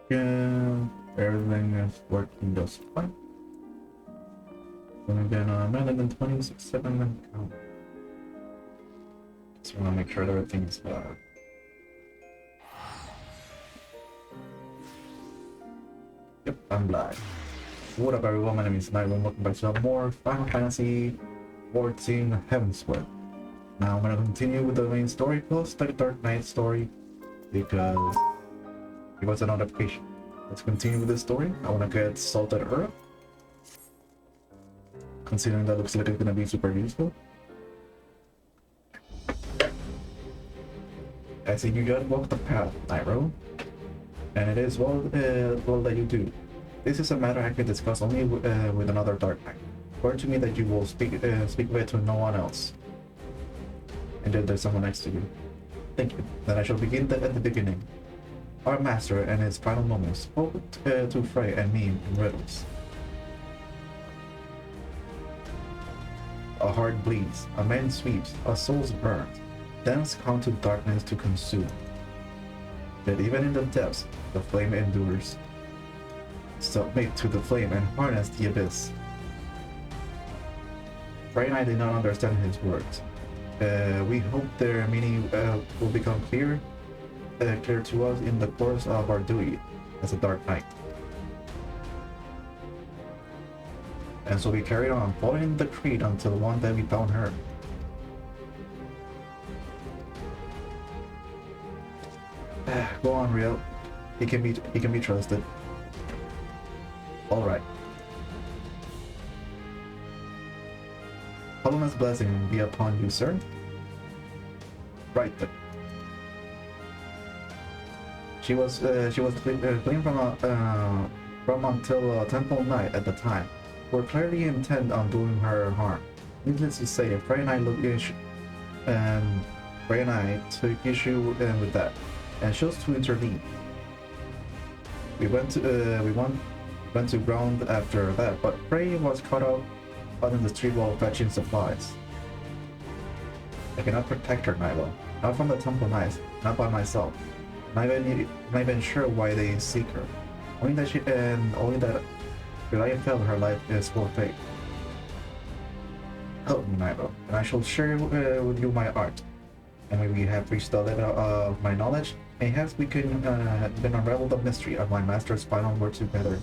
Yeah, everything is working just fine. Gonna get a minute and 26 seconds count. Just wanna make sure that everything's Yep, I'm live. What up everyone, my name is Nightrow and welcome back to more Final Fantasy XIV Heavensward. Now I'm gonna continue with the main story plus the Dark Knight story because it was a notification. Let's continue with this story. I wanna get Salted Earth. Considering that looks like it's gonna be super useful. I see you just walk the path, Nightrow. And it is well that you do. This is a matter I can discuss only with another Dark Knight. Swear to me that you will speak of it to no one else. And then there's someone next to you. Thank you. Then I shall begin at the beginning. Our master, in his final moments, spoke to Frey and me in riddles. A heart bleeds, a man sweeps, a soul's burned. Dance come to darkness to consume. But even in the depths, the flame endures. Submit to the flame and harness the abyss. Frey and I did not understand his words. We hope their meaning will become clear to us in the course of our duty as a Dark Knight. And so we carried on, following the creed until one day we found her. Go on, Riel. He can be trusted. All right. Helena's blessing be upon you, sir. Right then. She was clean from until Temple Night at the time. Were clearly intent on doing her harm. Needless to say, Frey and I took issue with that, and chose to intervene. We went to ground after that, but Frey was caught up out in the street while fetching supplies. I cannot protect her, Nightrow. Not from the Temple Knights, not by myself. Not even sure why they seek her. Only that I felt her life is full of fate. Help me, Nightrow, and I shall share with you my art. And when we have reached the limit of my knowledge, perhaps we can then unravel the mystery of my master's final word together.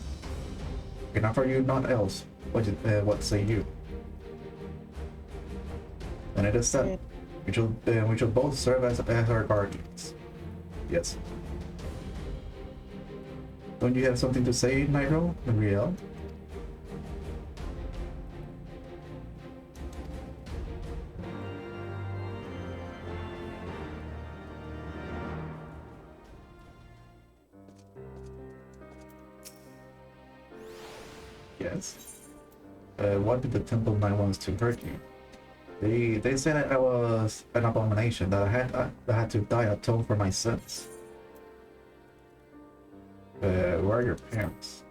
Can offer you naught else. What say you? And it is said, we shall both serve as our guardians. Yes. Don't you have something to say, Nightrow? Riel? Yes. What did the Temple Knight wants to hurt you? They said that I was an abomination, that I had to die atone for my sins. Where are your parents?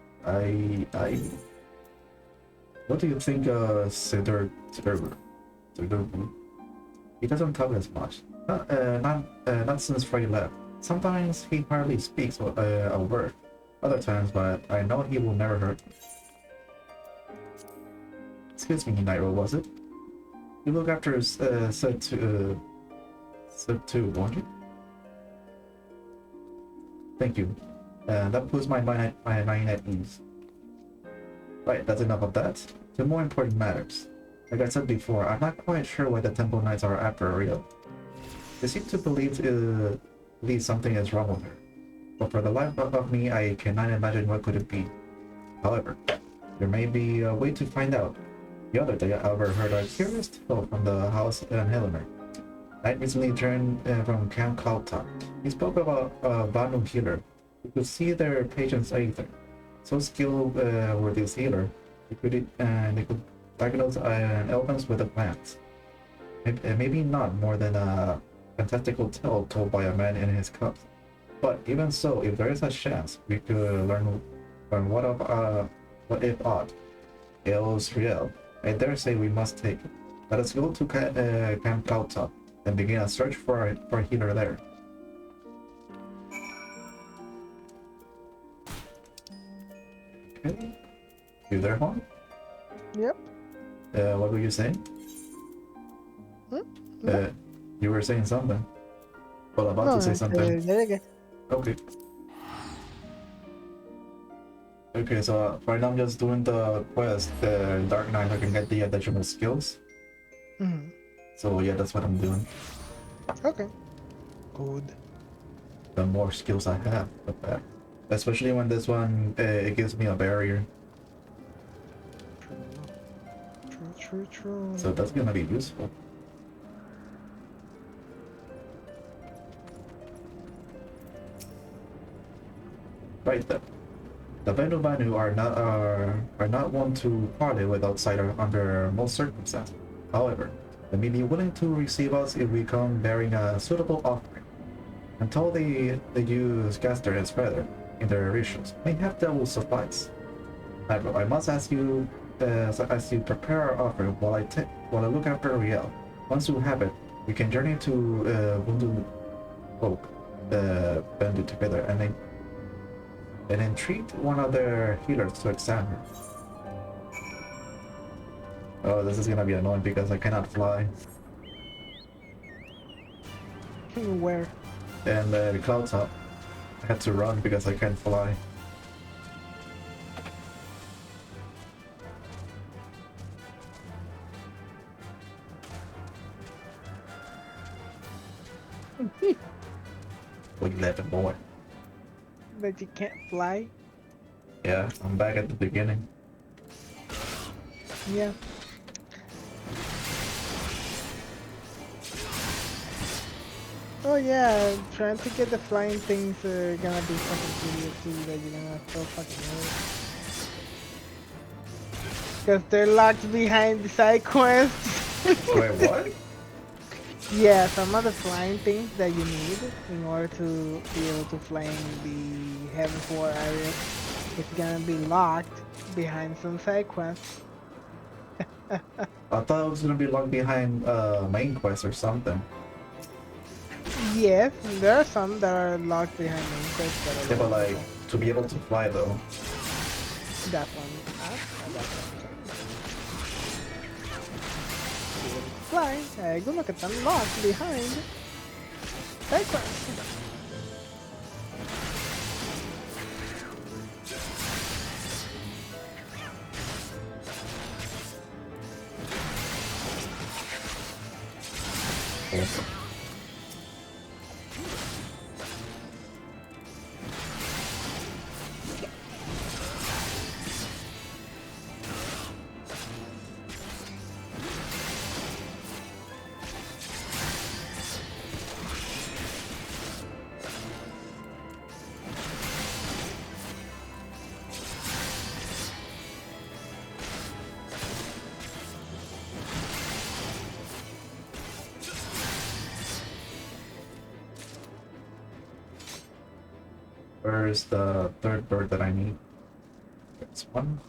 What do you think of Siddur? He doesn't talk as much. Not since Frey left. Sometimes he hardly speaks a word. Other times, but I know he will never hurt me. Excuse me, Nightrow, was it? You look after said two, won't you? Thank you. That puts my mind at ease. Right, that's enough of that. To more important matters. Like I said before, I'm not quite sure why the Temple Knights are after Ariel. They seem to believe something is wrong with her. But for the life of me, I cannot imagine what could it be. However, there may be a way to find out. The other day, I overheard a curious tale from the house in Helena. Knight recently returned from Camp Cloudtop. He spoke about a Banu healer who could see their patients' aether. So skilled were these healers, they could diagnose ailments with the plants. Maybe not more than a fantastical tale told by a man in his cups. But even so, if there is a chance, we could learn what if aught ails Riel. I dare say we must take it. Let us go to Camp Cloudtop and begin a search for a healer there. Okay. You there, Juan? Yep. What were you saying? No, You were saying something. Well, about to say something. there you go. Okay. Okay, so right now I'm just doing the quest, the Dark Knight, I can get the additional skills. Mm-hmm. So yeah, that's what I'm doing. Okay. Good. The more skills I have, the better. Especially when this one, it gives me a barrier. True. So that's gonna be useful. Right then. The Banu are not one to party with outsider under most circumstances. However, they may be willing to receive us if we come bearing a suitable offering. Until they use Gaster as feather in their rituals, may have that will suffice. I must ask you as you prepare our offering while I look after Riel. Once you have it, we can journey to Bundu Oak, Bendu together, and entreat one of their healers to examine her. Oh, this is gonna be annoying because I cannot fly. Where? And the cloud top. I had to run because I can't fly. Like 11 boy. But you can't fly? Yeah, I'm back at the beginning. Yeah. Oh yeah, trying to get the flying things are gonna be fucking tedious too, that you're gonna so fucking hurt. Because they're locked behind the side quests. Wait, what? Yeah, some of the flying things that you need in order to be able to fly in the Heavensward area is gonna be locked behind some side quests. I thought it was gonna be locked behind main quest or something. Yes, there are some that are locked behind main quests that are Yeah, but like, to be able to fly though. that one. That one. Fly, go look at them locked behind side quests. Awesome. Where's the third bird that I need? It's one.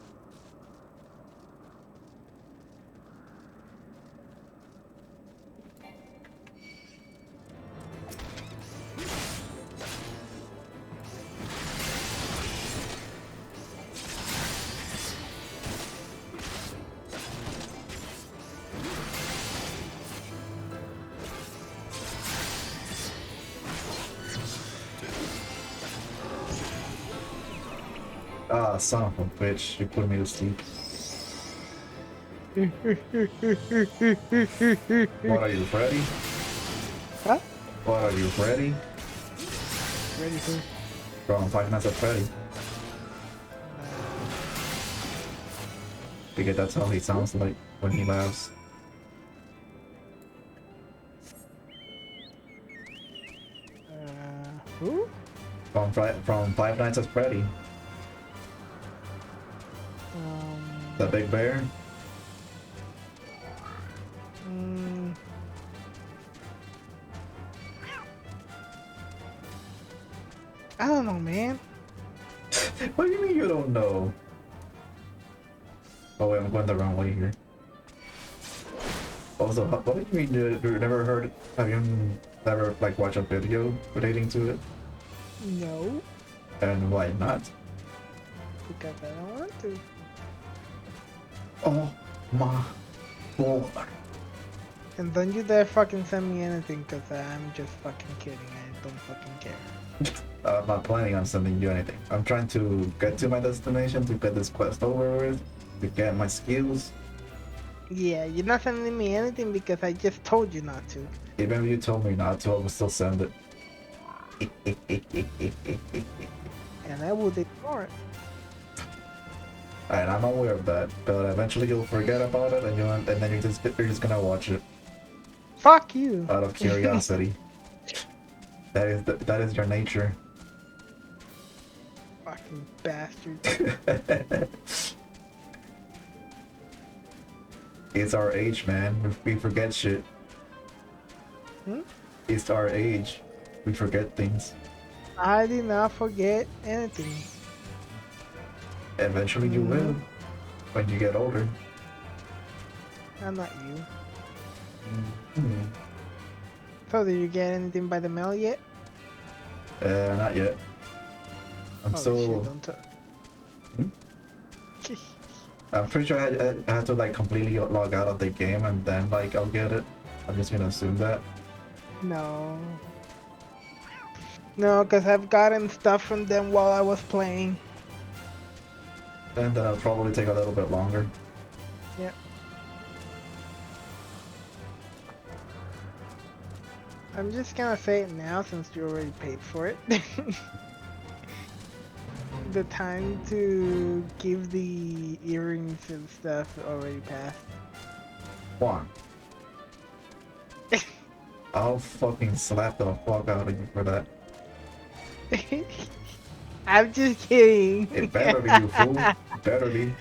Ah, son of a bitch, you put me to sleep. What are you, Freddy? Huh? What are you, Freddy? Ready to. From Five Nights at Freddy. Because that's how he sounds like when he laughs. Who? From Five Nights at Freddy. The big bear. I don't know, man. What do you mean you don't know? Oh wait, I'm going the wrong way here. Also, what do you mean you never heard? Have you never like watched a video relating to it? No. And why not? Because I don't want to. Oh my lord. And don't you dare fucking send me anything, cause I'm just fucking kidding. I don't fucking care. I'm not planning on sending you anything. I'm trying to get to my destination, to get this quest over with, to get my skills. Yeah, you're not sending me anything because I just told you not to. Even if you told me not to, I would still send it. And I would ignore it. And I'm aware of that, but eventually you'll forget about it, and then you're just gonna watch it Fuck you. out of curiosity. That is your nature. Fucking bastard. It's our age, man. We forget shit. Hmm? It's our age. We forget things. I did not forget anything. Eventually you will, when you get older. I'm not you. Hmm. So did you get anything by the mail yet? Not yet. I'm Holy so. shit, don't talk. I'm pretty sure I had to like completely log out of the game and then like I'll get it. I'm just gonna assume that. No. No, because I've gotten stuff from them while I was playing. And then it'll probably take a little bit longer. Yep. I'm just gonna say it now since you already paid for it. The time to give the earrings and stuff already passed. One. I'll fucking slap the fuck out of you for that. I'm just kidding. It better be, you fool. It better be.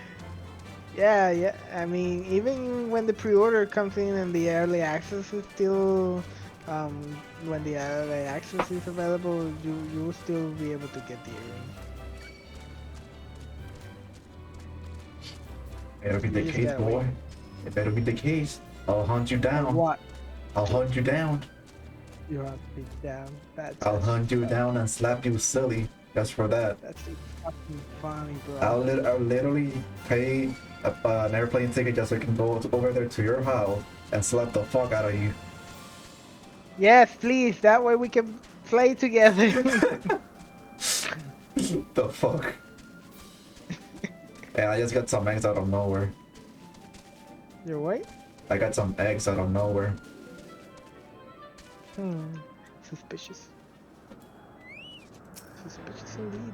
Yeah, yeah. I mean, even when the pre-order comes in and the early access is still, when the early access is available, you will still be able to get the earring. Better be the You just case, gotta boy. wait. It better be the case. I'll hunt you down. What? I'll hunt you down. You have to be down. I'll hunt you down and slap you silly. Just for that. That's fucking funny, bro. I'll literally pay an airplane ticket just so I can go over there to your house and slap the fuck out of you. Yes, please. That way we can play together. The fuck? Yeah, I just got some eggs out of nowhere. You're what? I got some eggs out of nowhere. Suspicious. Suspicious indeed.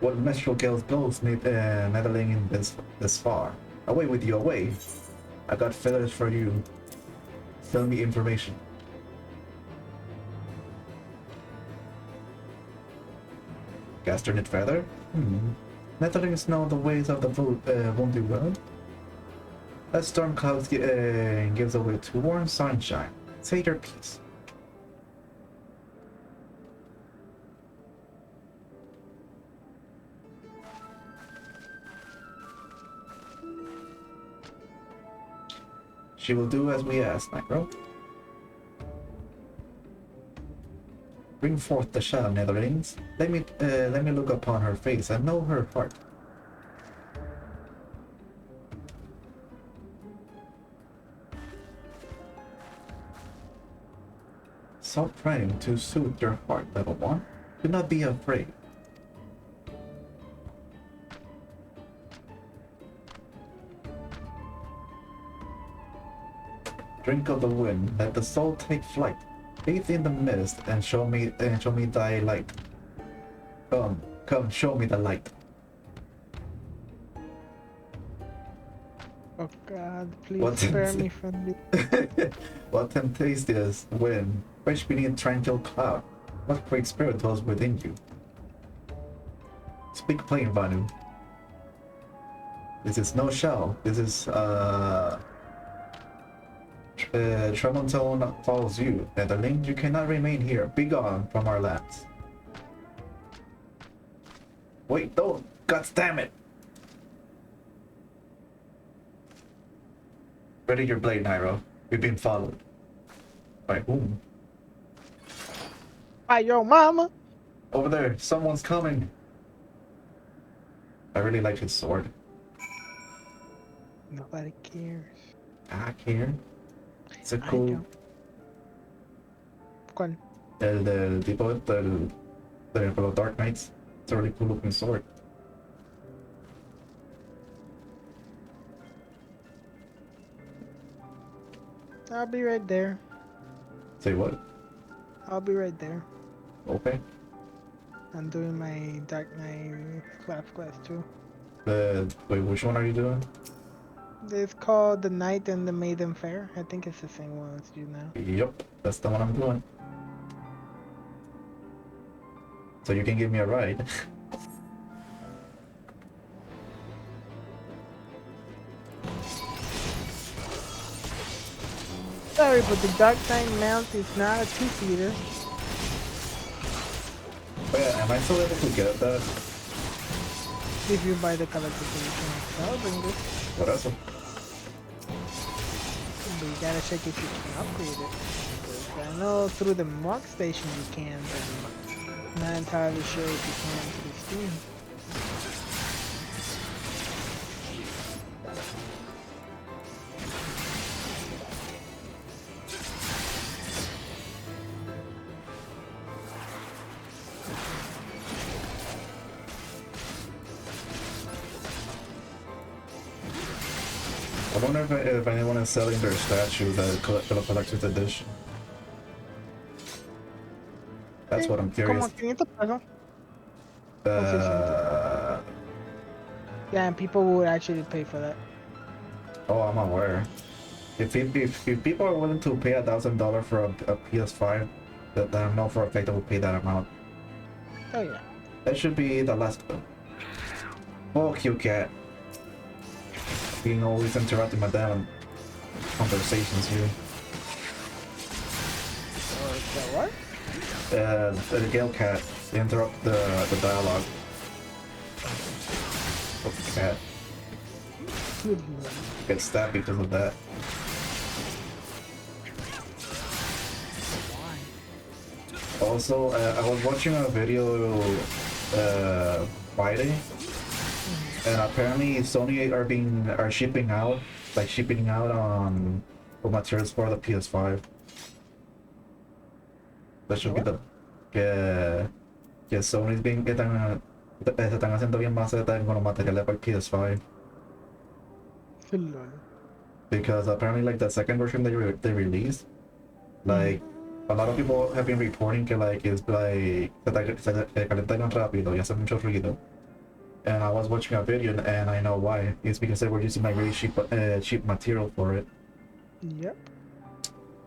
What minstrel girls goes meddling in this far? Away with you, away! I got feathers for you. Tell me information. Gasternate feather? Netherlings know the ways of the wounded world. A storm cloud gives away to warm sunshine. Say your piece. She will do as we ask, Nightrow. Bring forth the shadow, Netherlings. Let me look upon her face and know her heart. Stop trying to soothe your heart, little one. Do not be afraid. Drink of the wind, let the soul take flight. Bathe in the mist and show me thy light. Come, show me the light. Oh God, please What spare me from this. What tempestuous wind, fresh beneath tranquil cloud. What great spirit dwells within you? Speak plain, Vanu. This is no shell. This is Tremontone follows you, Netherling. You cannot remain here. Be gone from our lands. Wait, don't! God damn it! Ready your blade, Nightrow. We've been followed. By whom? By your mama. Over there, someone's coming. I really like his sword. Nobody cares. I care. It's a I cool. don't. ¿Cuál? El tipo de los Dark Knights. It's a really cool looking sword. I'll be right there. Say what? I'll be right there. Okay. I'm doing my Dark Knight class 2. Wait, which one are you doing? It's called The Knight and the Maiden Fair. I think it's the same one as you now. Yep, that's the one I'm doing. So you can give me a ride. Sorry, but the Dark Knight mount is not a 2-seater. But yeah, am I still able to get that? If you buy the collector's edition, I'll bring it. What else? But you gotta check if you can upgrade it. 'Cause I know through the mark station you can, but I'm not entirely sure if you can through Steam. I wonder if anyone is selling their statue, the collector's edition. That's what I'm curious. Como 500 pesos. Uh, Yeah, and people would actually pay for that. oh, I'm aware. If people are willing to pay $1,000 for a PS5, that I know for a fact they will pay that amount. Oh yeah. That should be the last one. Oh, cute cat. Being always interrupting my damn conversations here. What? The Gale cat. They interrupt the dialogue. Oh, cat. Good lord. Get stabbed because of that. Why? Also, I was watching a video Friday, and apparently Sony are shipping out on materials for the PS5. That should be the que Sony's being se están haciendo bien maceta con los materiales para el PS5. Good lord. Because apparently like the second version they released, like a lot of people have been reporting que like it's like se calienta tan rápido y hace mucho ruido. And I was watching a video and I know why. It's because they were using like really cheap material for it. Yep.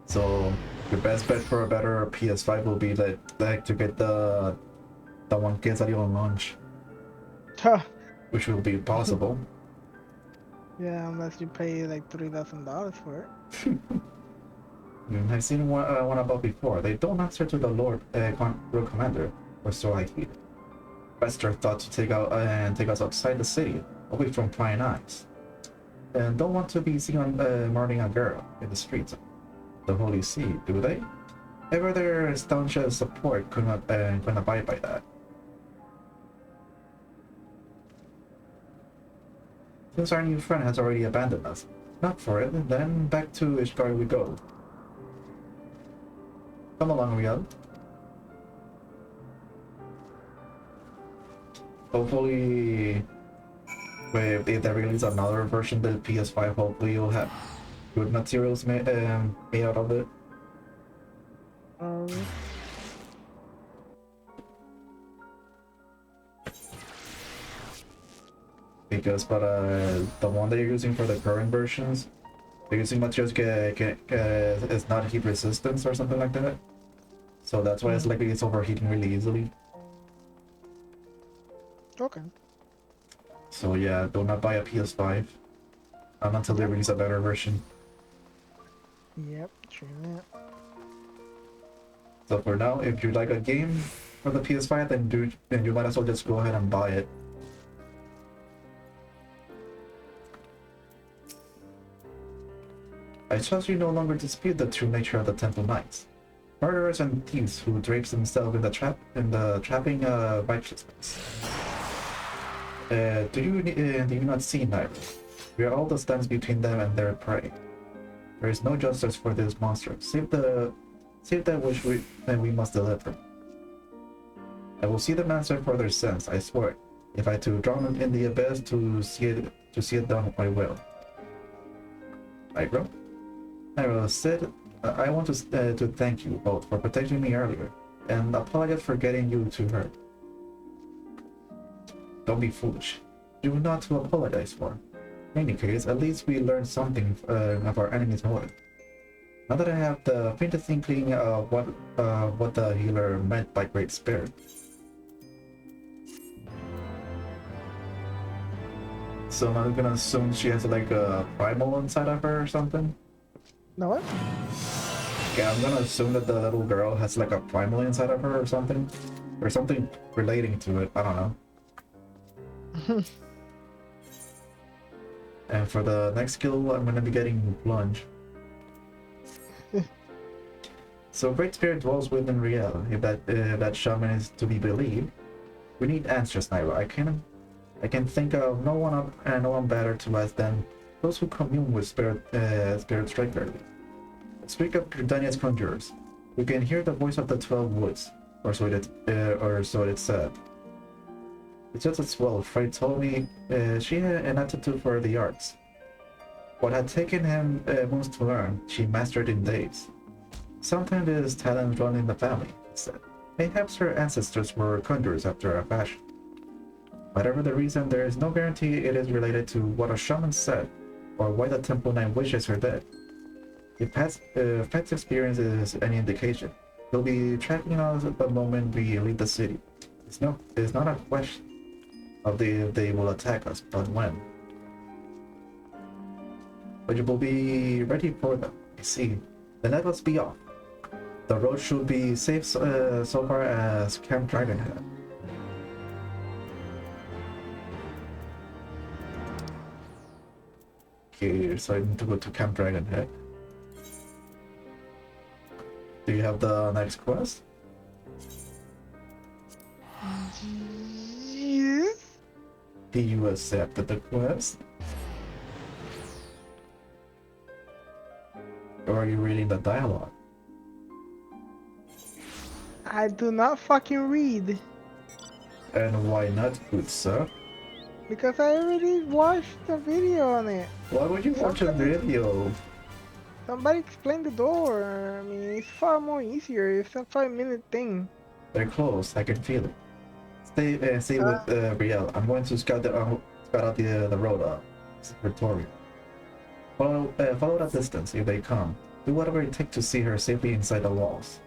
So your best bet for a better PS5 will be like to get the one que salió on launch, which will be possible. Yeah, unless you pay like $3,000 for it. I've seen one about before. They don't answer to the Lord Commander, or so I hear. Bester thought to take us outside the city, away from prying eyes, and don't want to be seen murdering a girl in the streets of the Holy See, do they? Ever their staunch support couldn't abide by that. Since our new friend has already abandoned us, not for it, then back to Ishgard we go. Come along, Riel. Hopefully, if they release another version of the PS5, hopefully you'll have good materials made out of it. Because, but the one that you're using for the current versions, they're using materials it's not heat resistance or something like that. So that's why it's likely it's overheating really easily. Okay. So yeah, do not buy a PS5 until they release a better version. Yep, true that. So for now, if you like a game for the PS5, then you might as well just go ahead and buy it. I trust you no longer dispute the true nature of the Temple Knights. Murderers and thieves who drape themselves in the trapping righteousness. Do you not see, Nightrow? We are all the stands between them and their prey. There is no justice for this monster. Save that which we must deliver. I will see the master for their sins, I swear. If I to drown in the abyss to see it done, I will. Nightrow? Nightrow said, I want to thank you both for protecting me earlier, and apologize for getting you to her. Don't be foolish. Do not to apologize for. In any case, at least we learned something of our enemy's motive. Now that I have the faintest inkling of what the healer meant by Great Spirit. So I'm gonna assume she has like a primal inside of her or something? No what? Yeah, I'm gonna assume that the little girl has like a primal inside of her or something. Or something relating to it, I don't know. And for the next skill, I'm gonna be getting Plunge. So Great Spirit dwells within Riel, if that shaman is to be believed. We need answers, Nightrow. I can think of no one better to ask than those who commune with spirits regularly. Speak of Gridania's conjurers. We can hear the voice of the 12 woods, or so it said. It's just as well. Frey told me she had an aptitude for the arts. What had taken him months to learn, she mastered in days. Sometimes this talent run in the family, he said. Perhaps her ancestors were conjurers after a fashion. Whatever the reason, there is no guarantee it is related to what a shaman said, or why the Temple Knight wishes her dead. If Pet's experience is any indication, he'll be tracking us the moment we leave the city. It's not a question of if they will attack us, but when. But you will be ready for them, I see. Then let us be off. The road should be safe so far as Camp Dragonhead. Okay, so I need to go to Camp Dragonhead. Do you have the next quest? Yes. Do you accept the quest? Or are you reading the dialogue? I do not fucking read. And why not, good sir? Because I already watched a video on it. Why would you watch a video? Somebody explain the door. I mean, it's far more easier. It's a 5-minute thing. They're close, I can feel it. Stay with Brielle. I'm going to scout out the road, Victoria. Follow that distance if they come. Do whatever it takes to see her safely inside the walls.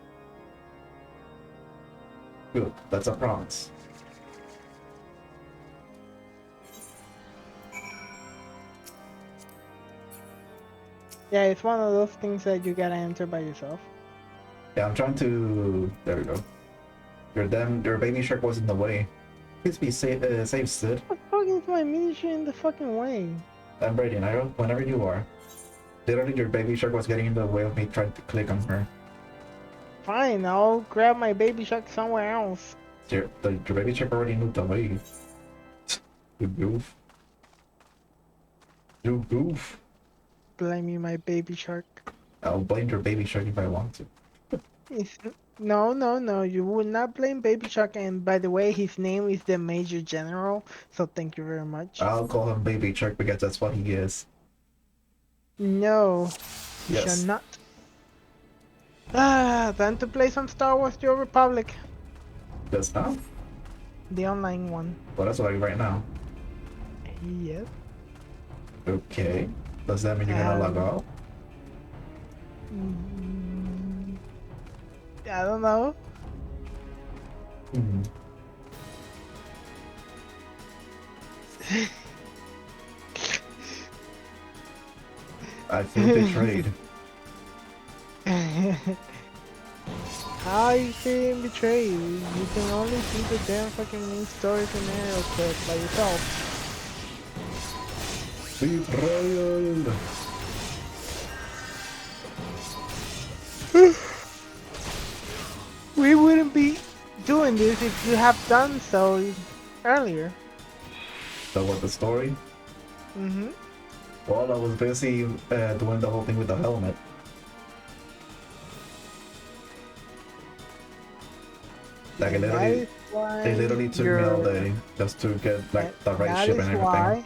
Good, that's a promise. Yeah, it's one of those things that you gotta enter by yourself. Yeah, I'm trying to... There we go. Your baby shark was in the way. Please be safe, Sid. What the fuck is my miniature in the fucking way? I'm ready, Nightrow, whenever you are. Literally, your baby shark was getting in the way of me trying to click on her. Fine, I'll grab my baby shark somewhere else. Your baby shark already moved away. You goof. You goof. Blame my baby shark. I'll blame your baby shark if I want to. No, you would not blame baby shark, and by the way, his name is the Major General, so thank you very much. I'll call him baby shark because that's what he is. No, you Yes. shall not. Time to play some Star Wars The Old Republic. Just now? The online one. Well, that's like right now. Yep. Okay. Does that mean you're gonna log out? I don't know. Hmm. I feel betrayed. How you feeling betrayed? You can only see the damn fucking main story scenario clip by yourself. Betrayal! We wouldn't be doing this if you have done so earlier. So what, the story? Mm-hmm. Well, I was busy doing the whole thing with the helmet. Like And that is it why literally took me all day just to get like the right that ship is and everything.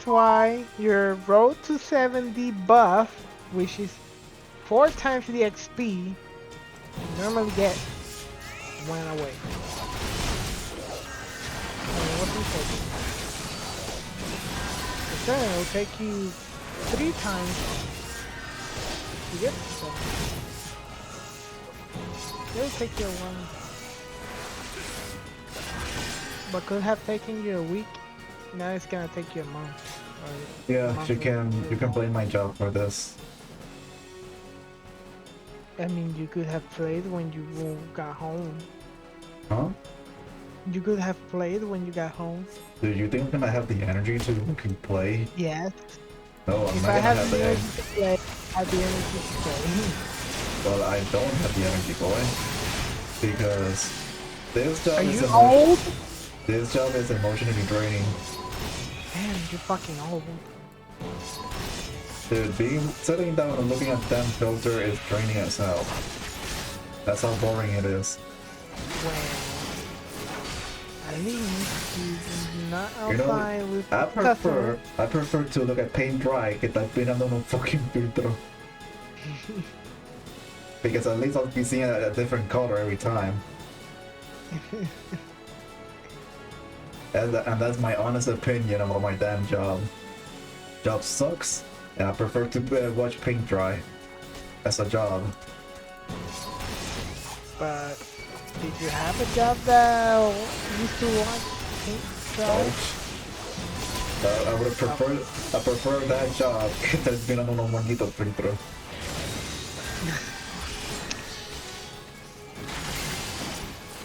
why your road to 70 buff, which is 4 times the XP you normally get, went away. And what's important? But then it'll take you 3 times to get to 70. It'll take you one, but could have taken you a week. Now it's gonna take you a month. Or Yeah, month you can blame my job for this. I mean, you could have played when you got home. Huh? You could have played when you got home. Do you think I'm gonna have the energy to fucking play? Yes. No, I'm If not I gonna have have the the energy to play, I have the energy to play. well, I don't have the energy, boy, because this job Are is you old? this job is emotionally draining. Damn, you're fucking old. Dude, sitting down and looking at damn filter is draining as hell. That's how boring it is. Well, at least you're not You know, outside with the customer. I prefer to look at paint dry que estar peinando un fucking filtro. Because at least I'll be seeing a different color every time. And that's my honest opinion about my damn job. Job sucks, and I prefer to watch paint dry as a job. But did you have a job that used to watch paint dry? I would I prefer that job que estar mirando unos manguitos filtro.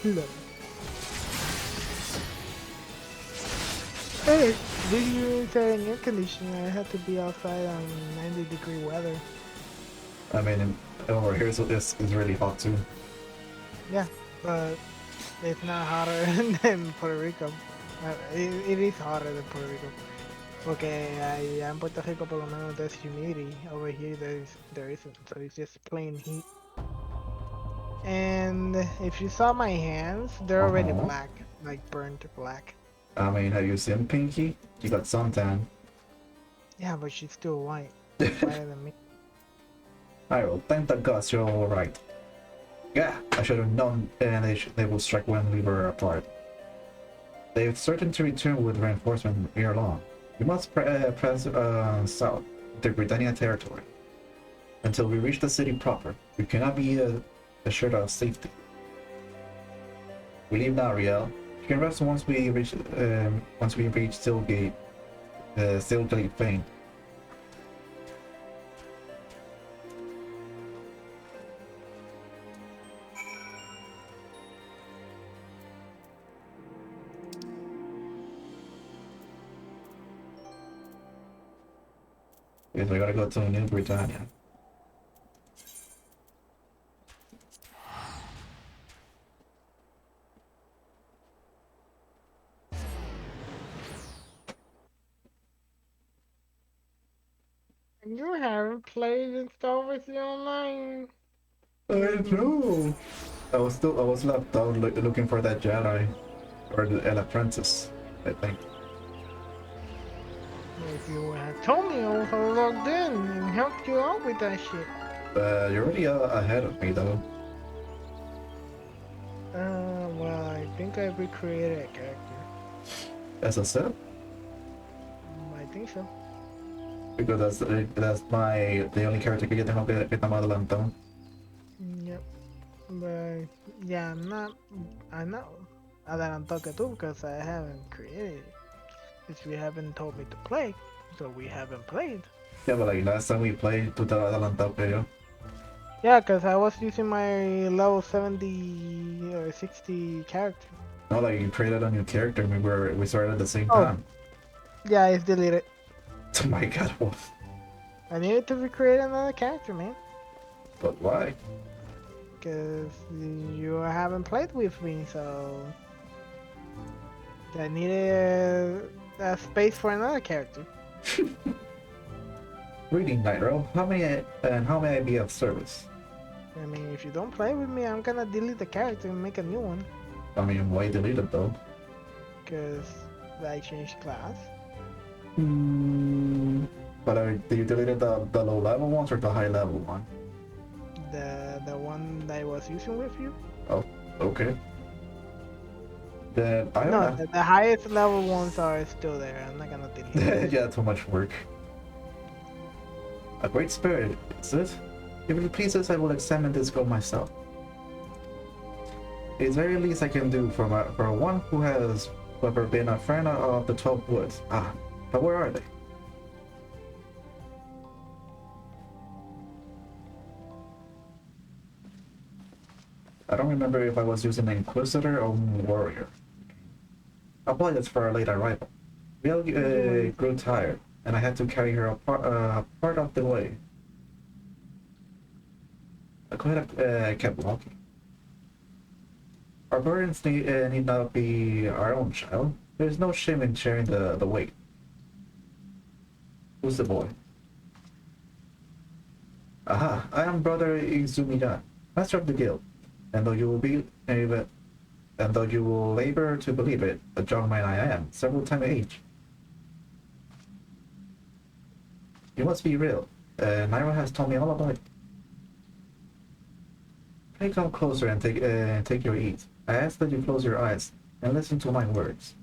No. Hey, this year inside an air conditioner, I had to be outside on 90-degree weather. I mean, over here it's really hot too. Yeah, but it's not hotter than Puerto Rico. It is hotter than Puerto Rico. Porque allá en Puerto Rico por lo menos there's humidity. Over here there isn't, so it's just plain heat. And if you saw my hands, they're already black, like burnt black. I mean, have you seen Pinky? You got suntan. Yeah, but she's still white. Whiter than me. I will thank the gods you're alright. Yeah, I should have known they will strike when we were apart. They've certain to return with reinforcement ere long. We must press south, the Britannia territory. Until we reach the city proper, we cannot be assured of safety. We leave now, Riel. You can rest once we reach Steelgate Plain. Yes, we gotta go to New Britannia. You haven't played in Star Wars Online. I know. I was left out looking for that Jedi or an apprentice, I think. If you had told me, I would have logged in and helped you out with that shit. You're already ahead of me though. Well, I think I recreated a character. As I said, I think so. because that's the only character que yo tengo que está más adelantado. Yep. But yeah, I'm not adelantado que tú because I haven't created it. Because you haven't told me to play, so we haven't played. Yeah, but like last time we played, tú estabas adelantado que yo. Yeah, because I was using my level 70 or 60 character. No, like you created a new character and we started at the same time. Yeah, it's deleted. Oh my god, what? I needed to recreate another character, man. But why? Because you haven't played with me, so... I need a space for another character. Reading Nightrow, how may I be of service? I mean, if you don't play with me, I'm gonna delete the character and make a new one. I mean, why delete it though? Because I changed class. Hmm. But do you delete the low level ones or the high level one? The one that I was using with you? Oh, okay. Then I don't No, know. the highest level ones are still there. I'm not gonna delete them. Yeah, too much work. A great spirit, is it? If it pleases, I will examine this gold myself. It's the very least I can do for one who has ever been a friend of the 12 Woods. Ah, but where are they? I don't remember if I was using an Inquisitor or Warrior. Apologies for our late arrival. Bill grew tired, and I had to carry her part of the way. I could have kept walking. Our burdens need not be our own, child. There's no shame in sharing the weight. Who's the boy? Aha, I am Brother Izumiya, Master of the Guild. And though you will labor to believe it, a young man I am, several times age. You must be real. Nightrow has told me all about it. Pray come closer and take your ease. I ask that you close your eyes and listen to my words.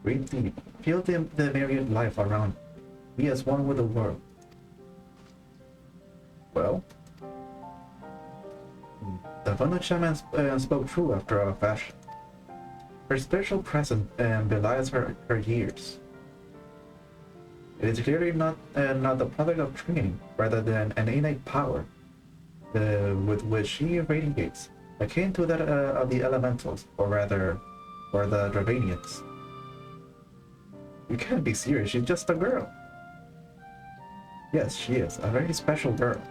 Breathe deep. Feel the myriad life around you. Be as one with the world. Well? The Vanu shaman spoke true after a fashion. Her spiritual presence belies her years. It is clearly not the product of training, rather than an innate power with which she radiates, akin to that of the elementals, or rather, the Dravanians. You can't be serious, she's just a girl. Yes, she is, a very special girl.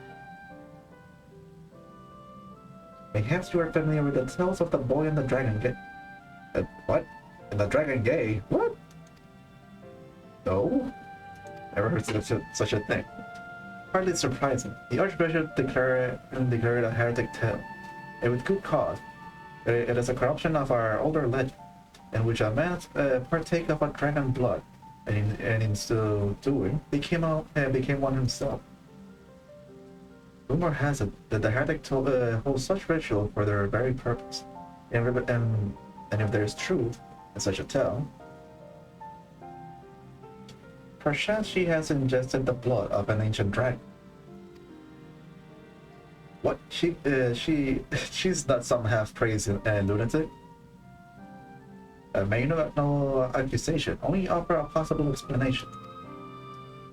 Perhaps you are familiar with the tales of the boy and the dragon gay. What? And the dragon gay? What? No? Never heard such a thing. Hardly surprising. The Archbishop declared a heretic tale, and with good cause. It is a corruption of our older legend, in which a man partake of a dragon blood, and in so doing became one himself. Rumor has it that the heretic hold such ritual for their very purpose, and if there is truth in such a tale, perchance she has ingested the blood of an ancient dragon. What? She's not some half-crazy lunatic. May no accusation, only offer a possible explanation.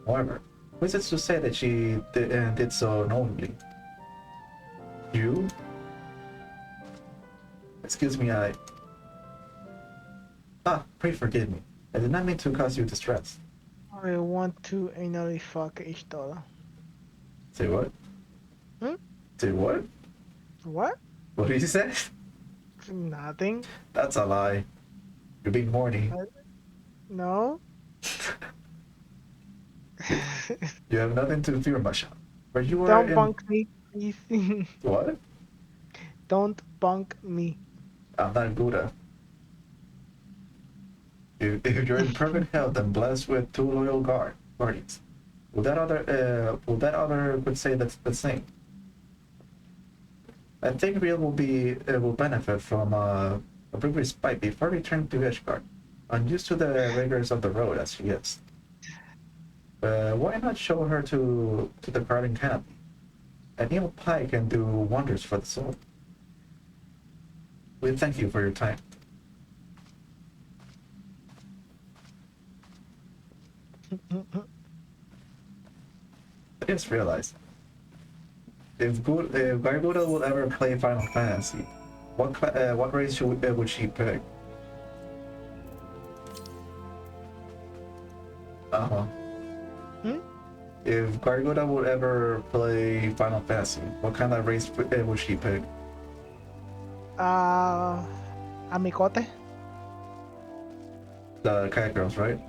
However, who is it to say that she did so knowingly? You? Excuse me, pray forgive me. I did not mean to cause you distress. I want to anally fuck each dollar. Say what? Hmm? Say what? What? What did you say? Nothing. That's a lie. You're being horny. No. You have nothing to fear, Masha. Where you are Don't bunk me, please. What? Don't bunk me. I'm not Buddha. If you're in perfect health and blessed with two loyal guardians, will that other could say that's the same? I think Real will benefit from a brief respite before returning to Ishgard, unused to the rigors of the road as she is. Why not show her to the guarding canopy? An eel pie can do wonders for the soul. We thank you for your time. I just realized, if Gargoda will ever play Final Fantasy, what race would she pick? Uh-huh. Hmm? If Gargoda would ever play Final Fantasy, what kind of race would she pick? Amicote? The cat girls, right?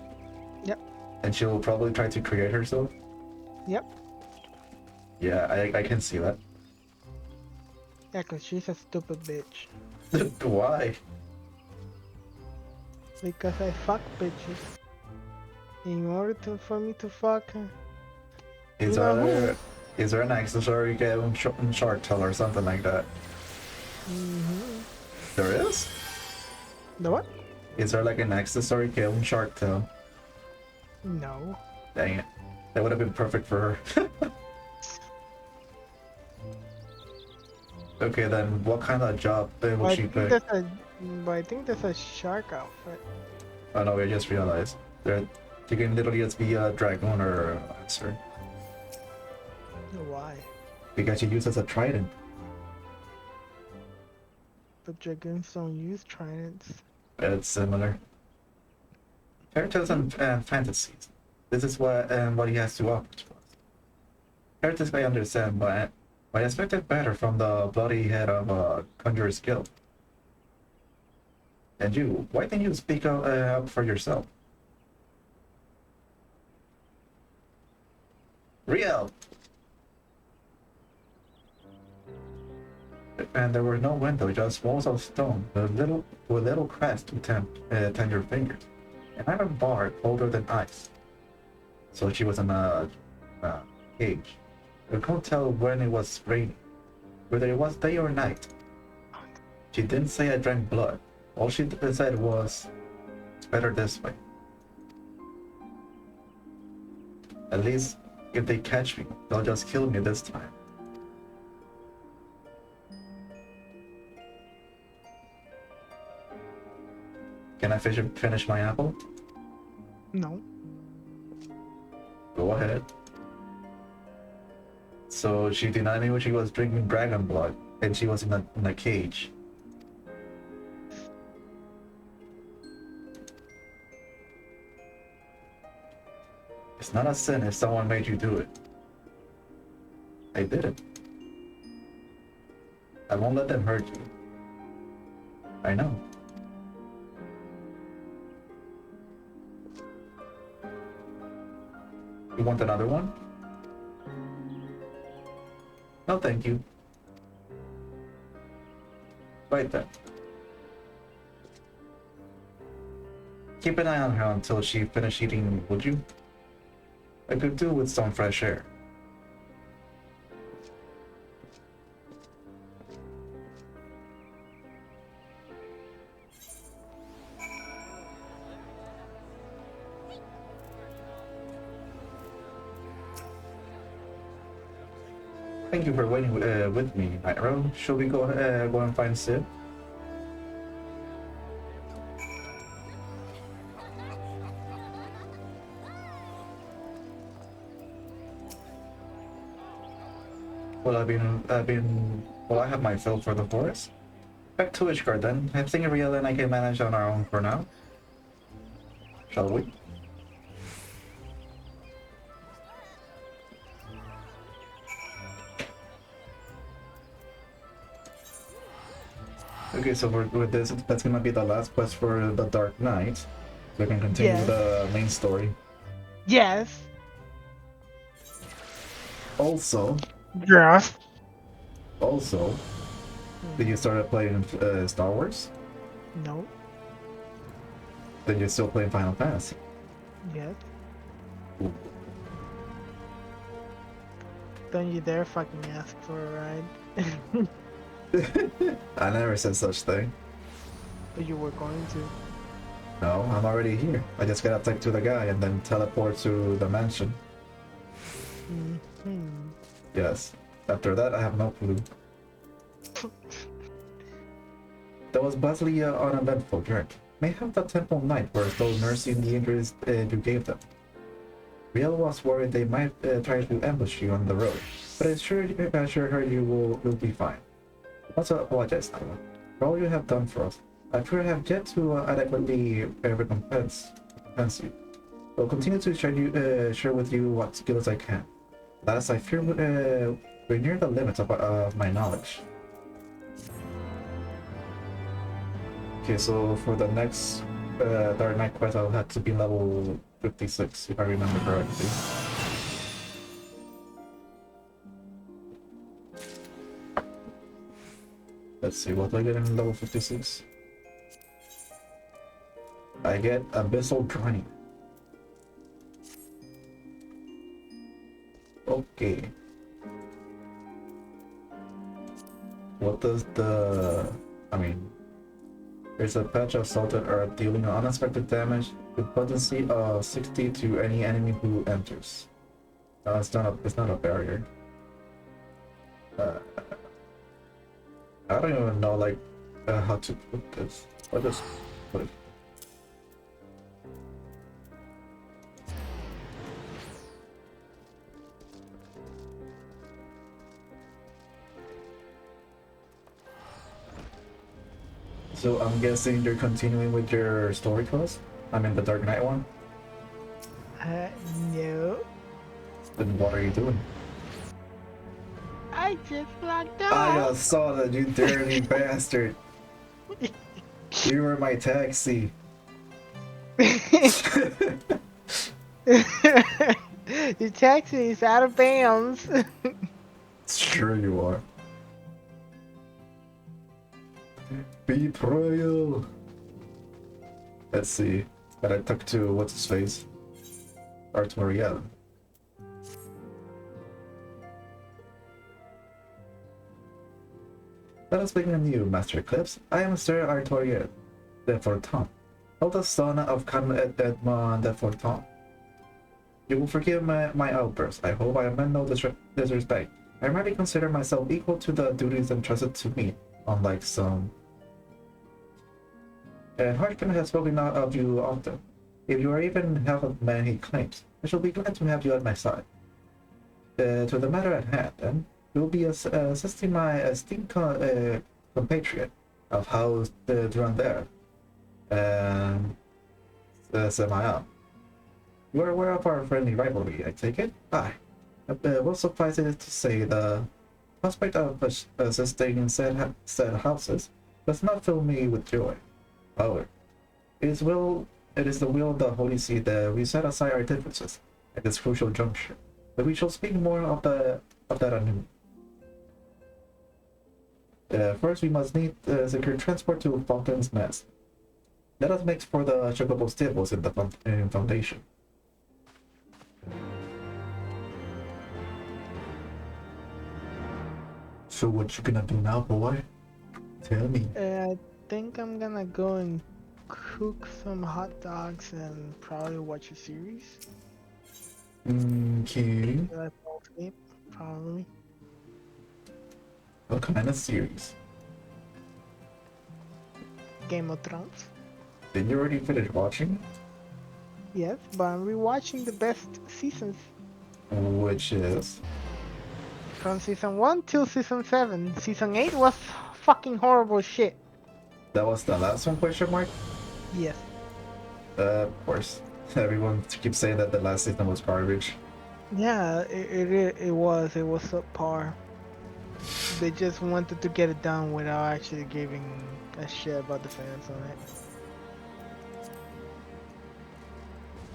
Yep. And she'll probably try to create herself? Yep. Yeah, I can see that. Yeah, cause she's a stupid bitch. Why? Because I fuck bitches. In order for me to fuck her. Is You know who? there an accessory you get in Shark Tale or something like that? Mm-hmm. There is? The what? Is there like an accessory kill in Shark Tale? No. Dang it. That would have been perfect for her. Okay, then what kind of job would she pick? But I think that's a shark outfit. Oh no, I just realized. You can literally just be a dragon or a monster. Why? Because she uses a trident. But dragons don't use tridents. It's similar. Characters and fantasies. This is what he has to offer to us. Characters I understand, but I expected better from the bloody head of Conjurer's Guild. And you, why didn't you speak up for yourself? Real! And there were no windows, just walls of stone, with little cracks to tend your fingers. An iron bar colder than ice. So she was in a cage. You couldn't tell when it was raining, whether it was day or night. She didn't say I drank blood. All she said was, it's better this way. At least, if they catch me, they'll just kill me this time. Can I finish my apple? No. Go ahead. So she denied me when she was drinking dragon blood, and she was in a cage. It's not a sin if someone made you do it. I did it. I won't let them hurt you. I know. You want another one? No, thank you. Right then. Keep an eye on her until she finishes eating, would you? I could do with some fresh air. Thank you for waiting with me, Nightrow. Shall we go and find Sid? Well, I have my fill for the forest. Back to Ishgard then. I think Ariel and I can manage on our own for now. Shall we? Okay, so with this, that's gonna be the last quest for the Dark Knight. So we can continue Yes. the main story. Yes. Also, Yes. did you start playing Star Wars? No. Then you're still playing Final Fantasy. Yes. Ooh. Don't you dare fucking ask for a ride. I never said such thing. But you were going to. No, I'm already here. I just gotta talk to the guy and then teleport to the mansion. Mm-hmm. Yes. After that, I have no clue. That was Basley uneventful journey. May have the Temple Knight were still nursing the injuries you gave them. Riel was worried they might try to ambush you on the road, but I assure her you will be fine. Also apologize, Tyler, for all you have done for us. I fear I have yet to adequately recompense you. I'll continue to share with you what skills I can. Thus, I fear we're near the limits of my knowledge. Okay, so for the next Dark Knight quest, I'll have to be level 56, if I remember correctly. Let's see, what do I get in level 56? I get Abyssal Drowning. Okay. What does the... I mean... There's a patch of salted earth dealing unexpected damage with potency of 60 to any enemy who enters. No, it's not a barrier. I don't even know like how to put this. I'll just put it. So I'm guessing you're continuing with your story quest? I mean the Dark Knight one? No. Then what are you doing? I just locked up. I saw that, you dirty bastard. You were my taxi. The taxi is out of bounds. Sure you are. Betrayal. Let's see. But I talked to what's his face? Artoriel. Let us begin anew, Master Eclipse. I am Sir Artoriel de Forton, eldest son of Count Edmond de Forton. You will forgive my outburst. I hope I meant no disrespect. I already consider myself equal to the duties entrusted to me, unlike some. And Harkin has spoken of you often. If you are even half of the man he claims, I shall be glad to have you at my side. To the matter at hand, then, you will be assisting my esteemed compatriot of House Durander, and Semael. You are aware of our friendly rivalry, I take it? Aye. Will suffice it to say the prospect of assisting in said houses does not fill me with joy. However, it is the will of the Holy See that we set aside our differences at this crucial juncture, but we shall speak more of that anew. First, we must need secure transport to Fountain's Nest. Let us make for the Chocobo stables in the Foundation. So what you gonna do now, boy? Tell me. I think I'm gonna go and cook some hot dogs and probably watch a series. Okay. I fall asleep, probably. What kind of series? Game of Thrones. Did you already finish watching? Yes, but I'm rewatching the best seasons. Which is? From season 1 till season 7. Season 8 was fucking horrible shit. That was the last one, question mark? Yes. Of course. Everyone keeps saying that the last season was garbage. Yeah, it was subpar. They just wanted to get it done without actually giving a shit about the fans on it.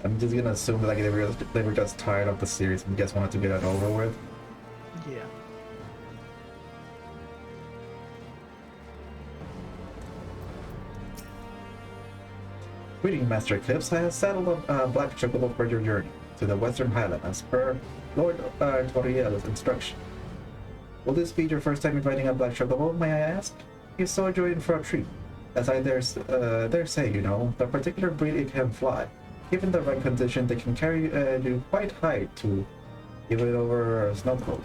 I'm just gonna assume that like they were just tired of the series and just wanted to get it over with. Yeah. Greeting, Master Eclipse. I have saddled a black chocobo for your journey to the Western Highland as per Lord Toriel's instruction. Will this be your first time riding a black chocobo, may I ask? You saw you in for a treat. As I dare say, you know, the particular breed it can fly. Given the right condition, they can carry you quite high to even over a snow cove.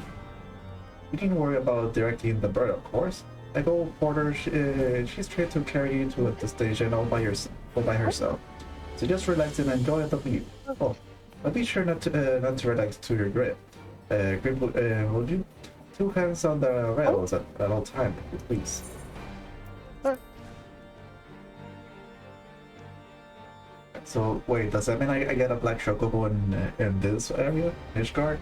You needn't worry about directing the bird, of course. The gold porter, she's trained to carry you to the station all by herself. So just relax and enjoy the view. Oh, but be sure not to relax to your grip. Will you? 2 hands on the rails at all times, please. So wait, does that mean I get a black chocobo in this area, Ishgard?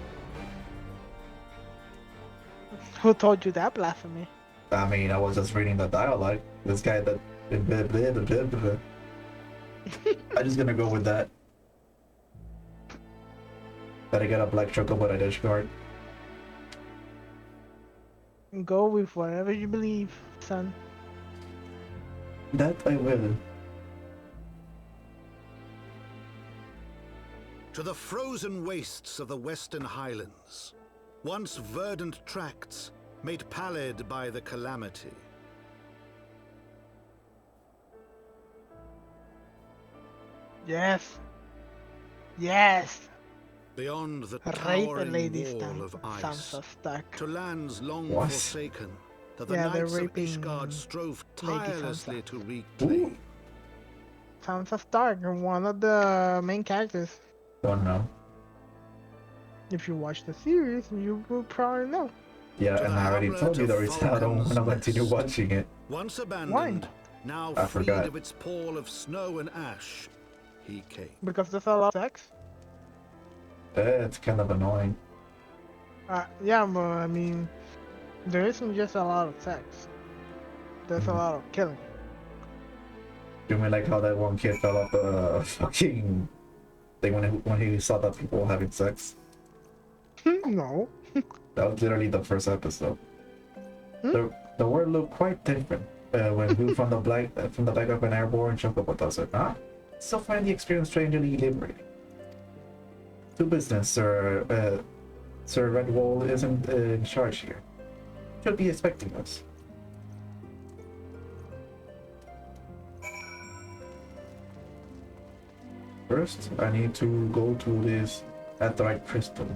Who told you that blasphemy? I mean, I was just reading the dialogue. This guy that blah, blah, blah, blah, blah. I'm just gonna go with that. That I get a black chocobo at Ishgard. Go with whatever you believe, son. That I will. To the frozen wastes of the Western Highlands, once verdant tracts made pallid by the calamity. Yes. Yes. Beyond the Rape towering Lady wall of ice, Sansa Stark. to lands long What? forsaken, that the Yeah, they're knights of raping Ishgard strove Lady tirelessly Sansa. to reclaim. Sansa Stark, one of the main characters. Don't know. If you watch the series, you will probably know. Yeah, To and the I already hamlet told you of the reason I don't want to Falcon's continue Nest. watching it. Once abandoned, now I freed forgot. of its pall of snow and ash, he came. Because there's a lot of sex. It's kind of annoying. Yeah, but I mean, there isn't just a lot of sex. There's a lot of killing. You mean like how that one kid fell off the fucking thing when he saw that people were having sex? No. That was literally the first episode. Hmm? The world looked quite different when viewed from the back of an airborne chocobo, does it not? Still find the experience strangely liberating. To business, sir. Sir Redwall isn't in charge here. Should be expecting us. First, I need to go to this Aetherite crystal.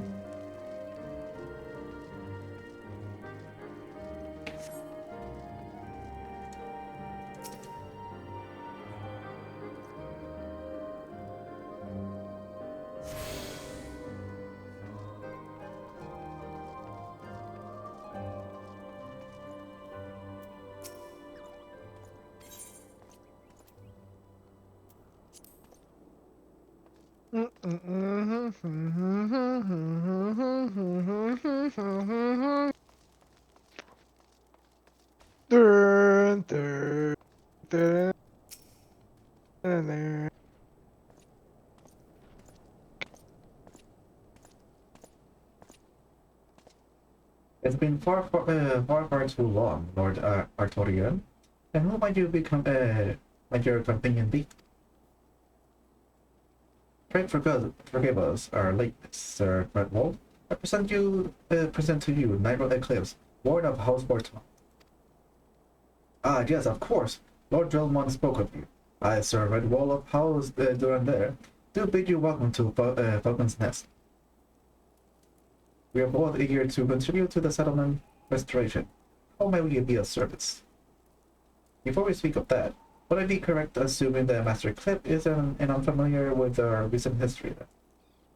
Dun, dun, dun, dun. It's been far too long, Lord Artorian. And who might might your companion be? Pray forgive us our lateness, Sir Redwall. I present to you Nightrow Eclipse, Lord of House Borton. Ah, yes, of course. Lord Drillmont spoke of you. I, Sir Redwall of House Durandare, do bid you welcome to Falcon's Nest. We are both eager to contribute to the settlement restoration. How may we be of service? Before we speak of that, would I be correct assuming that Master Clip is unfamiliar with our recent history then?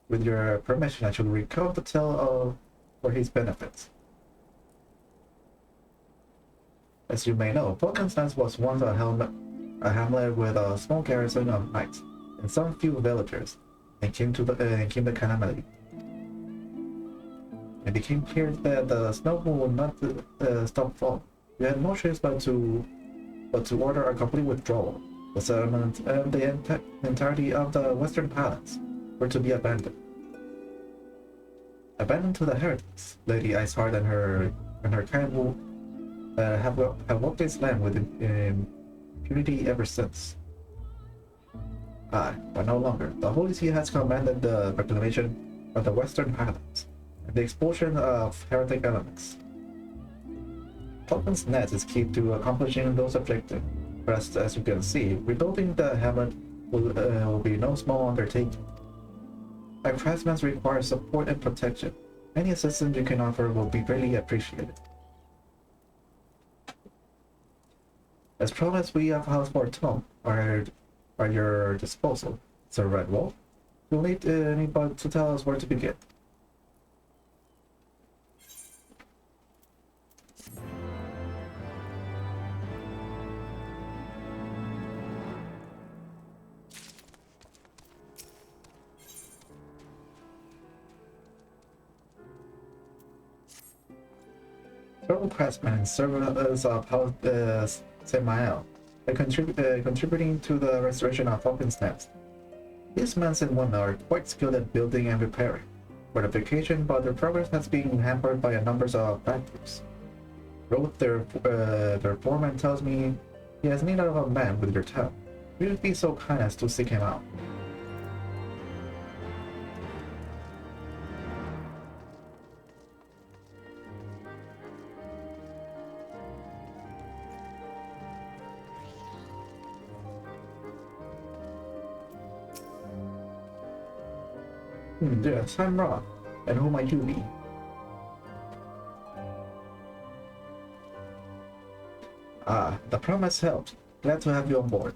With your permission, I should recount the tale of for his benefits. As you may know, Falcon's Nest was once a hamlet with a small garrison of knights and some few villagers, and came the calamity. It became clear that the snow would not stop falling. We had no choice but to order a complete withdrawal. The settlement and the entirety of the Western Highlands were to be abandoned. Abandoned to the heretics. Lady Iceheart and her kind will have walked this land with impunity ever since. Aye, but no longer. The Holy See has commanded the reclamation of the Western Highlands and the expulsion of heretic elements. Falcon's Nest is key to accomplishing those objectives. But as you can see, rebuilding the hamlet will be no small undertaking. Our craftsmen require support and protection. Any assistance you can offer will be greatly appreciated. As promised, we of House Borton are at your disposal, Sir Redwall. You'll need anybody to tell us where to begin. fellow craftsmen and servants of House Semael, contributing to the restoration of Falcon's Nest. These men and women are quite skilled at building and repairing fortification, but their progress has been hampered by a number of factors. Wrote their foreman tells me he has need of a man with your talent. Will you be so kind as to seek him out? Yes, I'm Rob. And who might you be? Ah, the promise helped. Glad to have you on board.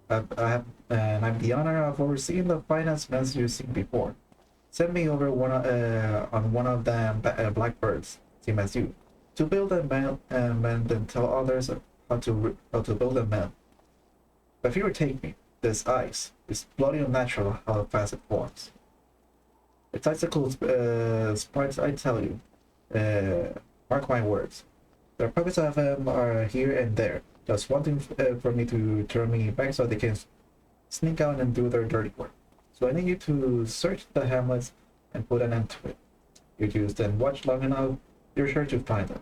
And I'm the honor of overseeing the finance men you've seen before. Send me over on one of them blackbirds, same as you, to build and mend and tell others how to build and mend. But if you take me, this ice is bloody unnatural how fast it forms. It's icicle sprites, I tell you. Mark my words. The pockets of them are here and there, just wanting for me to turn me back so they can sneak out and do their dirty work. So I need you to search the hamlets and put an end to it. You just then watch long enough, you're sure to find them.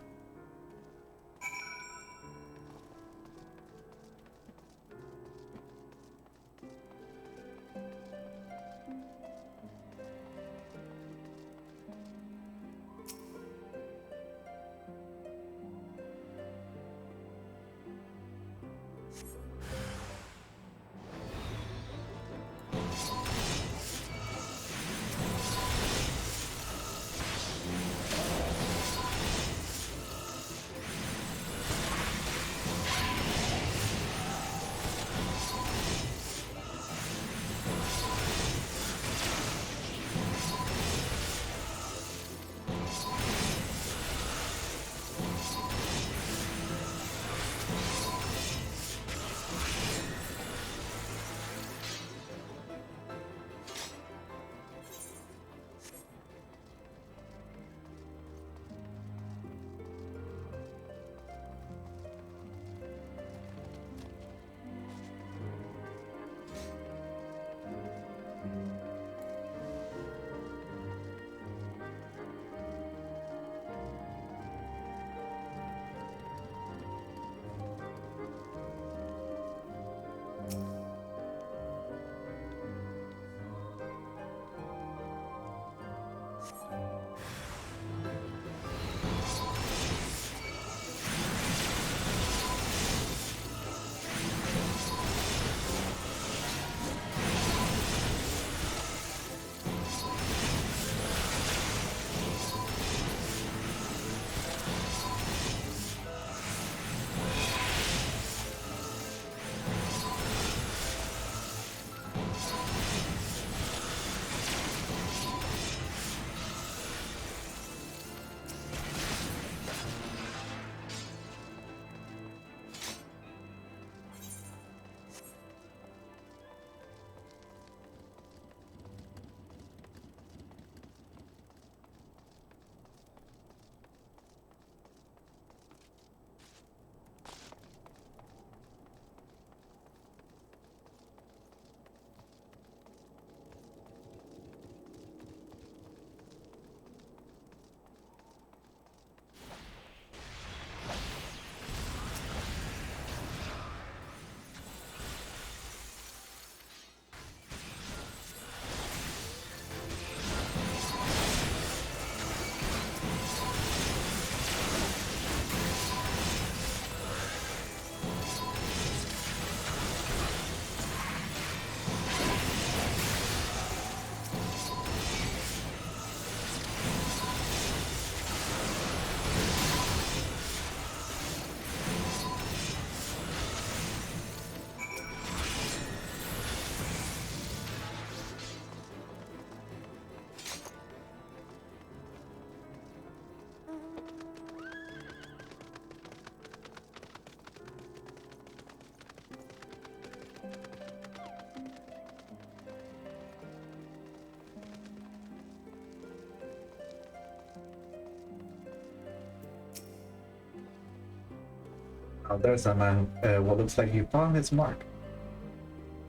Now there's a man. What looks like you found his mark,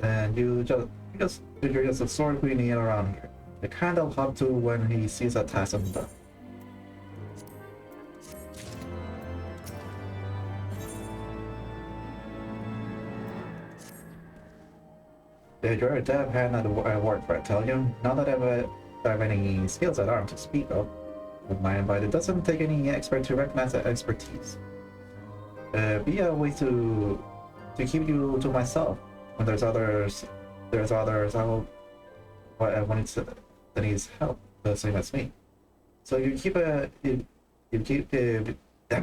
and you're just a sword queenie around here. The kind of hop to when he sees a task undone. You're a dab hand at work, I tell you. Not that I have any skills at arms to speak of. With mine, but it doesn't take any expert to recognize that expertise. Be a way to keep you to myself. When there's others. When it's that needs help, the same as me. So you keep damn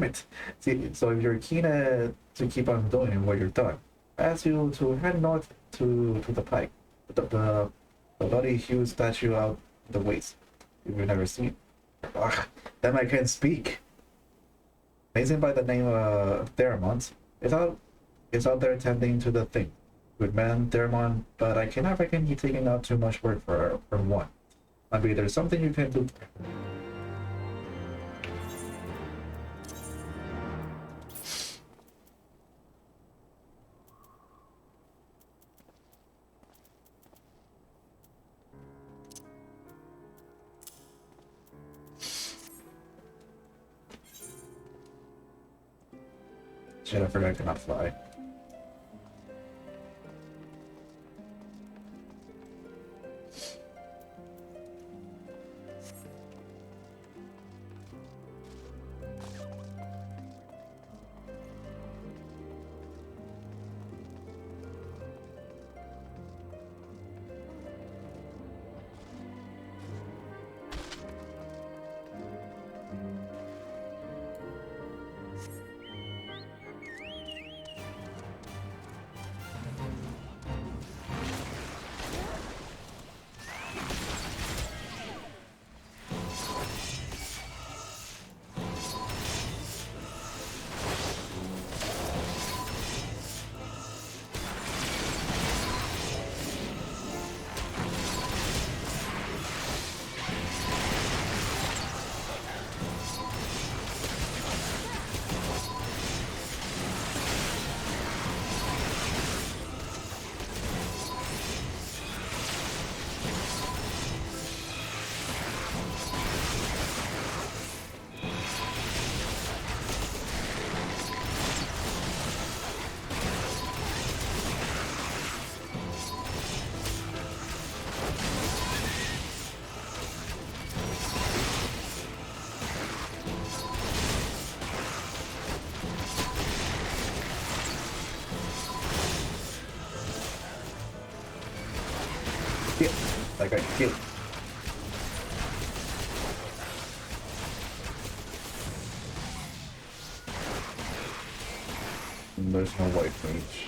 it. See, so if you're keen to keep on doing what you're doing, I ask you to head north to the pike, the bloody huge statue out the waste. You've never seen. Ugh, then I can't speak. Amazing by the name of Theramont is out there tending to the thing. Good man, Theramont, but I cannot reckon you taking out too much work for one. Maybe there's something you can do. Shit, I forgot I cannot fly. Like I get. There's no white mage.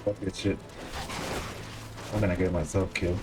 Fuck this shit. I'm gonna get myself killed.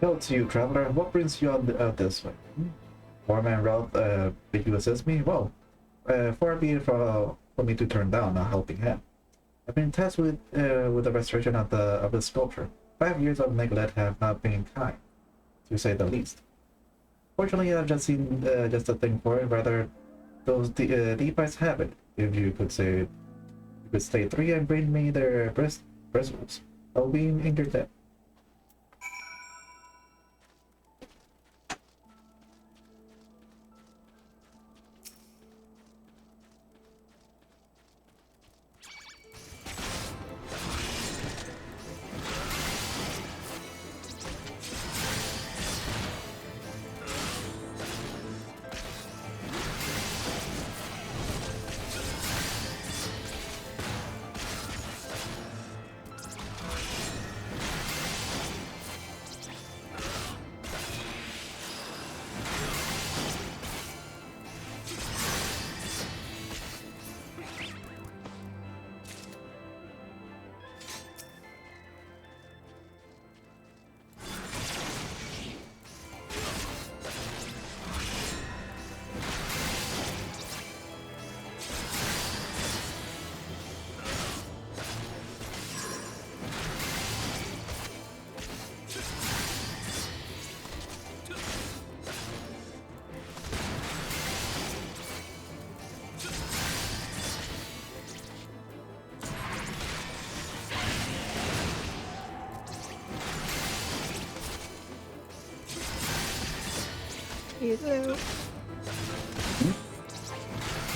Hello to you, traveler. What brings you out this way? Foreman route, did you assist me? Well, far be it for me to turn down a helping hand. I've been tasked with the restoration of the sculpture. 5 years of neglect have not been kind, to say the least. Fortunately, I've just seen just a thing for it. Rather, those deepites have it. If you could say, you could stay 3 and bring me their bristles, I'll be in your debt. Hello.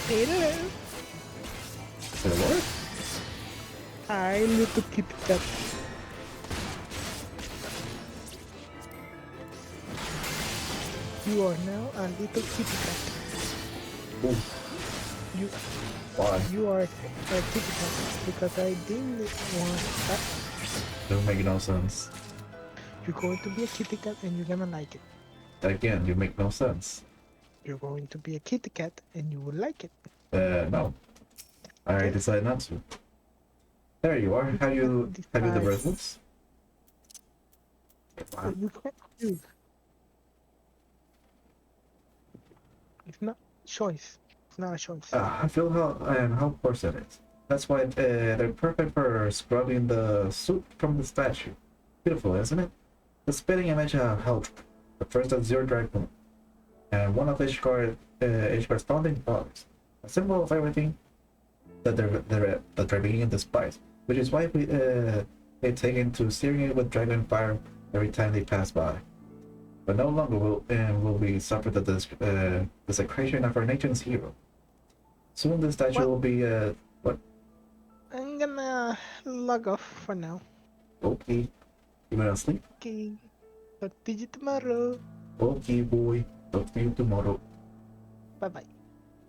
Hello. Say what? I need to keep it up. You are now a little kitty cat. Ooh. You Why? you are a kitty cat because I didn't want that. Doesn't make no sense. You're going to be a kitty cat and you're gonna like it. Again, you make no sense. You're going to be a kitty cat and you will like it. No. I decided not to. There you are. Have you the bracelets? You can't choose. It's not choice. It's not a choice. I feel how coarse it is. That's why they're perfect for scrubbing the soot from the statue. Beautiful, isn't it? The spitting image of health, the first of zero dragon, and one of Ishgar's founding fathers. A symbol of everything that they're beginning to despise, which is why they take into searing it with dragon fire every time they pass by. But no longer will we suffer the desecration of our nation's hero. Soon the statue will be what? I'm gonna log off for now. Okay. You wanna sleep? Okay. Talk to you tomorrow. Okay, boy. Talk to you tomorrow. Bye bye.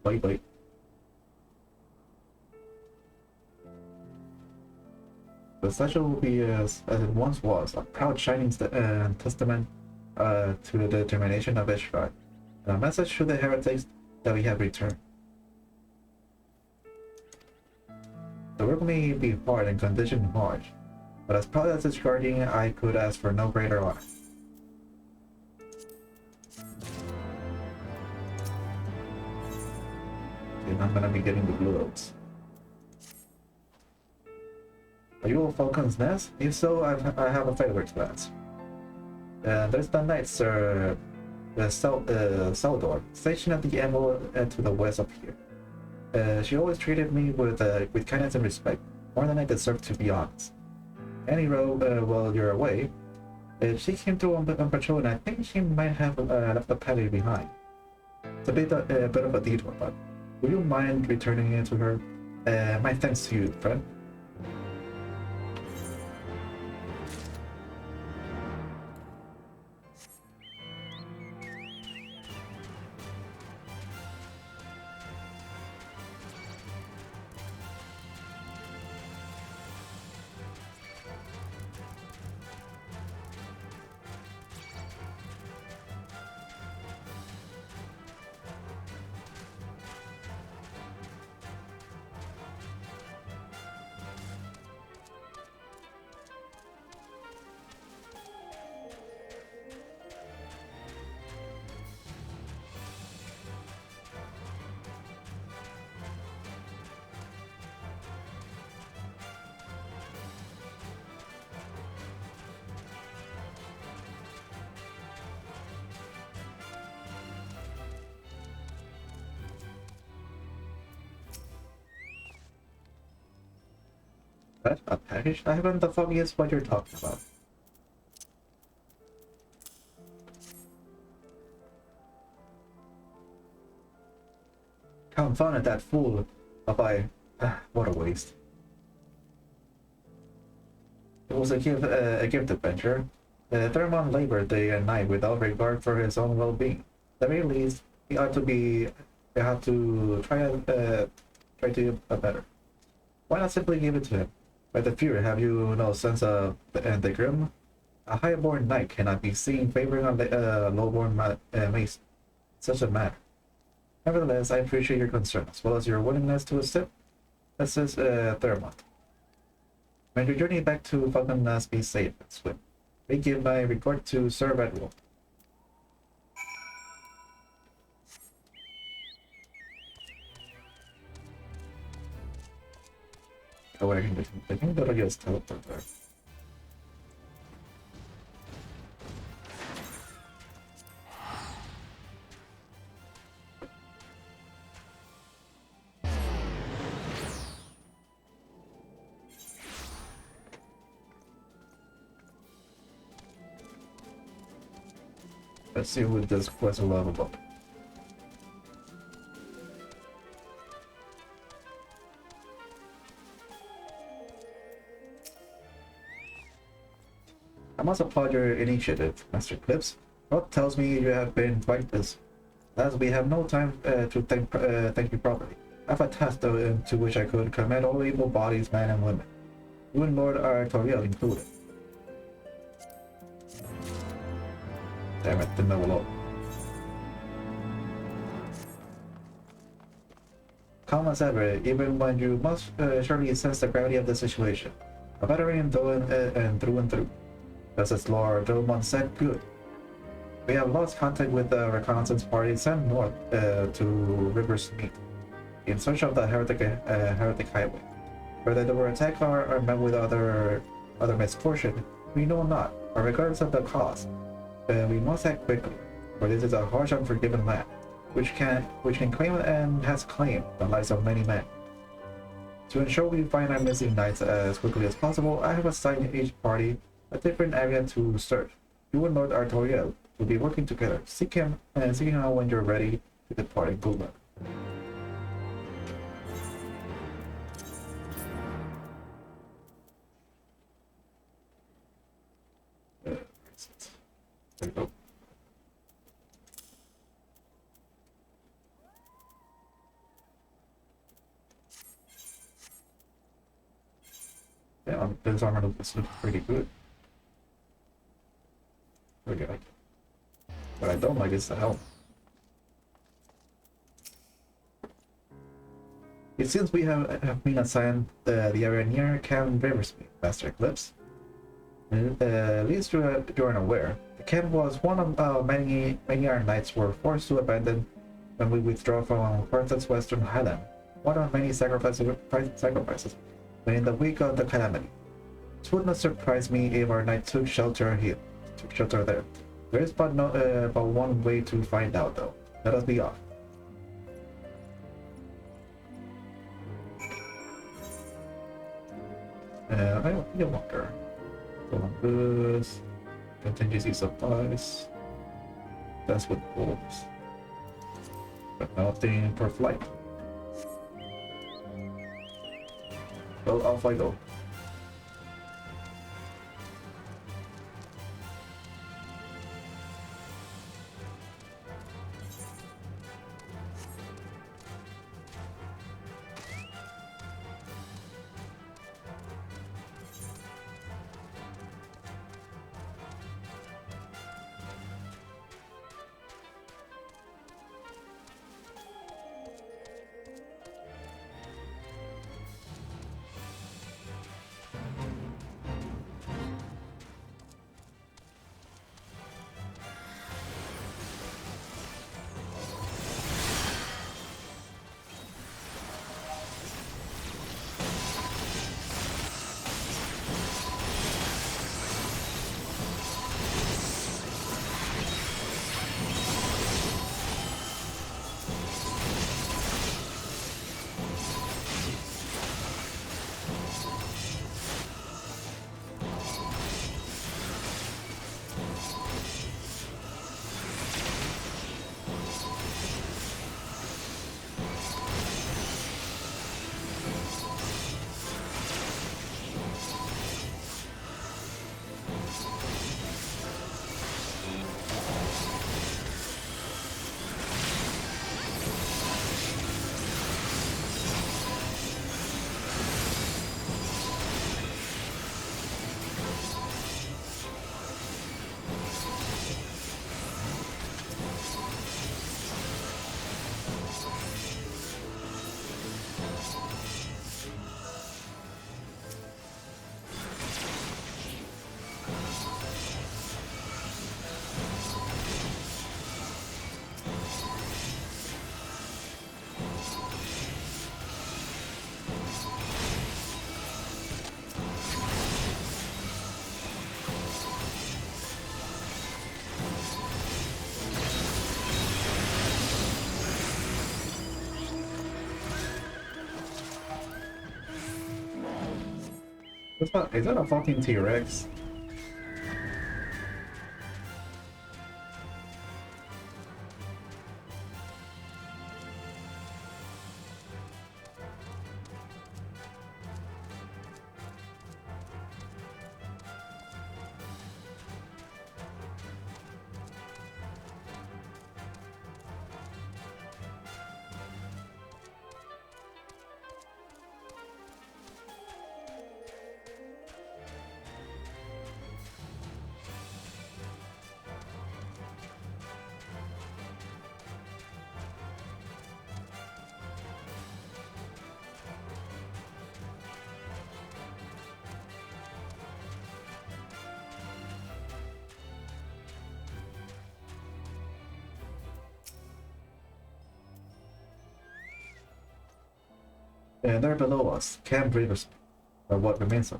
Bye bye. The statue will be as it once was, a proud shining testament to the determination of Ishgar, and a message to the heretics that we have returned. The work may be hard and conditions harsh, but as proud as its guardian, I could ask for no greater honor. And I'm gonna be getting the blue oats. Are you a Falcon's Nest? If so, I have a favor to ask. There's the knight, Sir Saldor, stationed at the emerald to the west of here. She always treated me with kindness and respect. More than I deserve, to be honest. Anyhow, while you're away, she came to on patrol, and I think she might have left the paddy behind. It's a bit of a detour, but would you mind returning it to her? My thanks to you, friend. What? A package? I haven't the foggiest what you're talking about. Confounded that fool of I... what a waste. It was a gift adventure. Thermon labored day and night without regard for his own well-being. At the very least, he ought to be... They have to try to do better. Why not simply give it to him? By the Fury, have you no sense of the grim? A highborn knight cannot be seen favoring a lowborn mace. Such a matter. Nevertheless, I appreciate your concern, as well as your willingness to assist Thermont. When your journey back to Falconness be safe and swift. We give my regard to Sir Redwall. Oh, I can go to just teleport there. Let's see who this quest is lovable. I must applaud your initiative, Master Clips. Rod tells me you have been quite busy. As we have no time to thank you properly. I have a task to which I could commend all able bodies, men and women. You and Lord Artoriel included. Damn it, didn't level up. Calm as ever, even when you must surely sense the gravity of the situation. A veteran through and through. Just as Lord Dolmon said, good. We have lost contact with the reconnaissance party sent north to River's Meet in search of the heretic highway. Whether they were attacked or met with other misfortune, we know not. But regardless of the cause, we must act quickly, for this is a harsh, unforgiving land, which can claim and has claimed the lives of many men. To ensure we find our missing knights as quickly as possible, I have assigned each party a different area to search. You and Lord Artoriel will be working together. Seek him out when you're ready to depart in good luck. There we go. Yeah, this armor looks pretty good. Okay. What I don't like is the helm. It seems we have been assigned the area near Camp Riversmeet, Master Eclipse. At least you're unaware. The camp was one of many our knights were forced to abandon when we withdraw from Quartet's Western Highland. One of many sacrifices when in the wake of the calamity. It would not surprise me if our knight took shelter here. There. There is but one way to find out, though. Let us be off. I don't feel longer. Stolen goods, contingency supplies. That's with wolves. But nothing per flight. Well, off I go. Is that a fucking T-Rex? And there below us, Camp Rivers are what remains of.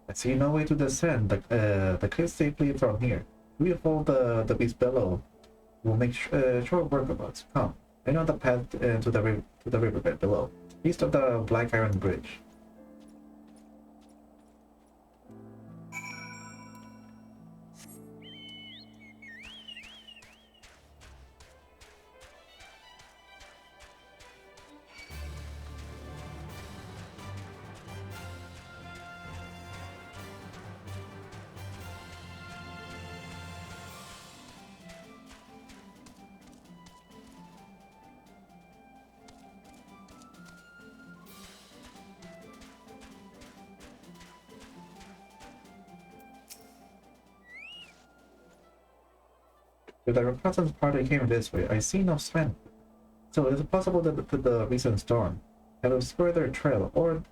I see no way to descend the cliff safely from here. We hold the beast below. We'll make short work of us. Come, I know the path to the riverbed below, east of the Black Iron Bridge. If the reconnaissance party came this way, I see no sign. So is it possible that the recent storm had obscured their trail, or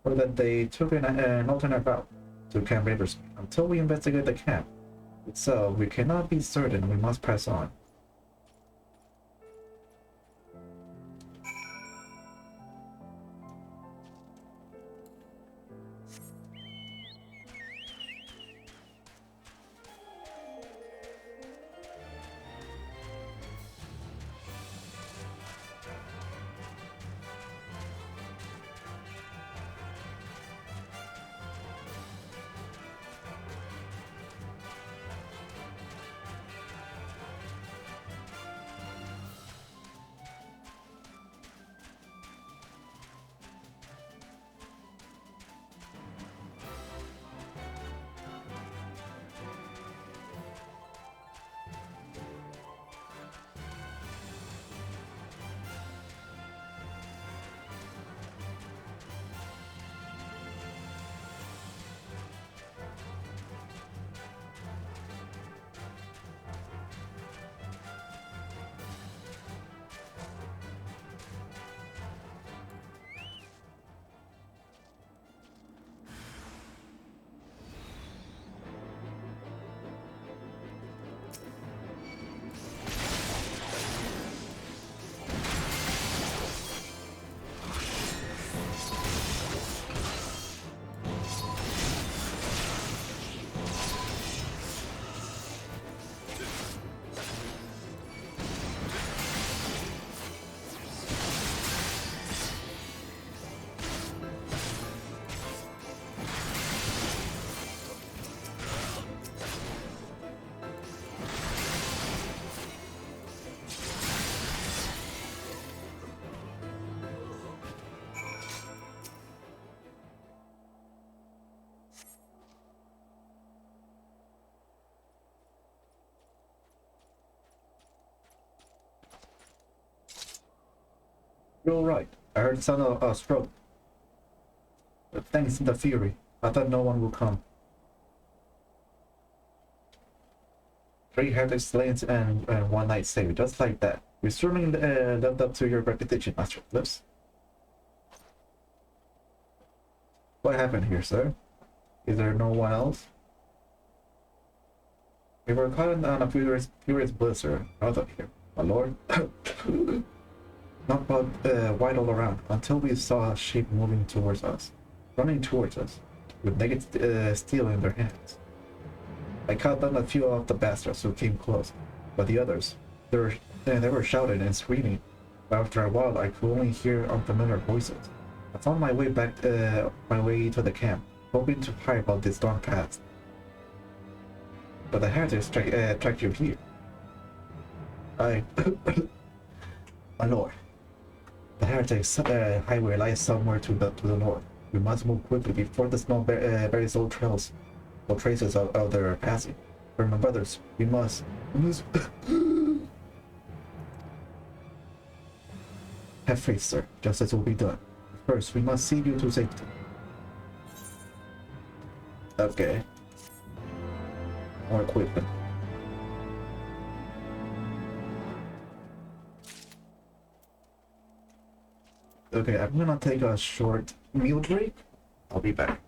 that they took an alternate route to Camp Rivers? Until we investigate the camp itself, we cannot be certain. We must press on. You're right. I heard the sound of a stroke. But thanks to the fury, I thought no one would come. 3 heretics slain and 1 knight saved, just like that. You certainly lived up to your reputation, Master Flips. What happened here, sir? Is there no one else? We were caught on a furious blizzard out of here, my lord. Knocked about wide all around until we saw a shape moving towards us, running towards us, with naked steel in their hands. I cut down a few of the bastards who came close, but the others, they were shouting and screaming. But after a while, I could only hear unfamiliar voices. I found my way back, my way to the camp, hoping to hide about this storm past. But the heretics tracked you here. My lord, the heretics' highway lies somewhere to the north. We must move quickly before the snow buries old trails or traces of their passing. For my brothers, we must have faith, sir. Justice will be done. First, we must see you to safety. Okay. More equipment. Okay, I'm gonna take a short meal break. I'll be back.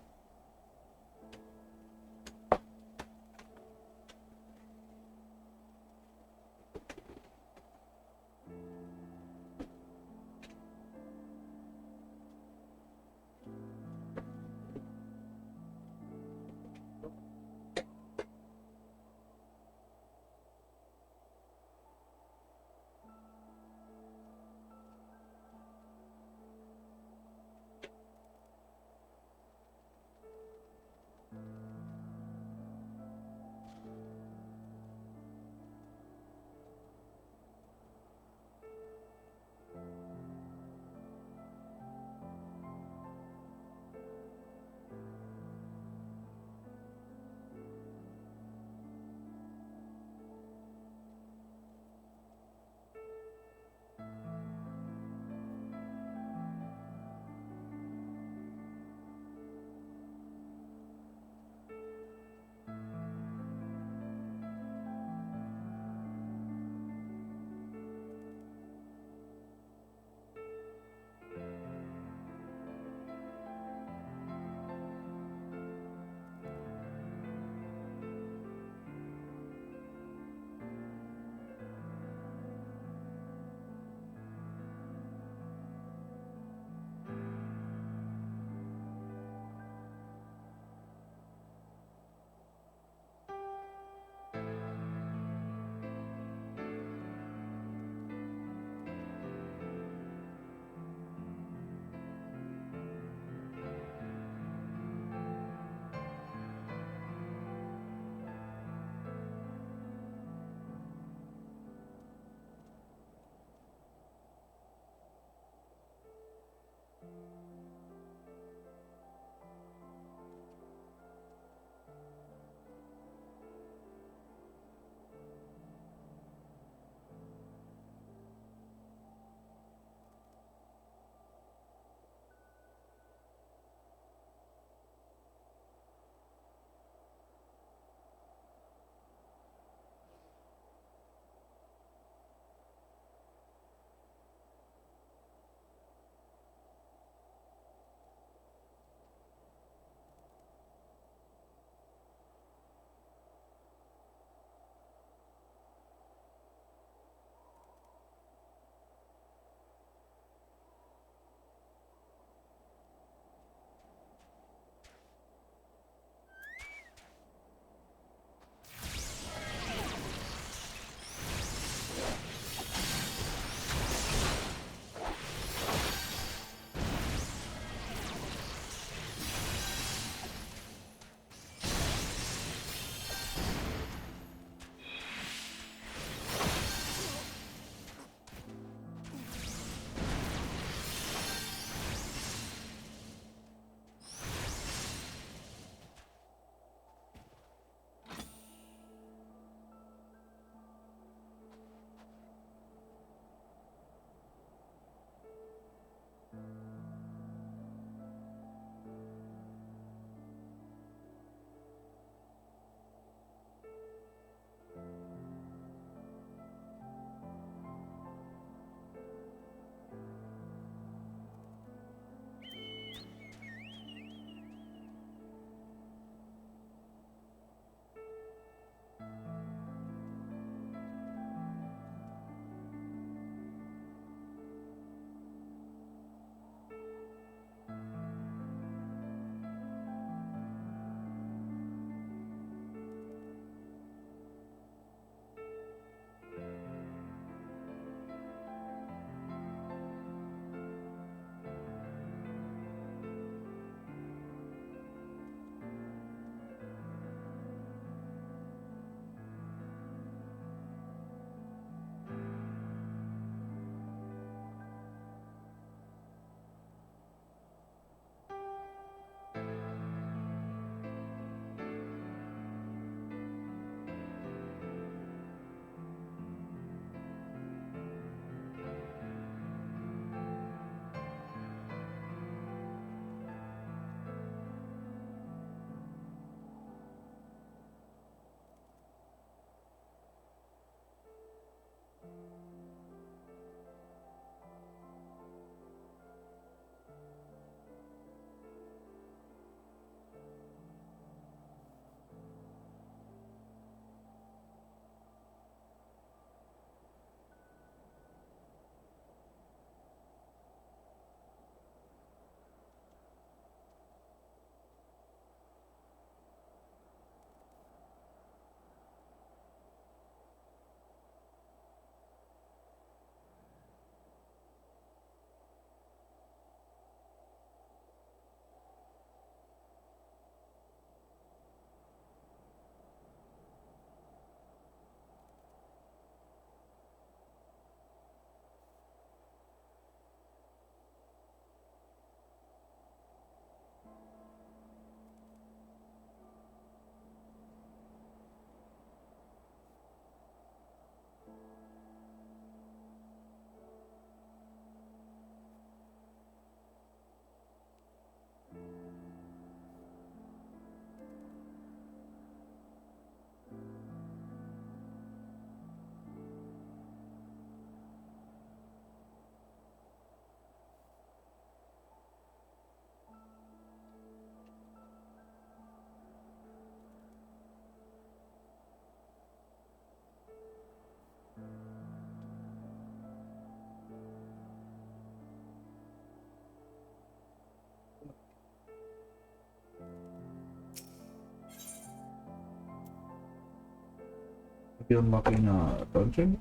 Maybe unlocking a dungeon?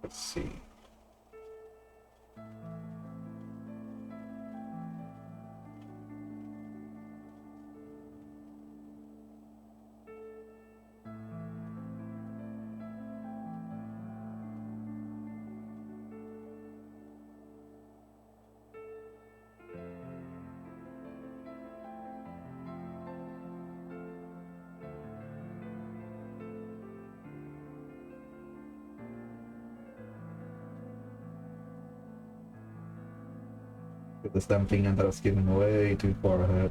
Let's see. With this damn thing ended up skimming way too far ahead.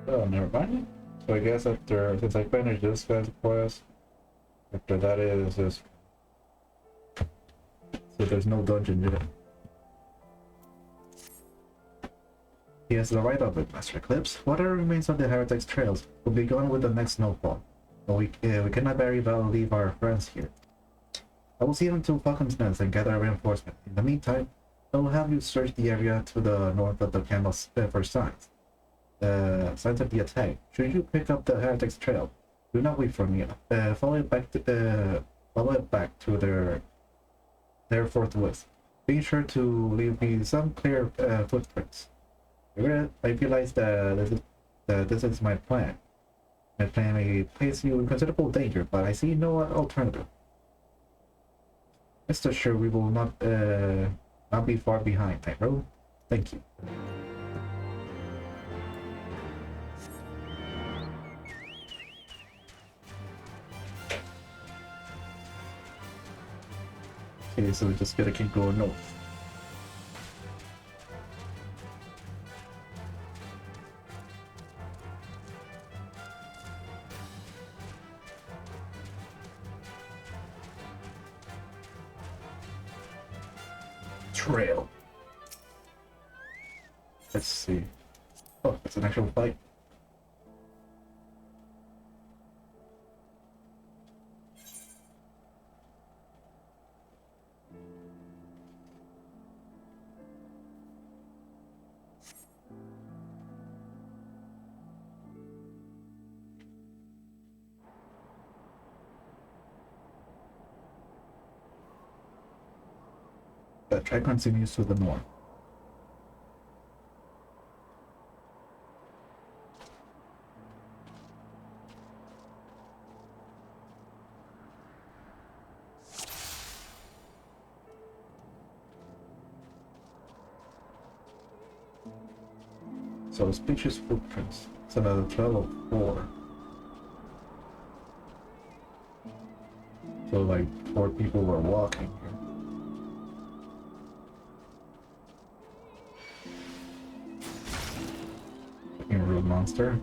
Oh, never mind. So I guess after, since I finished this guy's quest, after that is just... So there's no dungeon yet. He has the right of it, Master Eclipse. Whatever remains of the Heretics' trails will be gone with the next snowfall. But we cannot very well leave our friends here. I will see them to Falcon's Nest and gather reinforcement. In the meantime, I will have you search the area to the north of the canals for signs. Signs of the attack. Should you pick up the Heretics' trail, do not wait for me. Follow it back to their forthwith. Be sure to leave me some clear footprints. I realize that this is my plan. My plan may place you in considerable danger, but I see no alternative. Rest assured we will not be far behind, Nightrow. Thank you. Okay, so we just gotta keep going north. Trail. Let's see. Oh, it's an actual fight. The track continues to the north. So speeches footprints. It's another trail of 4. So like 4 people were walking here. Rude monster.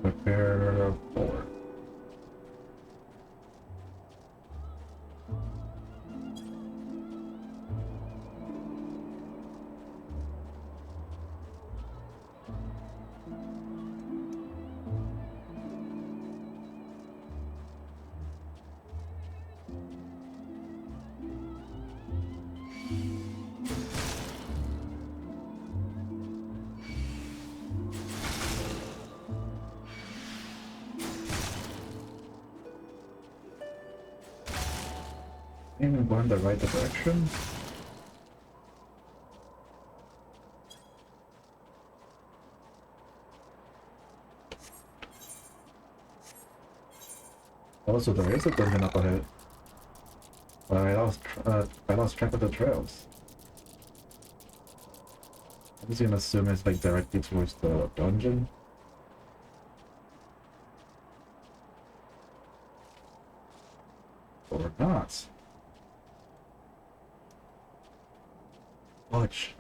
Prepare 4. Even going the right direction. Also, there is a dungeon up ahead. But I lost track of the trails. I'm just gonna assume it's like directly towards the dungeon. Or not. Watch.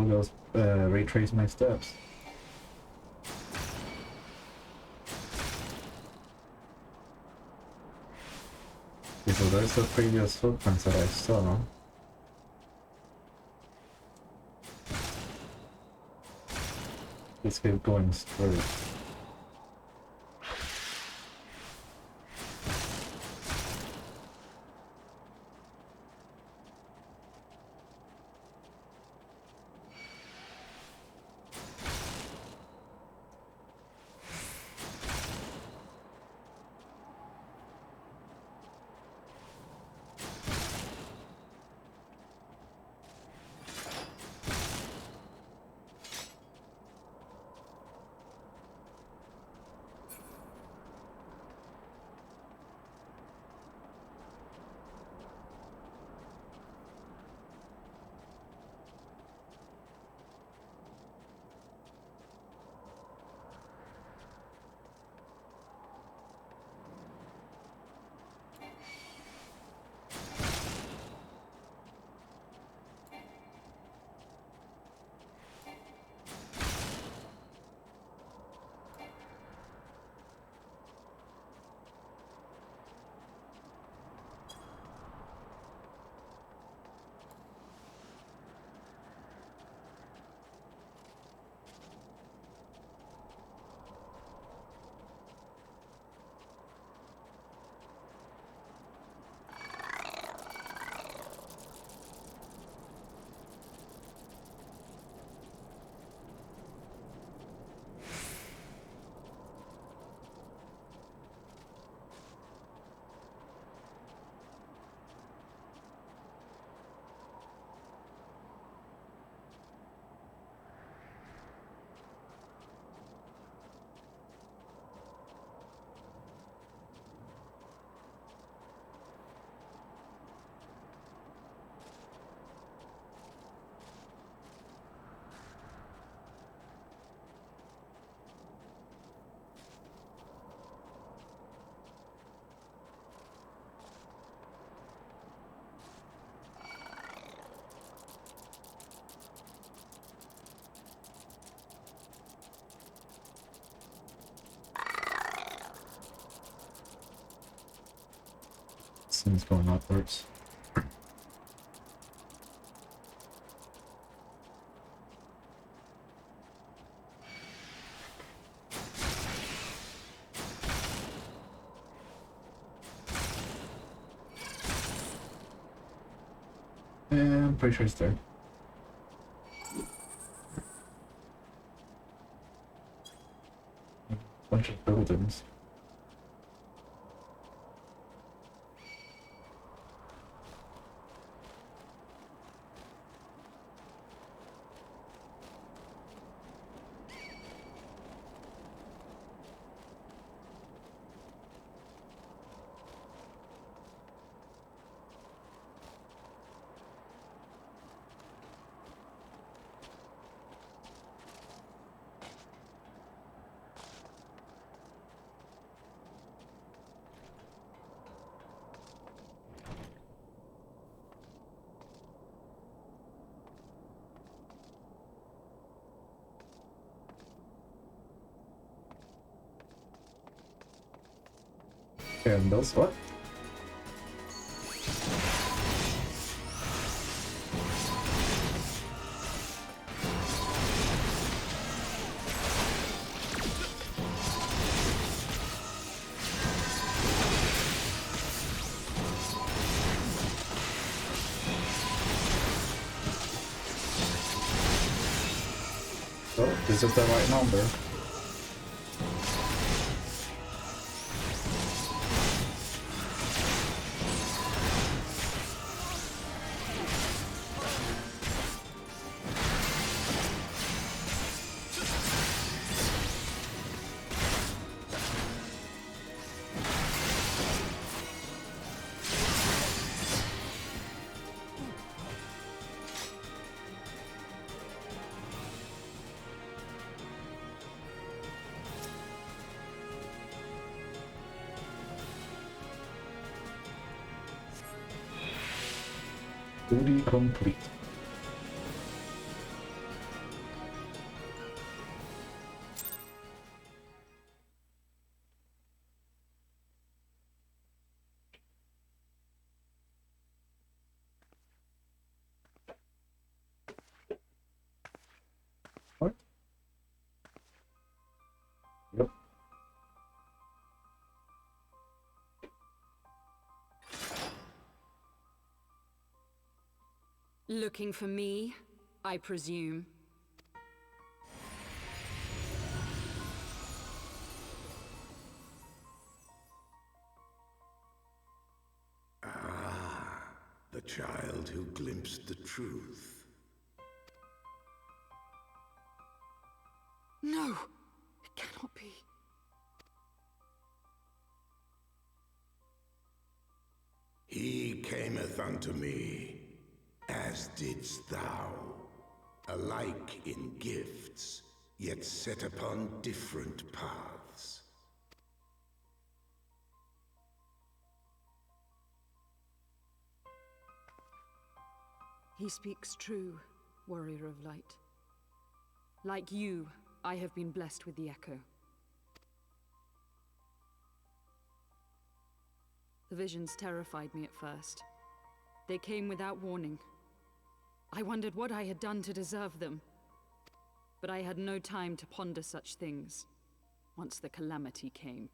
goes retrace my steps. Okay, so there's the previous footprints that I saw. Let's keep going straight. Things going upwards. And I'm pretty sure it's there. Bunch of buildings. And those what? Oh, this is the right number. Duty complete. Looking for me, I presume. Ah, the child who glimpsed the truth. No! It cannot be. He cameth unto me, as didst thou, alike in gifts, yet set upon different paths. He speaks true, warrior of light. Like you, I have been blessed with the echo. The visions terrified me at first. They came without warning. I wondered what I had done to deserve them. But I had no time to ponder such things, once the calamity came.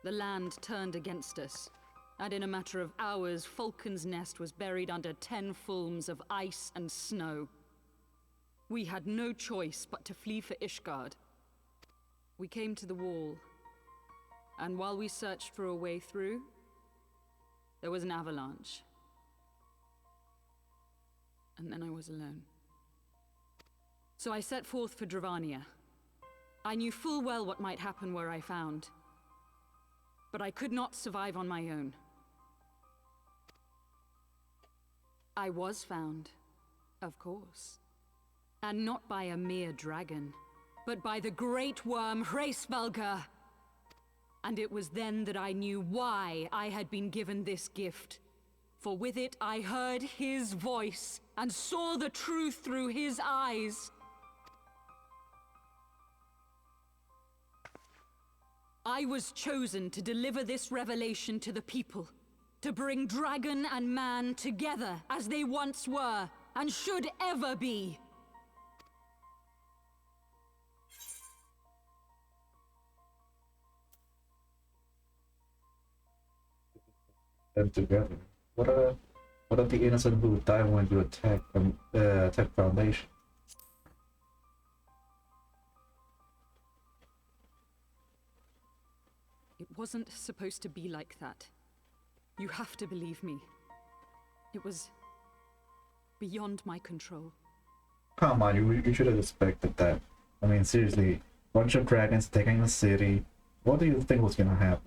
The land turned against us, and in a matter of hours, Falcon's Nest was buried under 10 fulms of ice and snow. We had no choice but to flee for Ishgard. We came to the wall, and while we searched for a way through, there was an avalanche. And then I was alone. So I set forth for Dravania. I knew full well what might happen where I found. But I could not survive on my own. I was found, of course. And not by a mere dragon, but by the great worm Hraesvelgr. And it was then that I knew why I had been given this gift. For with it I heard his voice, and saw the truth through his eyes. I was chosen to deliver this revelation to the people, to bring dragon and man together as they once were, and should ever be. Them together. What of the innocent who die when you attack attack Foundation? It wasn't supposed to be like that. You have to believe me. It was beyond my control. Come on, you should have expected that. I mean, seriously, bunch of dragons taking a city. What do you think was gonna happen?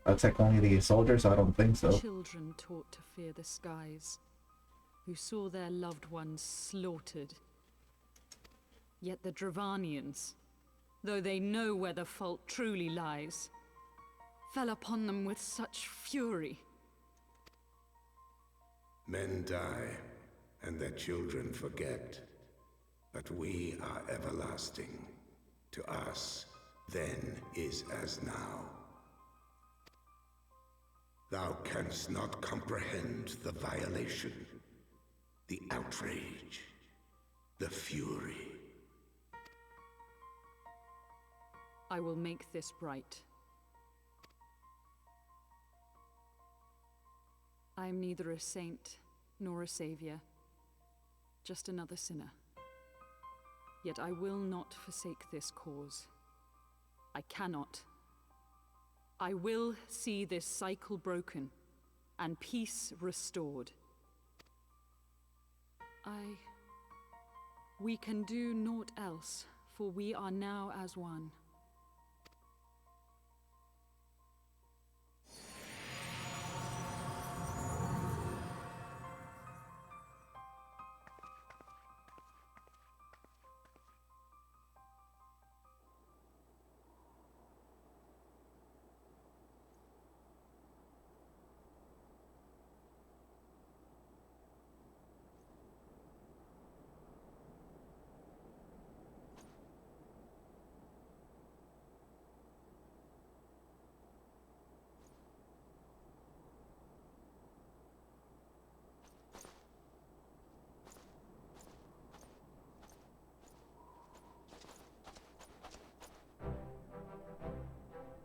Attack only the soldiers? I don't think so. Children taught to fear the skies, who saw their loved ones slaughtered. Yet the Dravanians, though they know where the fault truly lies, fell upon them with such fury. Men die, and their children forget. But we are everlasting. To us, then is as now. Thou canst not comprehend the violation, the outrage, the fury. I will make this right. I am neither a saint nor a savior, just another sinner. Yet I will not forsake this cause. I cannot. I will see this cycle broken and peace restored. We can do naught else, for we are now as one.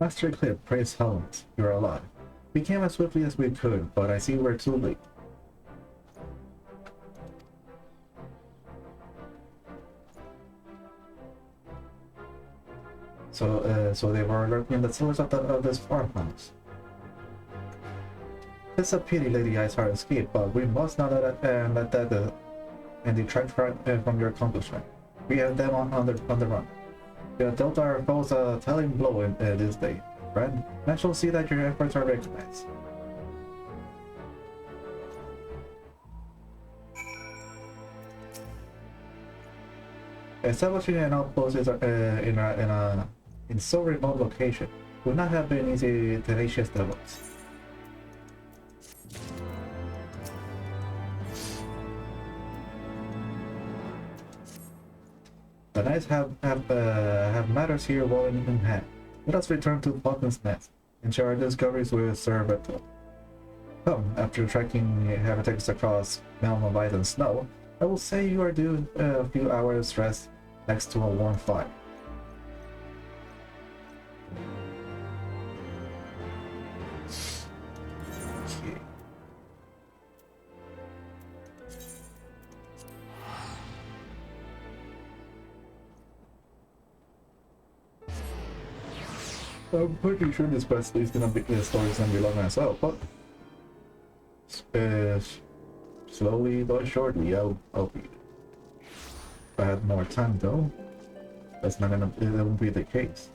Master Clip, praise Helms, you're alive. We came as swiftly as we could, but I see we're too late. So they were lurking in the cellars of this farmhouse. It's a pity Lady Iceheart escaped, but we must not let that and detract from your accomplishment. We have them on the run. We have dealt our foes a telling blow this day. Friend, men shall see that your efforts are recognized. Establishing an outpost in so remote location would not have been easy tenacious devils. The knights have matters here well in hand. Let us return to Falcon's Nest and share our discoveries with Sir Beto. Come, after tracking heretics across mountain of ice and snow, I will say you are due a few hours rest next to a warm fire. Okay. I'm pretty sure this quest is gonna be the story's gonna be long as well, but slowly but surely I'll beat it. If I had more time though, it won't be the case.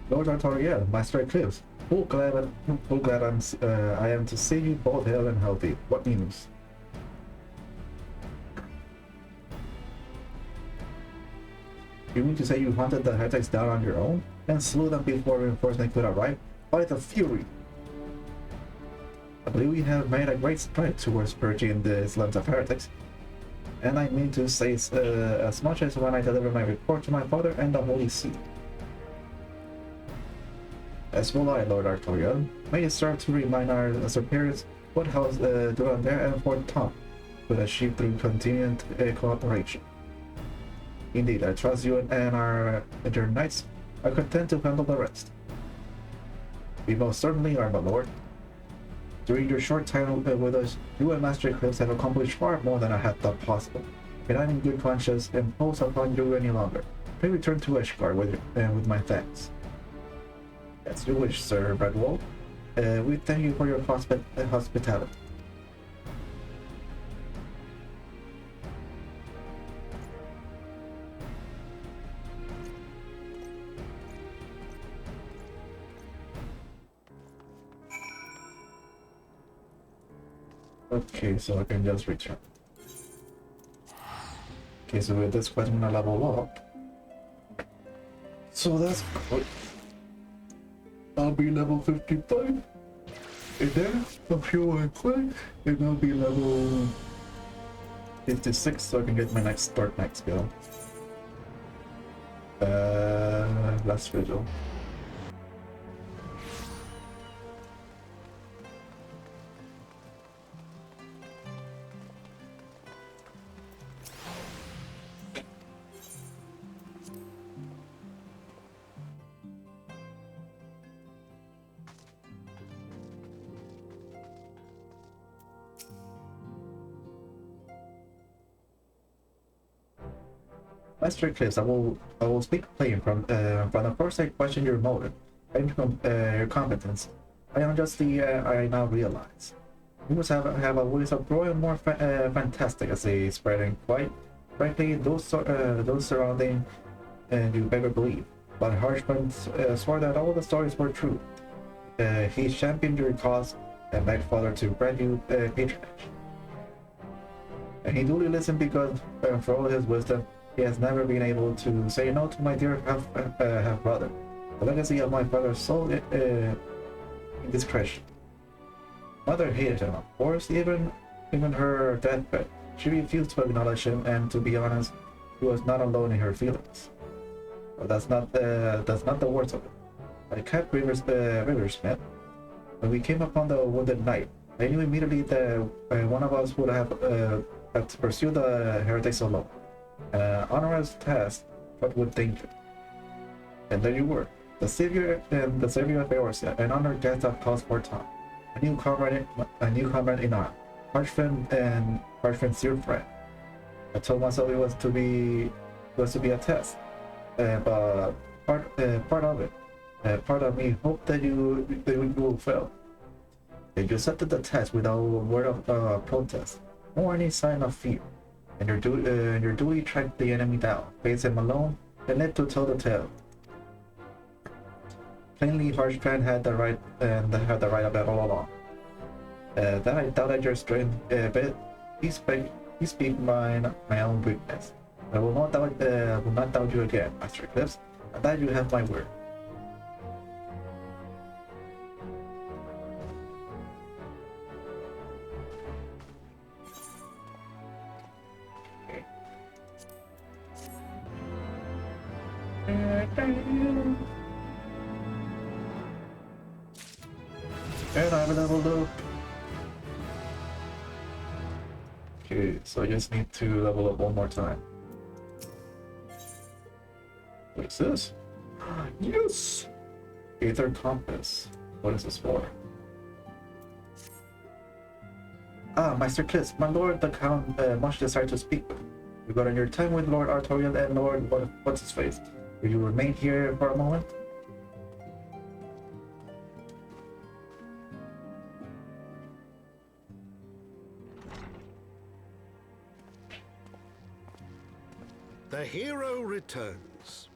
Lord Artoriel, Master Eclipse, full glad I am to see you both hale and healthy. What news? You mean to say you hunted the heretics down on your own and slew them before reinforcement could arrive? By the Fury! I believe we have made a great stride towards purging the slums of heretics, and I mean to say as much as when I deliver my report to my father and the Holy See. As will I, Lord Artoriel. May it serve to remind our superiors what House Durandare and Fort Tom could achieve through continued cooperation. Indeed, I trust you and your knights are content to handle the rest. We most certainly are, my lord. During your short time with us, you and Master Eclipse have accomplished far more than I had thought possible, and I in good conscience impose upon you any longer. Pray return to Ishgard with my thanks. As you wish, Sir Redwall. We thank you for your hospitality. Okay, so I can just return. Okay, so with this quest I'm gonna level up. So that's good. I'll be level 55. And then a few more quests, and I'll be level 56 so I can get my next start next skill. Last vigil. Master Eclipse, I will speak plain from the first I question your motive and your competence. I unjustly I now realize. You must have a ways of growing more fantastic as a spreading. Quite frankly, those surrounding you better believe. But Harshman swore that all the stories were true. He championed your cause and begged Father to grant you patronage. And he duly listened because, for all his wisdom, he has never been able to say no to my dear half-brother. The legacy of my father's soul indiscretion. Mother hated him, of course, even her deathbed. She refused to acknowledge him, and to be honest, she was not alone in her feelings. But that's not the worst of it. I kept Riversmith. When we came upon the wounded knight, I knew immediately that one of us would have to pursue the heretics alone. Honor's task but with danger. And there you were, the savior of Eorzea, an honored guest of cause for time, a new comrade in arms, harsh friend, dear friend. I told myself it was to be a test, but part of me hoped that you will fail. You accepted the test without a word of protest, or any sign of fear, and your duty tracked the enemy down, faced him alone, and led to tell the tale. Plainly, Harshpan had the right of it all along. That I doubted your strength, but he speak my own weakness. I will not doubt you again, Master Eclipse, and that you have my word. And I'm leveled up. Okay, so I just need to level up one more time. What is this? Yes! Aether Compass. What is this for? Ah, Master Kiss, my lord the Count much desire to speak with. You got on your time with Lord Artoriel and Lord what's his face. Will you remain here for a moment? The hero returns.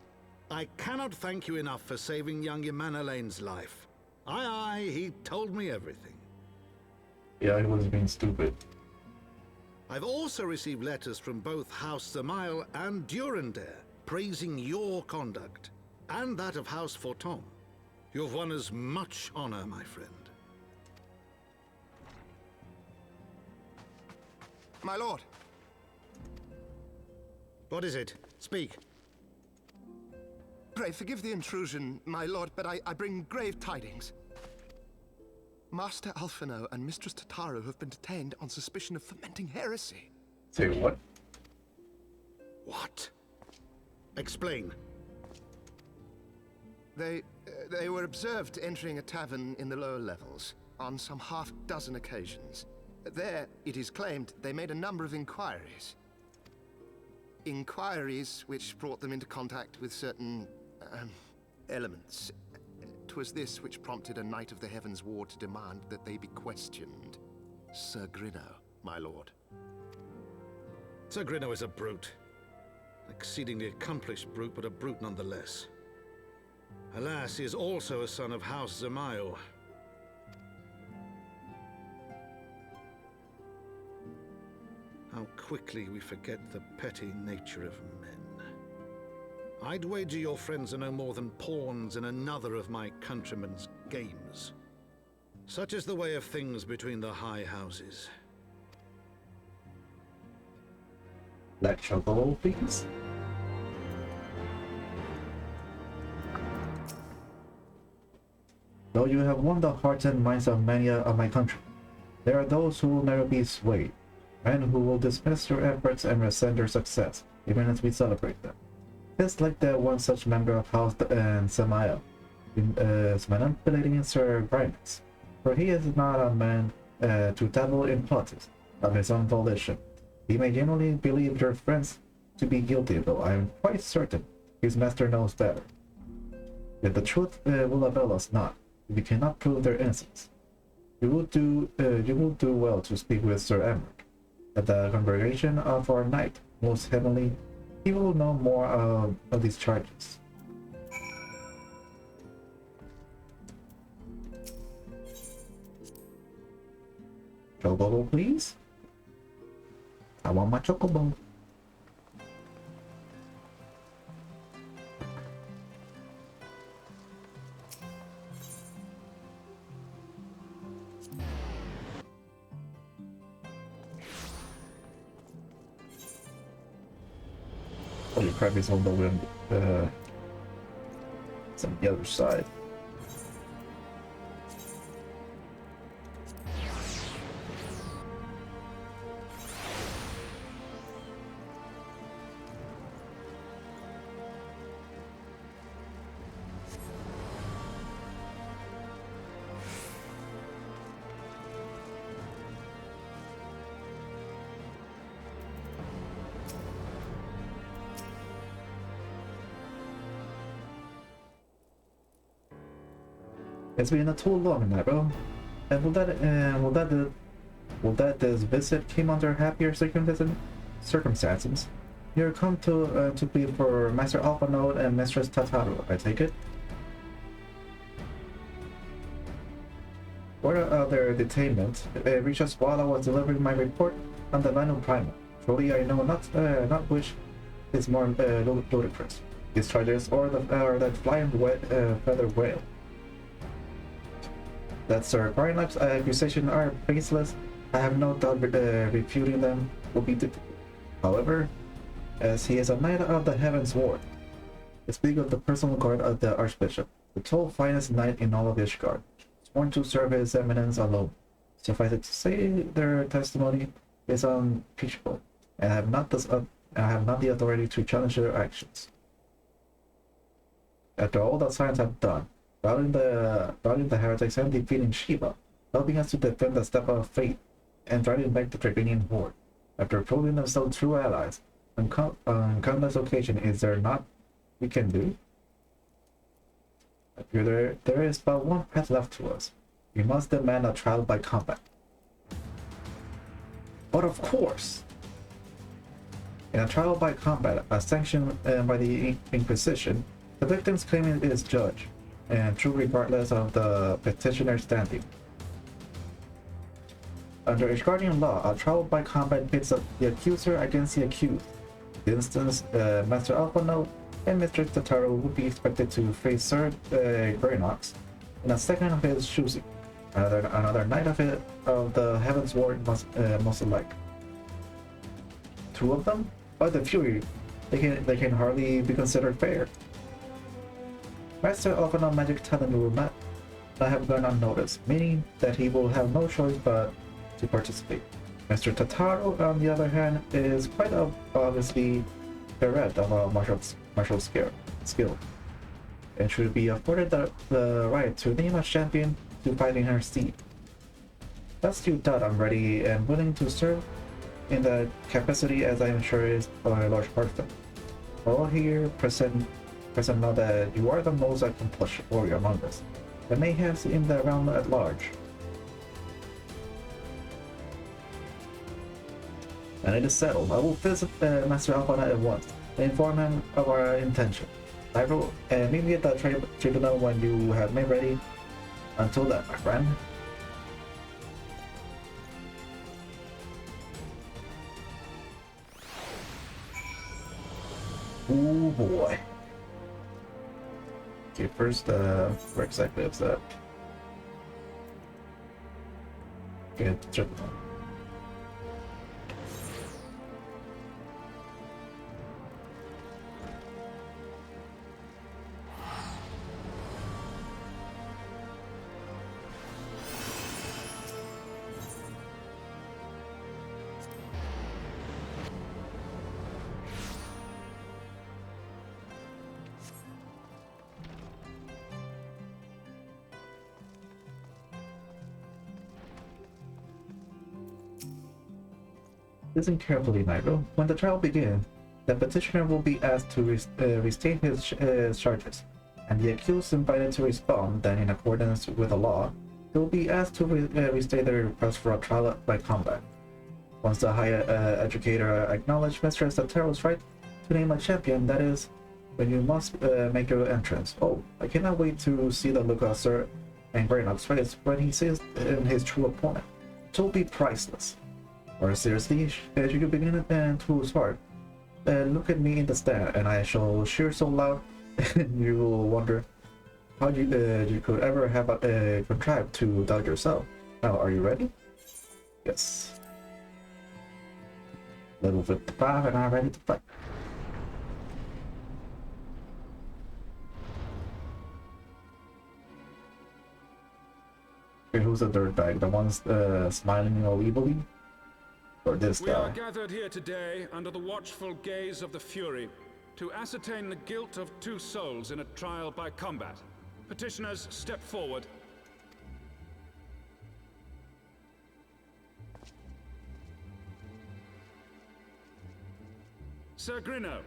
I cannot thank you enough for saving young Imanolane's life. Aye, he told me everything. Yeah, he was being stupid. I've also received letters from both House Zamail and Durandare praising your conduct, and that of House Forton. You've won us much honor, my friend. My lord. What is it? Speak. Pray forgive the intrusion, my lord, but I bring grave tidings. Master Alphino and Mistress Tataru have been detained on suspicion of fomenting heresy. Say what? What? Explain. They were observed entering a tavern in the lower levels on some half-dozen occasions. There, it is claimed, they made a number of inquiries. Inquiries which brought them into contact with certain elements. 'Twas this which prompted a Knight of the Heavensward to demand that they be questioned. Sir Grinno, my lord. Sir Grinno is a brute. An exceedingly accomplished brute, but a brute nonetheless. Alas, he is also a son of House Zamail. How quickly we forget the petty nature of men. I'd wager your friends are no more than pawns in another of my countrymen's games. Such is the way of things between the high houses. Black chocolate, please. Though you have won the hearts and minds of many of my country, there are those who will never be swayed, and who will dismiss your efforts and resent your success, even as we celebrate them. It's like the one such member of House and Samael, is manipulating Sir Grimus, for he is not a man to dabble in politics of his own volition. He may genuinely believe your friends to be guilty, though I am quite certain his master knows better. Yet the truth will avail us not, if we cannot prove their innocence. You will do well to speak with Sir Emmerich. At the congregation of our knight, most heavenly, he will know more of these charges. Chocobo, please. I want my chocobo. Holy crap, he's on the wind. It's on the other side. It's been too long, Nightrow. And will that this visit came under happier circumstances? You're come to plead for Master Alpha Node and Mistress Tataru, I take it? Word of their detainment reached us while I was delivering my report on the Nano Primal. Truly, I know not which is more ludicrous, these charges or that flying feather whale. That Sir Garnap's accusations are baseless. I have no doubt refuting them will be difficult. However, as he is a knight of the Heavensward, I speak of the personal guard of the Archbishop, the sole finest knight in all of Ishgard, sworn to serve his eminence alone. Suffice it to say, their testimony is unimpeachable, and I have not the authority to challenge their actions. After all that science have done, routing the heretics and defeating Shiva, helping us to defend the step of faith, and driving back the Draconian horde, after proving themselves true allies, on countless occasions, is there not we can do? I fear there is but one path left to us. We must demand a trial by combat. But of course! In a trial by combat, as sanctioned by the Inquisition, the victim's claim is judged, and true regardless of the petitioner's standing. Under Ishgardian law, a trial by combat pits the accuser against the accused. For instance, Master Alpha Node and Mistress Tataru would be expected to face Sir Greynox in a second of his choosing. Another knight of the Heavensward most alike. Two of them? By the Fury, they can hardly be considered fair. Master Alpha Node magic talent will not have gone unnoticed, meaning that he will have no choice but to participate. Mr. Tataru, on the other hand, is quite obviously bereft of martial skill, and should be afforded the right to name a champion to fight in her stead. Thus you doubt I'm ready and willing to serve in that capacity, as I am sure is a large part of them. All here present know that you are the most accomplished warrior among us, and mayhaps in the realm at large. And it is settled. I will visit Master Alphana at once and inform him of our intention. I will meet me at the tribunal when you have me ready. Until then, my friend. Oh boy. Okay, first, where exactly is that? Okay, tribunal. Listen carefully, Nightrow. When the trial begins, the petitioner will be asked to restate his charges, and the accused invited to respond. Then, in accordance with the law, they will be asked to restate their request for a trial by combat. Once the High Educator acknowledges Mistress Tataru's right to name a champion, that is, when you must make your entrance. Oh, I cannot wait to see the look of Sir Greynox's face when he sees his true opponent. It will be priceless. Or seriously, as you begin to start, look at me in the stand, and I shall cheer so loud, you will wonder how you could ever have contrived to doubt yourself. Now, are you ready? Yes. Level 55, and I'm ready to fight. Okay, who's the dirtbag? The ones smiling all evilly? Or this guy? We are gathered here today under the watchful gaze of the Fury to ascertain the guilt of 2 souls in a trial by combat. Petitioners, step forward. Sir Grino,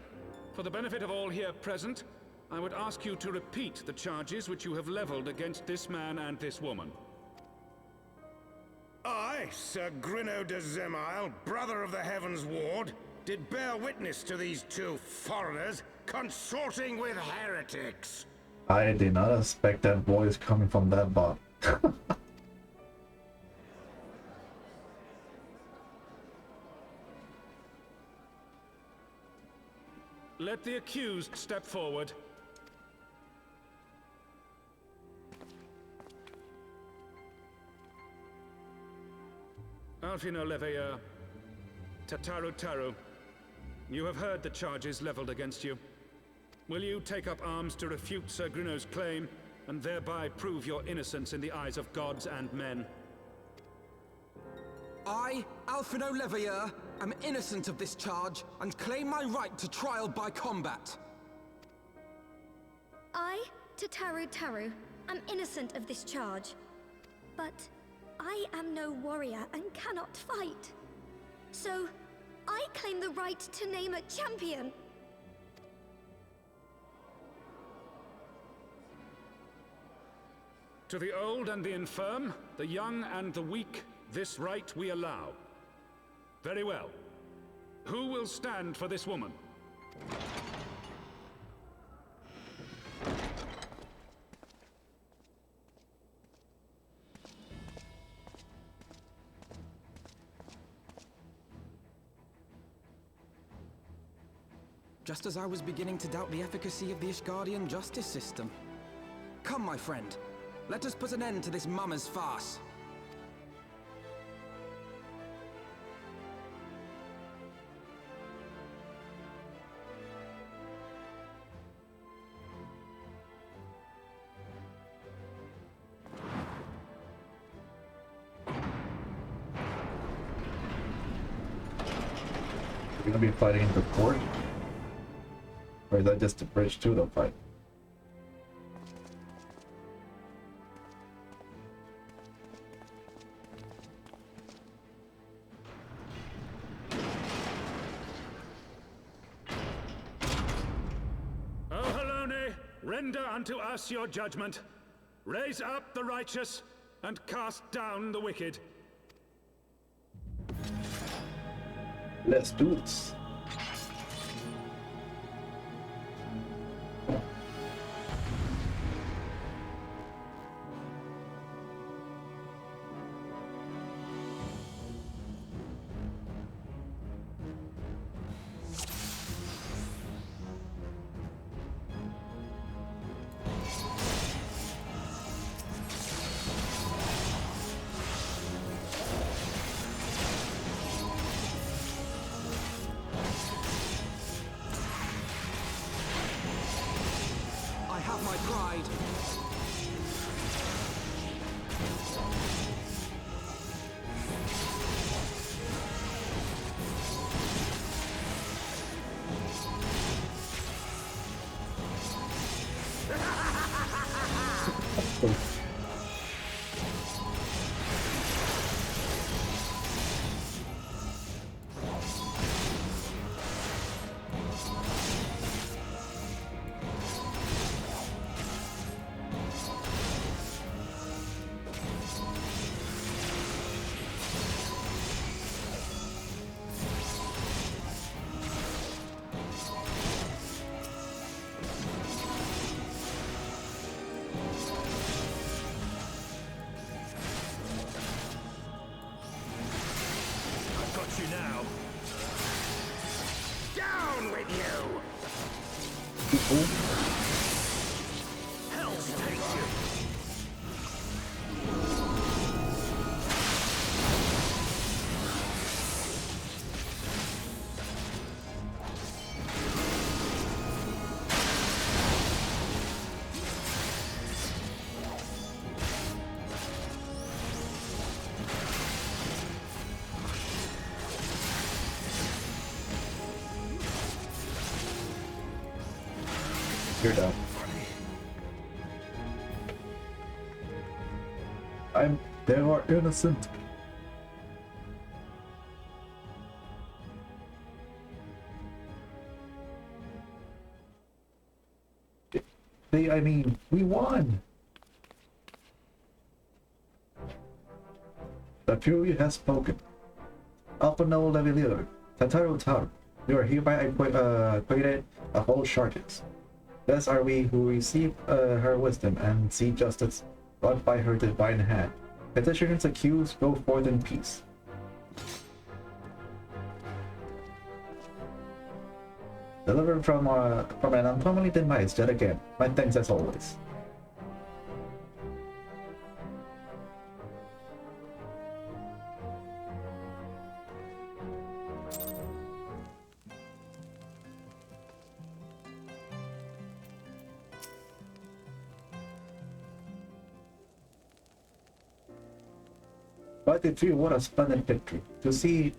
for the benefit of all here present, I would ask you to repeat the charges which you have leveled against this man and this woman. I, Sir Grinno de Zemile, brother of the Heavensward, did bear witness to these two foreigners consorting with heretics. I did not expect that voice coming from that bot. Let the accused step forward. Alfino Leveilleur, Tataru, you have heard the charges leveled against you. Will you take up arms to refute Sir Grinno's claim, and thereby prove your innocence in the eyes of gods and men? I, Alfino Leveilleur, am innocent of this charge, and claim my right to trial by combat. I, Tataru, am innocent of this charge. But I am no warrior and cannot fight. So, I claim the right to name a champion. To the old and the infirm, the young and the weak, this right we allow. Very well. Who will stand for this woman? Just as I was beginning to doubt the efficacy of the Ishgardian justice system. Come, my friend. Let us put an end to this mummer's farce. We're gonna be fighting in the court? Or is that just a bridge to the fight? O Halone, render unto us your judgment. Raise up the righteous, and cast down the wicked. Let's do this. I have my pride. I've got you now. Down with you! Hell's take you! You're done. They are innocent. I mean, we won! The Fury has spoken. Alpha No Levelier, Tataru Taru, you are hereby acquitted of all charges. Thus are we who receive her wisdom and see justice brought by her divine hand. Petitioners accused go forth in peace. Delivered from an unformerly demised yet again. My thanks as always. But it really what a splendid victory to see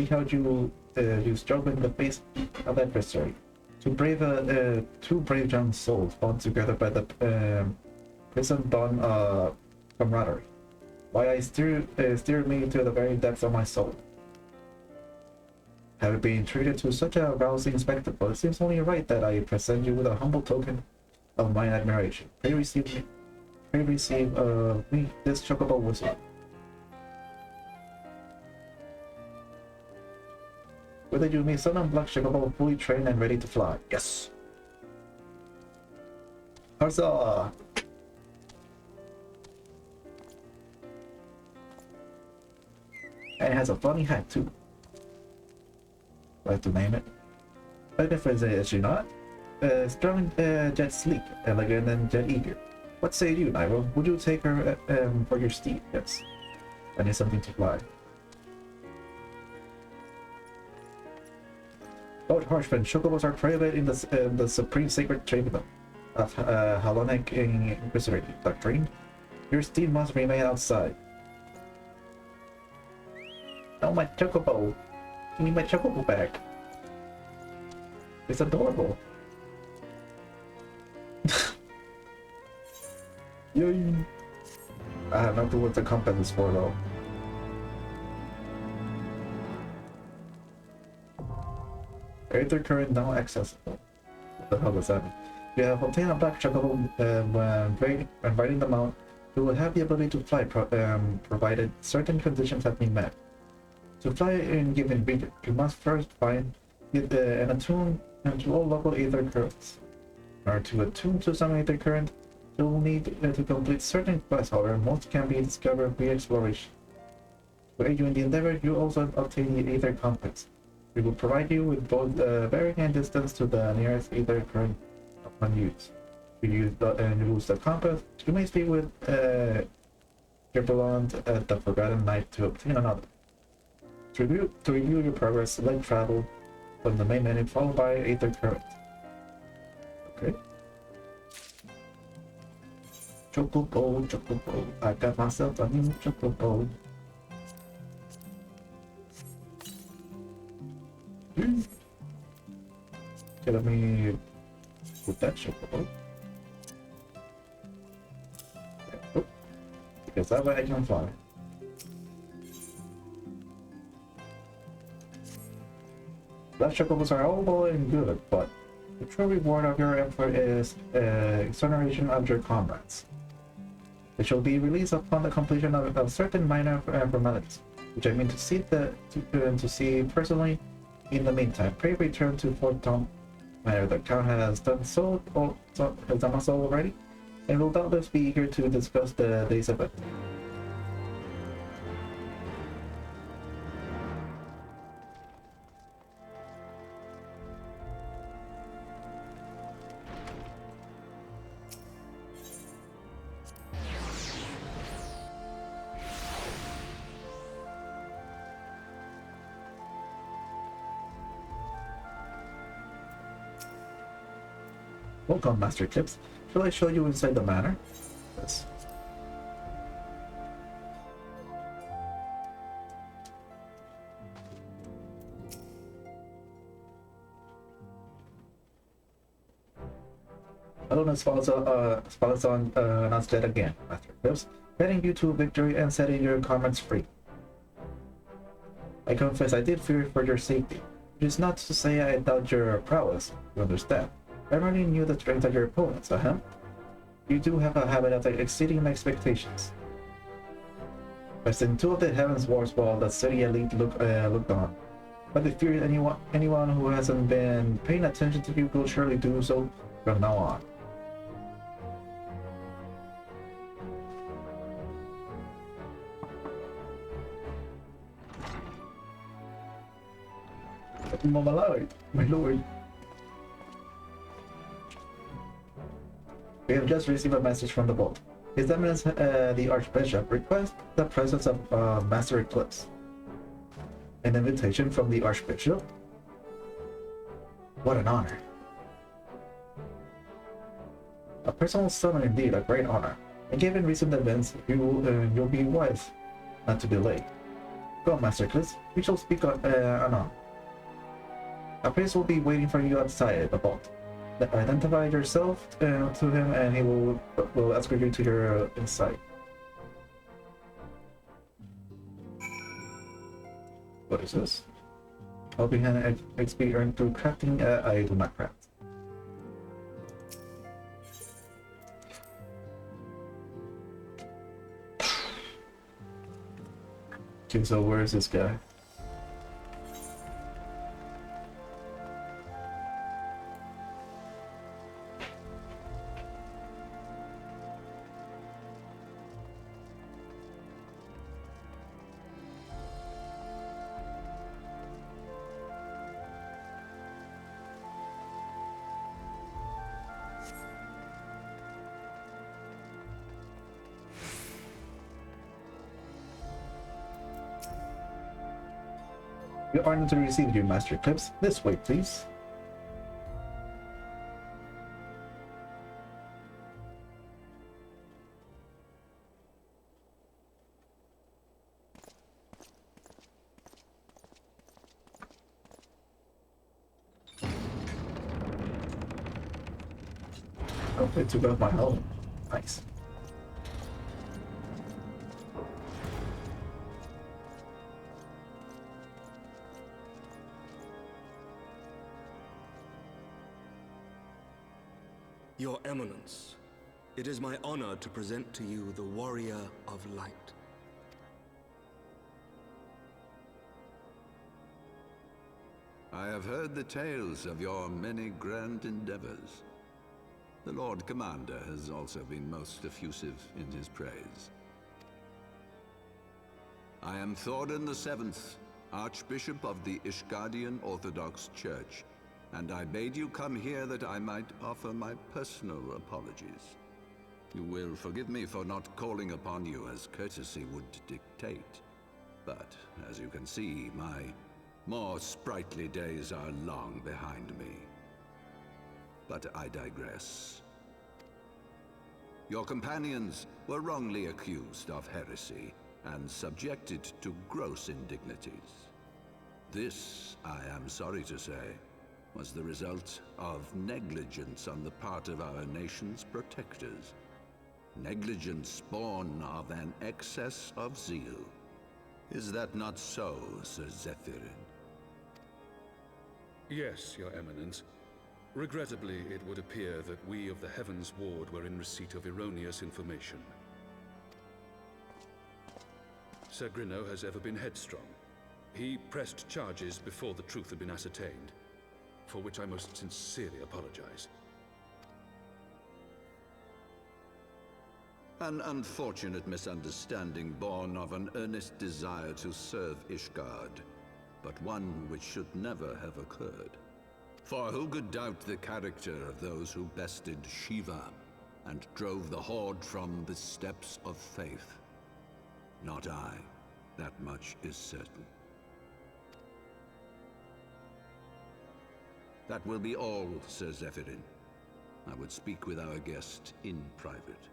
how you struggle in the face of adversary. Two brave young souls bound together by the prison bond camaraderie. Why I steer me to the very depths of my soul. Having been treated to such a rousing spectacle, it seems only right that I present you with a humble token of my admiration. Pray receive me this chocobo whistle. Whether you may sun and black chocobo fully trained and ready to fly. Yes! Huzzah! And it has a funny hat too. Like to name it. But difference is she not? Sterling jet sleek, elegant and jet eager. What say you, Nightrow? Would you take her for your steed? Yes. I need something to fly. Lord Harshman, chocobos are prohibited in the supreme sacred chamber of Hellenic Inquisitor doctrine. Your steed must remain outside. Oh, my chocobo! Give me my chocobo back. It's adorable. Yay! I have no clue what the compass is for though. Aether current now accessible. What the hell does that mean? You have obtained a black chocobo when riding them out. You will have the ability to fly provided certain conditions have been met. To fly in given region, you must first find and attune to all local aether currents. In order to attune to some aether current, you will need to complete certain quests, however, most can be discovered via exploration. To aid you in the endeavor, you also obtain the aether compass. We will provide you with both bearing and distance to the nearest aether current upon use. If you use the compass, you may speak with Gerbalond at the Forgotten Night to obtain another. To review your progress, select travel from the main menu followed by aether current. Okay. Chocobo, chocobo. I got myself a new chocobo. Okay, let me put that chocobo. Oh, because that way I can fly. Black chocobos are all well and good, but the true reward of your effort is exoneration of your comrades. They shall be released upon the completion of certain minor formalities, which I mean to see personally. In the meantime, pray return to Fort Tom Manor. The Count has done so already, and will doubtless be eager to discuss the day's event. Welcome, Master Clips. Shall I show you inside the manor? Yes. Alona Spalazon announced yet again, Master Clips, heading you to victory and setting your comrades free. I confess I did fear for your safety, which is not to say I doubt your prowess, you understand. I already knew the strength of your opponents, You do have a habit of exceeding my expectations. I sent 2 of the Heavenswards while the city elite looked on. But I fear anyone who hasn't been paying attention to you will surely do so from now on. My lord. We have just received a message from the vault. His Eminence, the Archbishop, requests the presence of Master Eclipse. An invitation from the Archbishop? What an honor. A personal summon indeed, a great honor. And given recent events, you'll be wise not to be late. Go, Master Eclipse. We shall speak anon. A priest will be waiting for you outside the vault. Identify yourself to him, and he will escort you to your inside. What is this? Helping hand XP earned through crafting. I do not craft. Okay, so where is this guy? You're honored to receive you, Master Eclipse. This way, please. Oh, they took off my helmet. Nice. Your Eminence, it is my honor to present to you the Warrior of Light. I have heard the tales of your many grand endeavors. The Lord Commander has also been most effusive in his praise. I am Thorin VII, Archbishop of the Ishgardian Orthodox Church, and I bade you come here that I might offer my personal apologies. You will forgive me for not calling upon you as courtesy would dictate. But, as you can see, my more sprightly days are long behind me. But I digress. Your companions were wrongly accused of heresy and subjected to gross indignities. This, I am sorry to say, was the result of negligence on the part of our nation's protectors. Negligence born of an excess of zeal. Is that not so, Sir Zephyrin? Yes, Your Eminence. Regrettably, it would appear that we of the Heavensward were in receipt of erroneous information. Sir Grinno has ever been headstrong. He pressed charges before the truth had been ascertained, for which I most sincerely apologize. An unfortunate misunderstanding born of an earnest desire to serve Ishgard, but one which should never have occurred. For who could doubt the character of those who bested Shiva and drove the Horde from the steps of faith? Not I. That much is certain. That will be all, Sir Zephyrin. I would speak with our guest in private.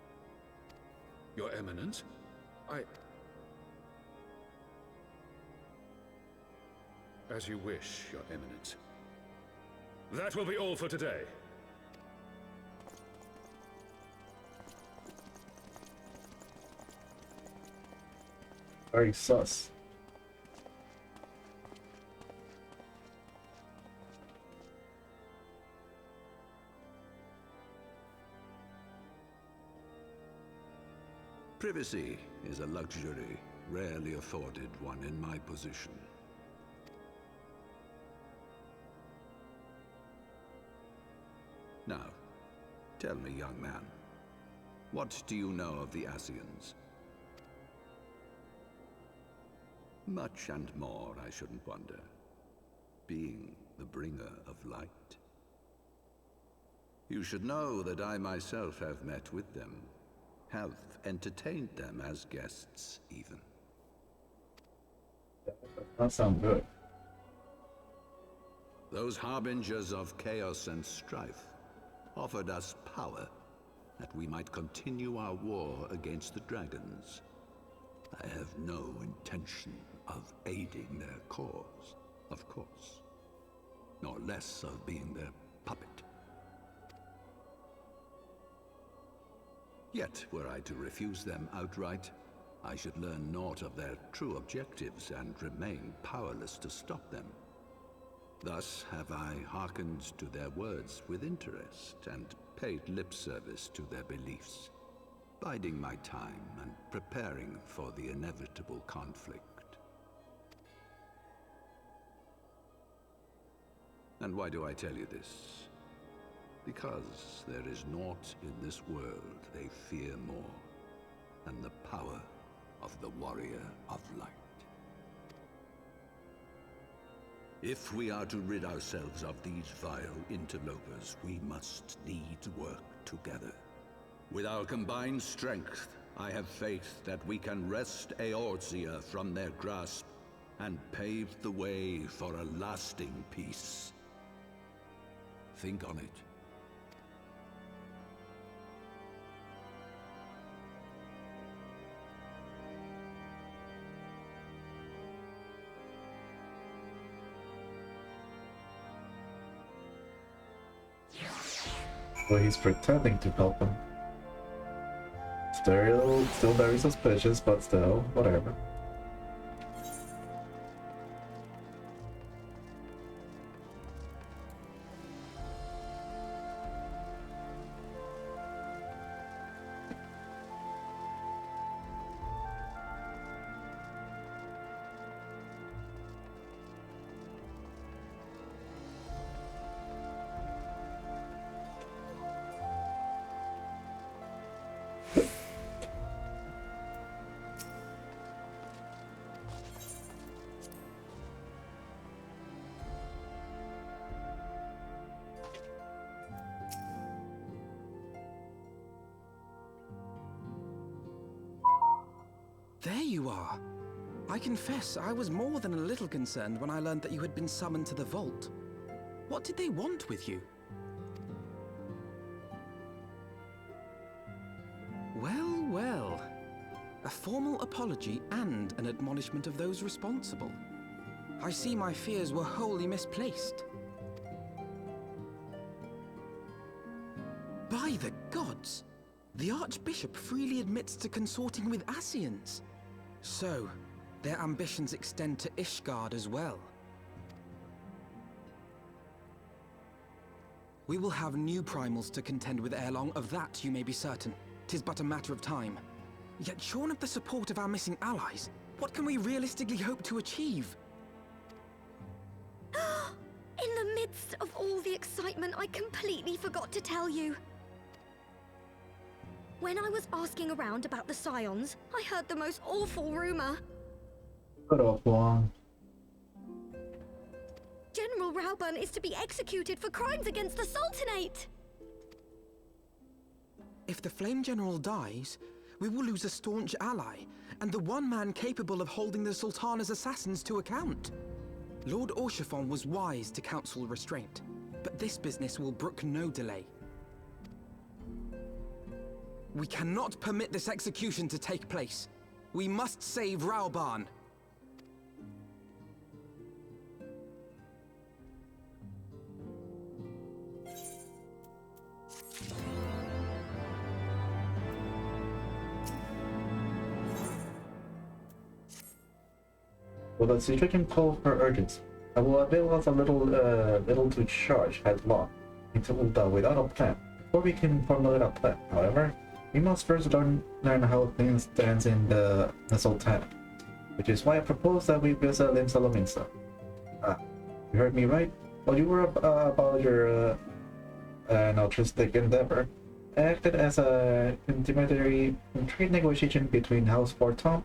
Your Eminence? As you wish, Your Eminence. That will be all for today. Very sus. Privacy is a luxury rarely afforded one in my position. Now, tell me, young man, what do you know of the Ascians? Much and more, I shouldn't wonder. Being the bringer of light. You should know that I myself have met with them, have entertained them as guests, even. That sounds good. Those harbingers of chaos and strife offered us power that we might continue our war against the dragons. I have no intention of aiding their cause, of course, nor less of being their puppet. Yet, were I to refuse them outright, I should learn naught of their true objectives and remain powerless to stop them. Thus have I hearkened to their words with interest and paid lip service to their beliefs, biding my time and preparing for the inevitable conflict. And why do I tell you this? Because there is naught in this world they fear more than the power of the Warrior of Light. If we are to rid ourselves of these vile interlopers, we must needs work together. With our combined strength, I have faith that we can wrest Eorzea from their grasp and pave the way for a lasting peace. Think on it. So he's pretending to help him. Still very suspicious, but still, whatever. There you are. I confess, I was more than a little concerned when I learned that you had been summoned to the vault. What did they want with you? Well, well. A formal apology and an admonishment of those responsible. I see my fears were wholly misplaced. By the gods! The Archbishop freely admits to consorting with Ascians. So, their ambitions extend to Ishgard as well. We will have new primals to contend with ere long, of that you may be certain. 'Tis but a matter of time. Yet shorn of the support of our missing allies, what can we realistically hope to achieve? In the midst of all the excitement, I completely forgot to tell you. When I was asking around about the Scions, I heard the most awful rumor. Good old one. General Rauban is to be executed for crimes against the Sultanate! If the Flame General dies, we will lose a staunch ally, and the one man capable of holding the Sultana's assassins to account. Lord Orshafon was wise to counsel restraint, but this business will brook no delay. We cannot permit this execution to take place. We must save Rauban. Well, the siege can call for urgency. I will avail us a little to charge headlong into Ul'dah without a plan. Before we can formulate a plan, however, We must first learn how things stand in the Sultanate, which is why I propose that we visit Limsa Lominsa. Ah, you heard me right? While you were about your an altruistic endeavor, I acted as a intermediary in trade negotiation between House Fortom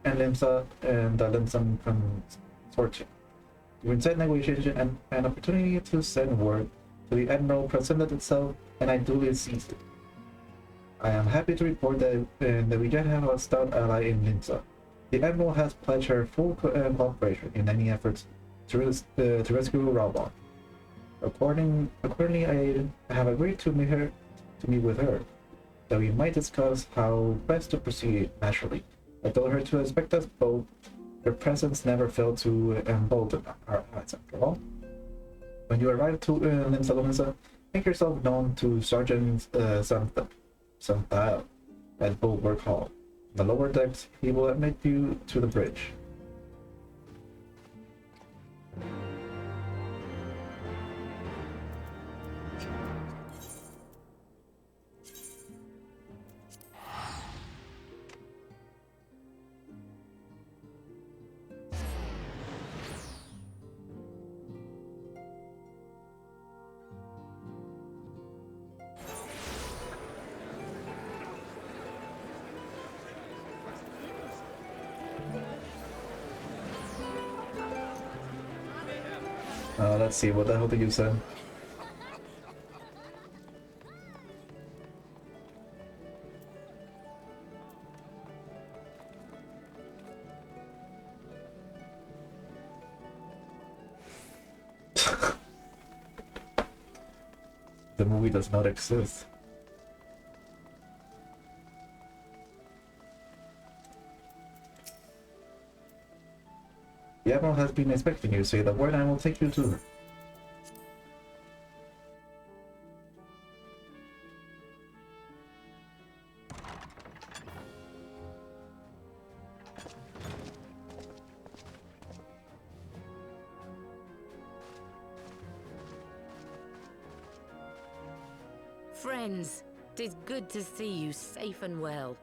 and Limsa and the Limsam Consortium. During said negotiation, an opportunity to send word to the Admiral presented itself, and I duly seized it. I am happy to report that we yet have a stout ally in Limsa. The Admiral has pledged her full cooperation in any efforts to rescue Raubon. Accordingly, I have agreed to meet with her, that we might discuss how best to proceed. Naturally, I told her to expect us both. Her presence never failed to embolden our allies, after all. When you arrive to Limsa Lominsa, make yourself known to Sergeant Santael at Bulwark Hall. In the lower decks, he will admit you to the bridge. Let's see, what the hell did you say? The movie does not exist. The Admiral has been expecting you. Say the word and I will take you to her. Friends, 'tis good to see you safe and well.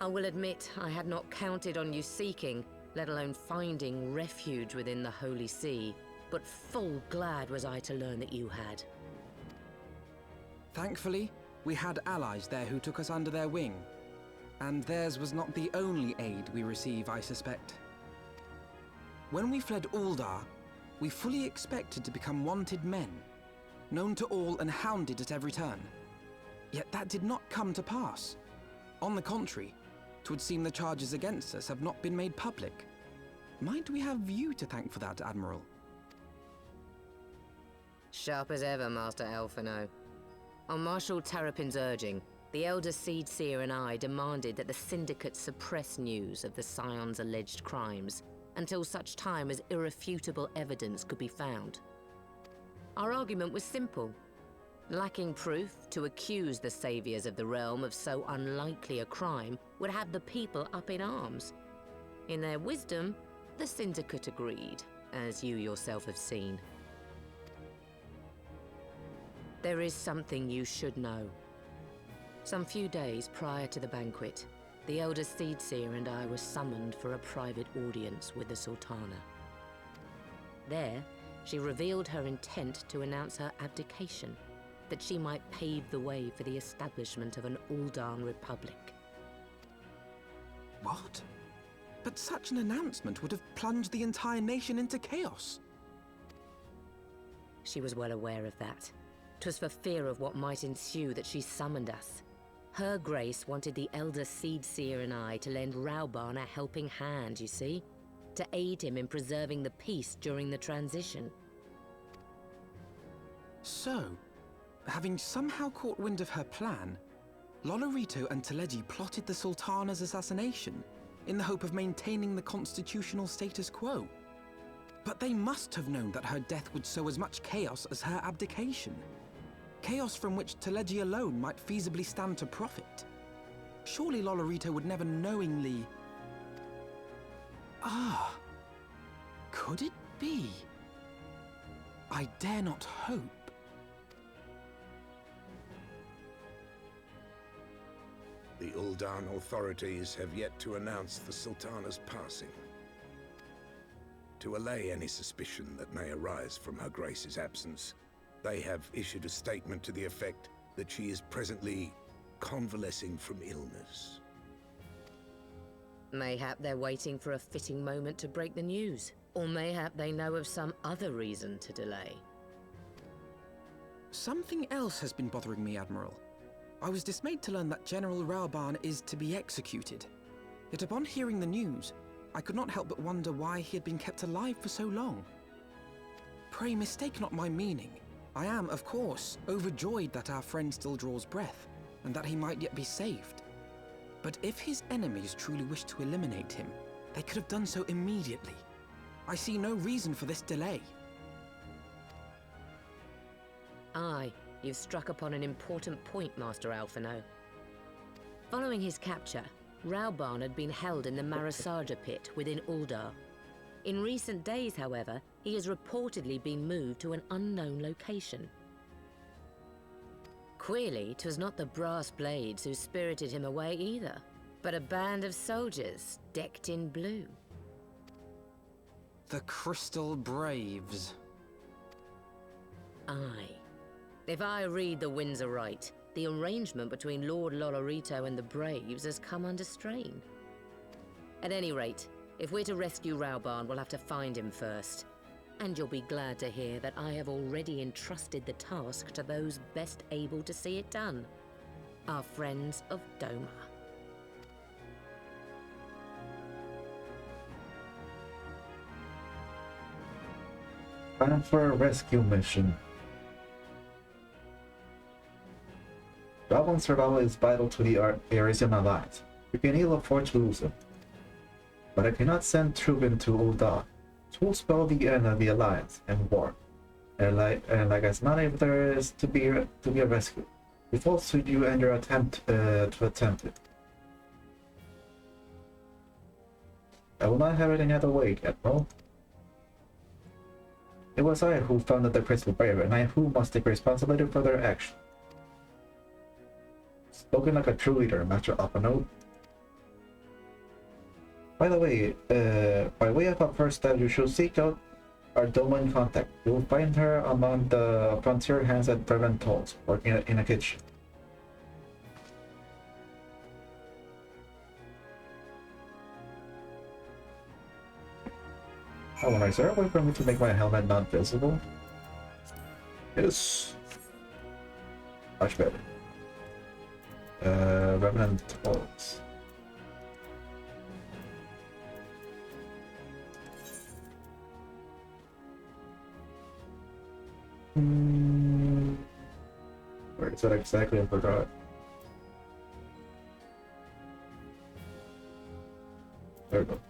I will admit I had not counted on you seeking, let alone finding refuge within the Holy See, but full glad was I to learn that you had. Thankfully, we had allies there who took us under their wing. And theirs was not the only aid we receive, I suspect. When we fled Uldar, we fully expected to become wanted men, known to all and hounded at every turn. Yet that did not come to pass. On the contrary, 'twould seem the charges against us have not been made public. Might we have you to thank for that, Admiral? Sharp as ever, Master Alphino. On Marshal Terrapin's urging, the Elder Seedseer and I demanded that the Syndicate suppress news of the Scion's alleged crimes until such time as irrefutable evidence could be found. Our argument was simple. Lacking proof, to accuse the saviors of the realm of so unlikely a crime would have the people up in arms. In their wisdom, the Syndicate agreed, as you yourself have seen. There is something you should know. Some few days prior to the banquet, the Elder Seedseer and I were summoned for a private audience with the Sultana. There, she revealed her intent to announce her abdication, that she might pave the way for the establishment of an Uldan Republic. What? But such an announcement would have plunged the entire nation into chaos. She was well aware of that. 'Twas for fear of what might ensue that she summoned us. Her Grace wanted the Elder Seedseer and I to lend Raubon a helping hand, you see? To aid him in preserving the peace during the transition. So, having somehow caught wind of her plan, Lolorito and Teleji plotted the Sultana's assassination in the hope of maintaining the constitutional status quo. But they must have known that her death would sow as much chaos as her abdication. Chaos from which Teleji alone might feasibly stand to profit. Surely Lolorito would never knowingly... Ah, could it be? I dare not hope. The Uldan authorities have yet to announce the Sultana's passing. To allay any suspicion that may arise from Her Grace's absence, they have issued a statement to the effect that she is presently convalescing from illness. Mayhap they're waiting for a fitting moment to break the news. Or mayhap they know of some other reason to delay. Something else has been bothering me, Admiral. I was dismayed to learn that General Raoban is to be executed. Yet upon hearing the news, I could not help but wonder why he had been kept alive for so long. Pray mistake not my meaning. I am, of course, overjoyed that our friend still draws breath, and that he might yet be saved. But if his enemies truly wished to eliminate him, they could have done so immediately. I see no reason for this delay. Aye, you've struck upon an important point, Master Alphino. Following his capture, Raoban had been held in the Marasaja pit within Uldar. In recent days, however, he has reportedly been moved to an unknown location. Queerly, 'twas not the brass blades who spirited him away either, but a band of soldiers decked in blue. The Crystal Braves. Aye. If I read the winds aright, the arrangement between Lord Lolorito and the Braves has come under strain. At any rate, if we're to rescue Raoban, we'll have to find him first. And you'll be glad to hear that I have already entrusted the task to those best able to see it done. Our friends of Doma. Time for a rescue mission. Raoban's survival is vital to the Arisian Alliance. We can ill afford to lose him. But I cannot send troops into Uldar. It will spell the end of the Alliance and war. And like as not if there is to be a rescue. It falls to you and your attempt to attempt it. I will not have it any other way, Admiral. It was I who founded the Crystal Brave, and I who must take responsibility for their action. Spoken like a true leader, Master Alphino. By the way, by way of a first step, you should seek out our Doma in contact. You will find her among the frontier hands at Brevent Tolls, working in a kitchen. Oh, is there a way for me to make my helmet not visible? Yes. Much better. Revenant Tolls. Where is that exactly? I forgot. There we go.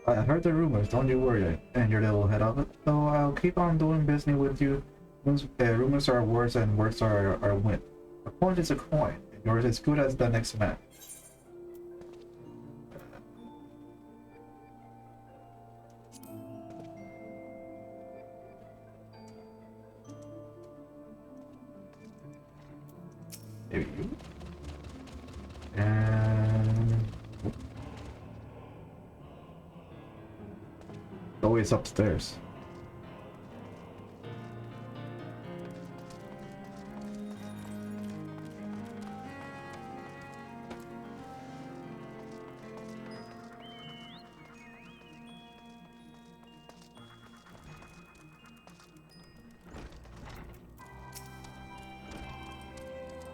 I heard the rumors, don't you worry, and your little head of it. So I'll keep on doing business with you. Rumors are words and words are wind. A coin is a coin, and yours is good as the next man. Maybe you. And always upstairs.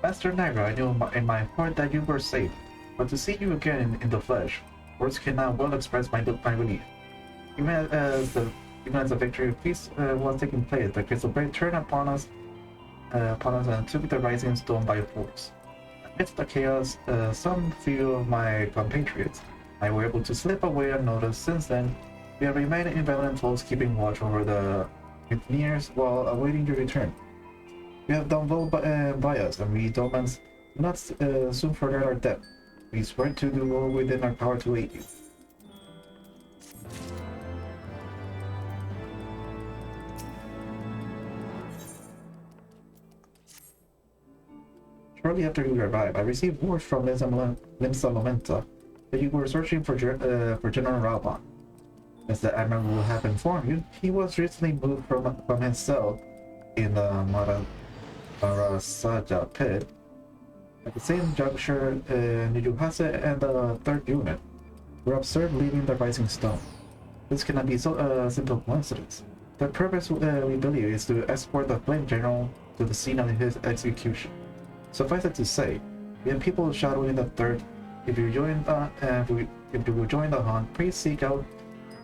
Master Nightrow, I knew in my heart that you were safe, but to see you again in the flesh, words cannot well express my relief. Even as the victory feast was taking place, the Crystal Blade turned upon us and took the Rising Stone by force. Amidst the chaos, some few of my compatriots I were able to slip away unnoticed. Since then, we have remained in valiant foes, keeping watch over the mutineers while awaiting your return. You have done well by us, and we Dolmens do not soon forget our debt. We swear to do all within our power to aid you. Shortly after you arrived, I received word from Limsa Momenta that you were searching for General Raubon. As the Admiral will have informed you, he was recently moved from his cell in the Marasaja pit. At the same juncture, Nijuhase and the 3rd unit were observed leaving the Rising Stone. This cannot be a simple coincidence. Their purpose, we believe, is to escort the Flame General to the scene of his execution. Suffice it to say, we have people shadowing the 3rd. If you will join the hunt, please seek out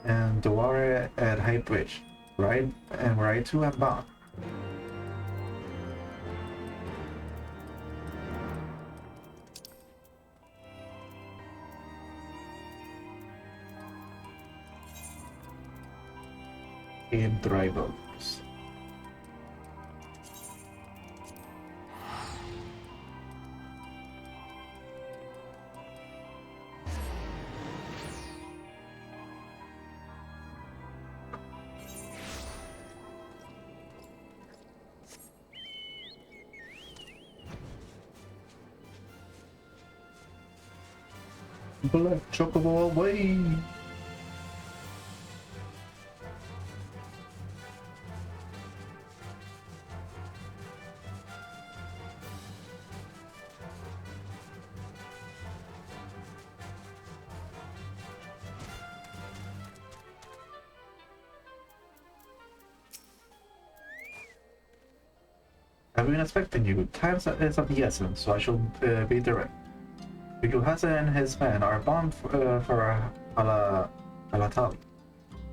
and Dware at High Bridge, ride to and bound. In Drivers. Black Chocobo away! I've been expecting you. Time is of the essence, so I shall be direct. Yuhasa and his men are bound for Alatali.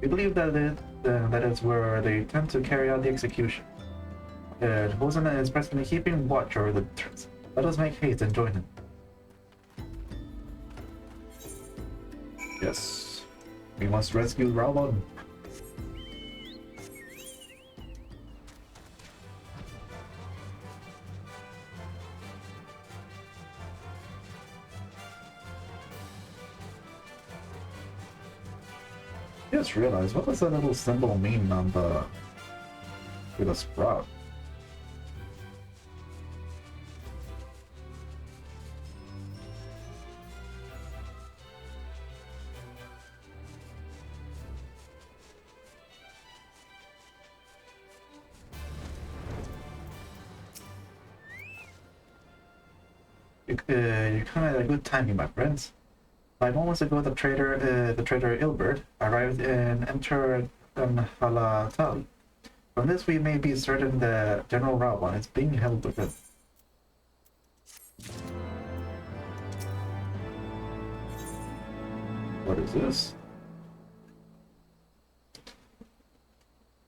We believe that that is where they intend to carry out the execution. Hosanna is presently keeping watch over the entrance. Let us make haste and join him. Yes, we must rescue Raubon. Just realized, what does that little symbol mean on the sprout? You come at a good timing, my friends. 5 moments ago, the traitor Ilbert arrived and entered Halatali. From this, we may be certain that General Raubon is being held within. What is this?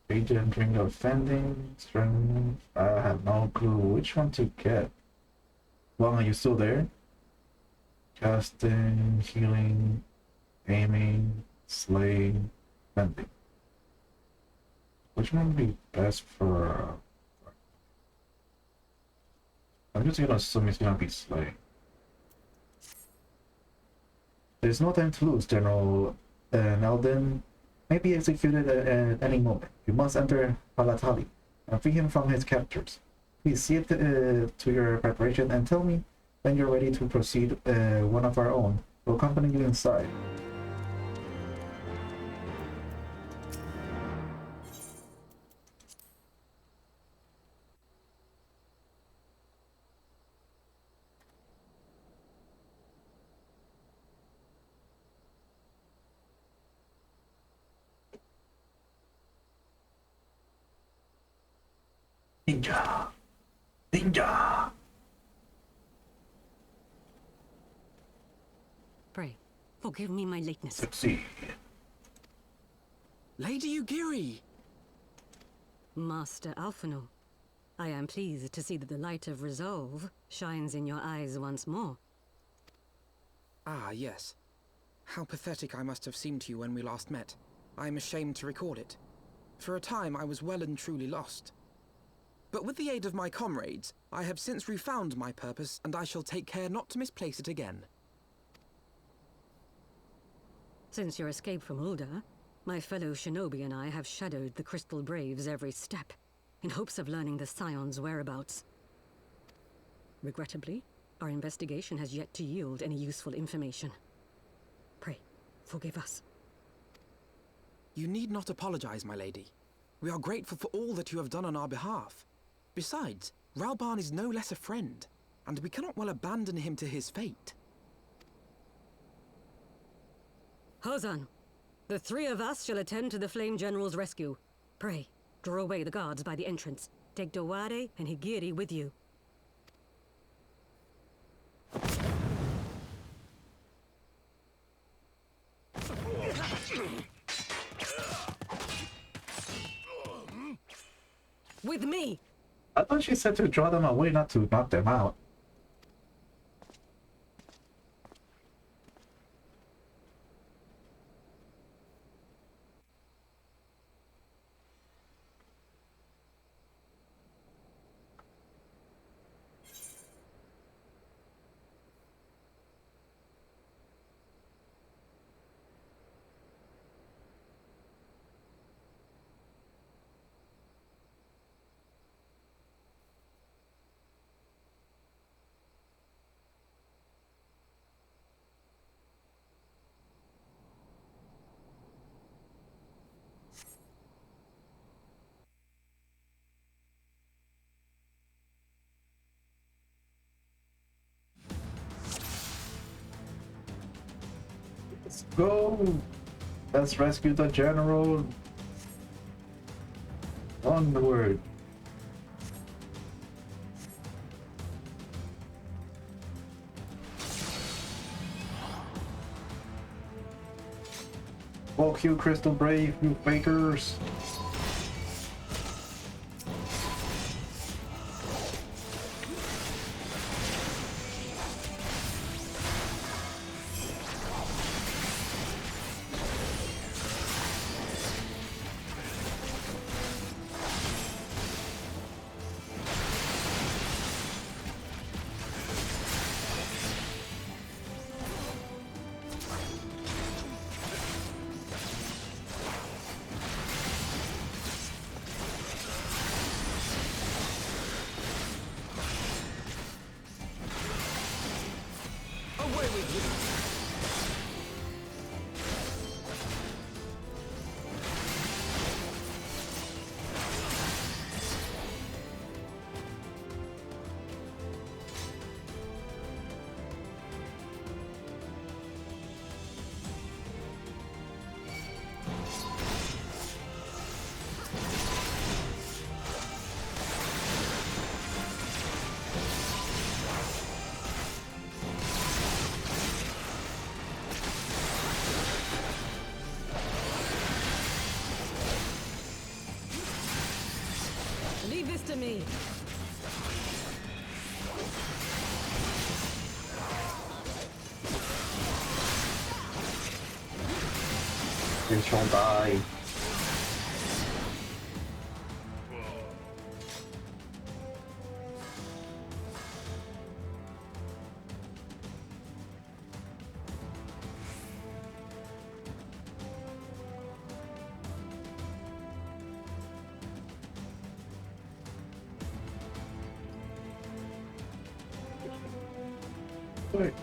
Agent drink offending, strength. I have no clue which one to get. Wang, are you still there? Casting, healing, aiming, slaying, bending. Which one would be best for... I'm just gonna assume it's gonna be slaying. There's no time to lose, General Naldin may be executed at any moment. You must enter Halatali and free him from his captors. Please see it to your preparation and tell me when you're ready to proceed. One of our own will accompany you inside. Ninja! Ninja! Forgive me my lateness. Succeed. Lady Ugiri! Master Alphinaud, I am pleased to see that the light of resolve shines in your eyes once more. Ah, yes. How pathetic I must have seemed to you when we last met. I am ashamed to recall it. For a time I was well and truly lost. But with the aid of my comrades, I have since refound my purpose, and I shall take care not to misplace it again. Since your escape from Ulda, my fellow shinobi and I have shadowed the Crystal Braves every step, in hopes of learning the Scion's whereabouts. Regrettably, our investigation has yet to yield any useful information. Pray, forgive us. You need not apologize, my lady. We are grateful for all that you have done on our behalf. Besides, Rauban is no less a friend, and we cannot well abandon him to his fate. Hozan, the three of us shall attend to the Flame General's rescue. Pray, draw away the guards by the entrance. Take Dowade and Higiri with you. With me! I thought she said to draw them away, not to knock them out. Let's go! Let's rescue the general! Onward! Walk you, Crystal Brave, you fakers! Leave this to me. They shall die. Wait.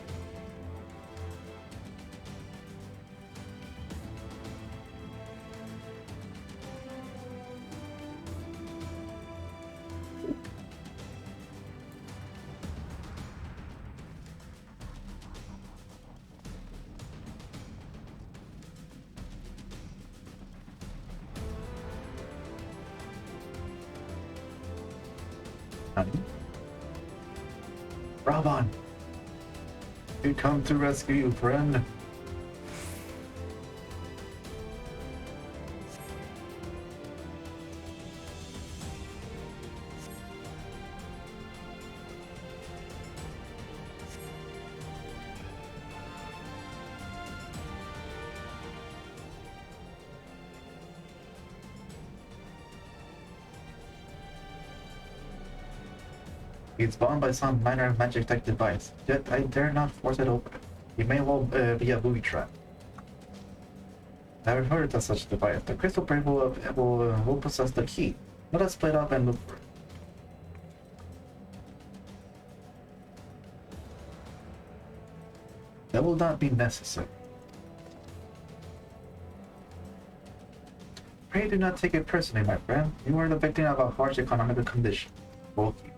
Raban! We come to rescue you, friend. It's bound by some minor magic-tech device, yet I dare not force it open. It may well be a booby trap. I haven't heard of such device. The crystal brain will possess the key. Let us split up and look for it. That will not be necessary. Pray do not take it personally, my friend. You are the victim of a harsh economic condition. Both of you.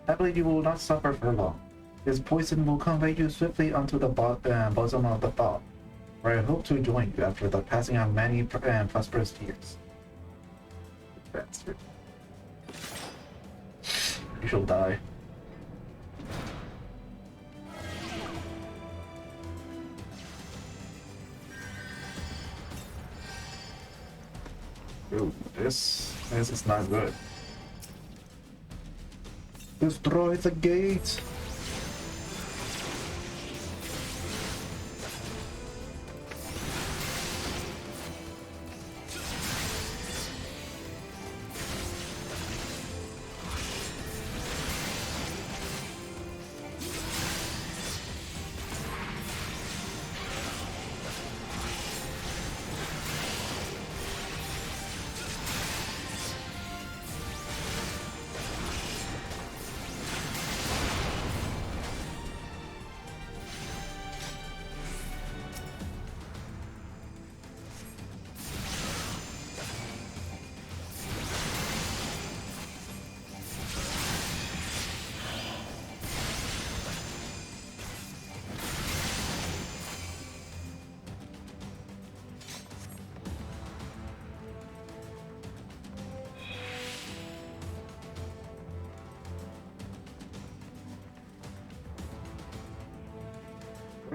I believe you will not suffer for long. This poison will convey you swiftly onto the bosom of the thaw, where I hope to join you after the passing of many prosperous years. Bastard. You shall die. Ooh, this is not good. Destroy the gate!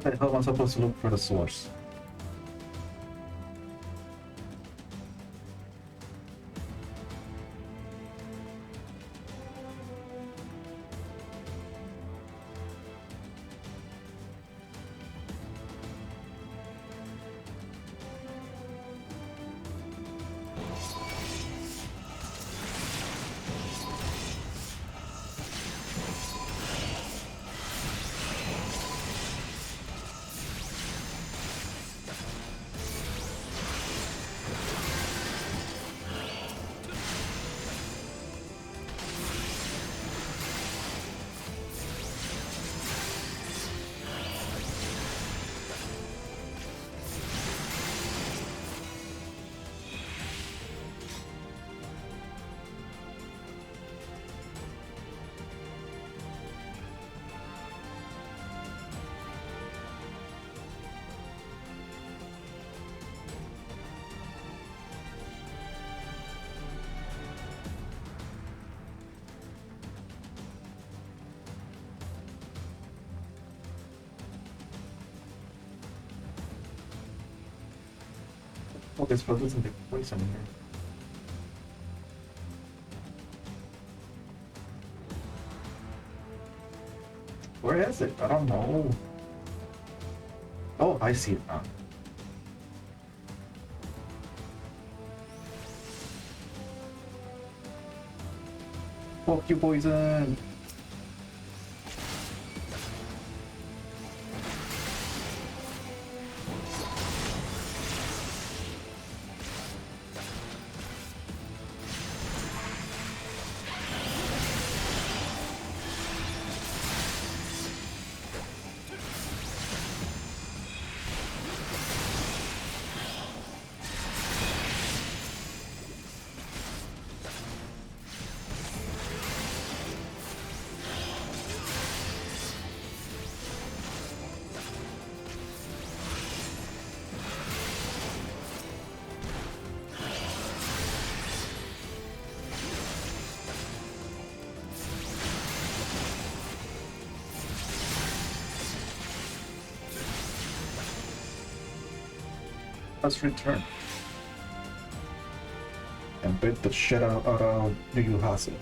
Where the hell am I supposed to look for the source? Oh, there's isn't the poison here. Where is it? I don't know. Oh, I see it now. Fuck you, poison! Let's return and beat the shit out of Yuyuhasu.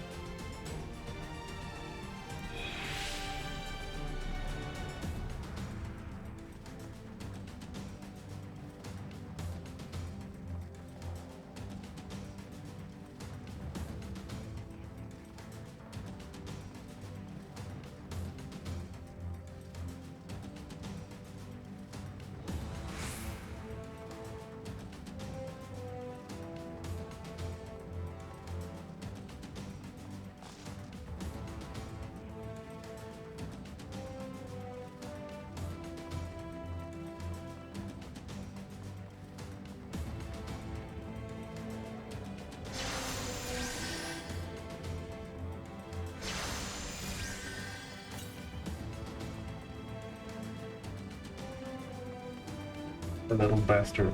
The little bastard.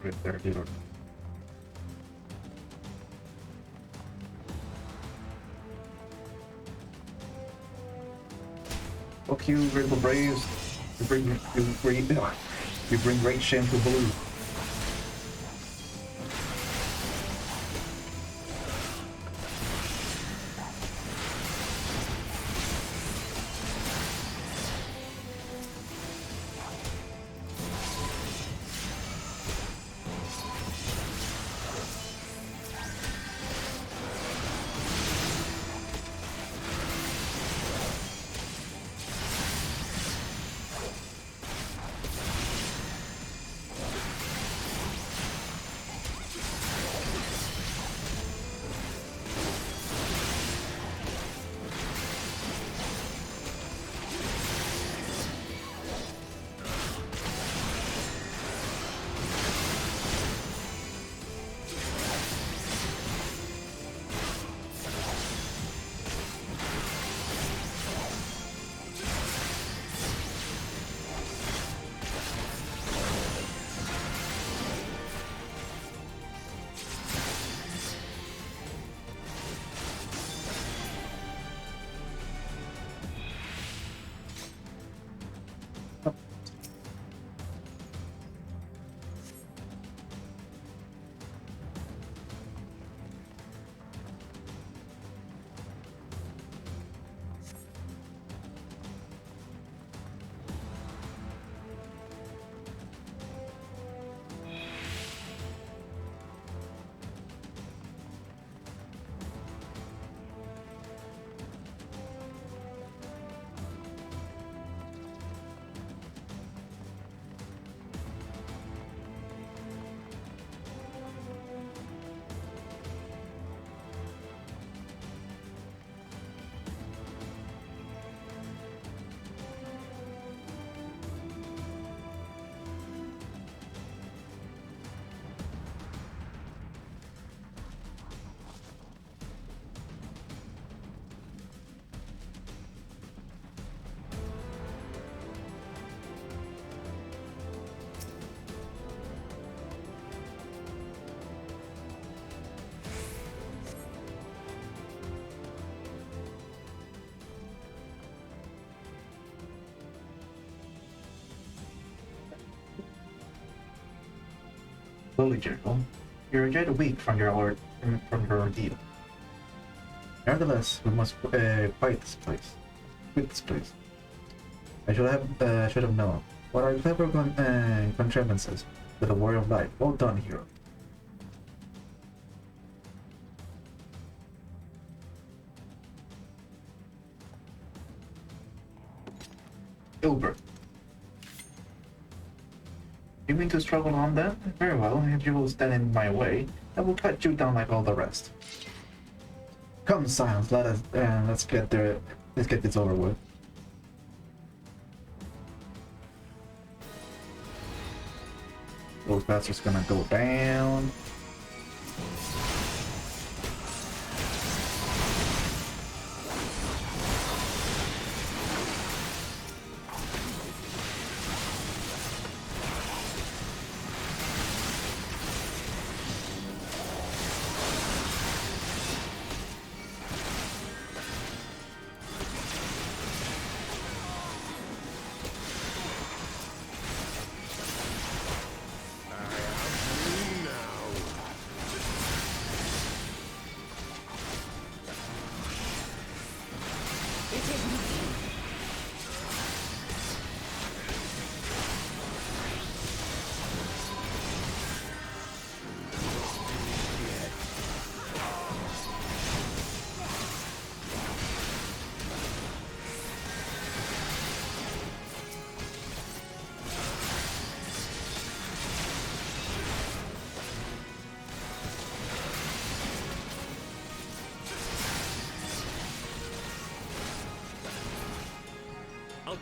Right there, dude. Fuck you, Rainbow Braves. You bring great shame to Blue. Slowly, General. You're yet a week from your ordeal. Nevertheless, we must quiet this place. Quit this place. I should have known. What are clever contrivances with a warrior of light? Well done, hero. Gilbert. You mean to struggle on then? Very well, if you will stand in my way, I will cut you down like all the rest. Come, Science, let's get this over with. Those bastards gonna go down.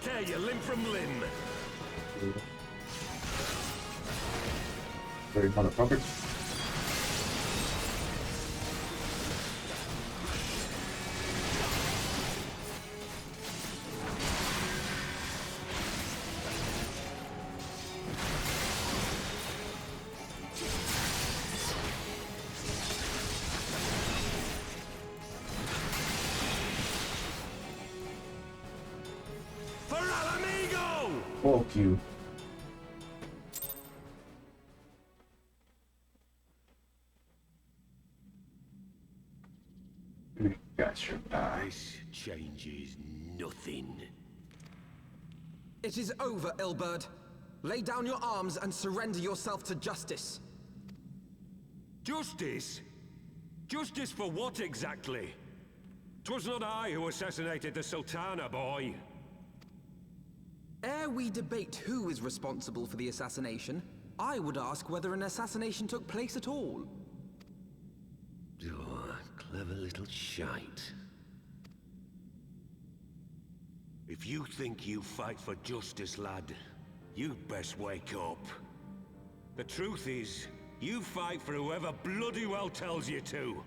tear you limb from limb. Very motherfucker. Fuck you. You guys should die. This changes nothing. It is over, Ilberd. Lay down your arms and surrender yourself to justice. Justice? Justice for what exactly? 'Twas not I who assassinated the Sultana, boy. Ere we debate who is responsible for the assassination, I would ask whether an assassination took place at all. Oh, clever little shite. If you think you fight for justice, lad, you'd best wake up. The truth is, you fight for whoever bloody well tells you to.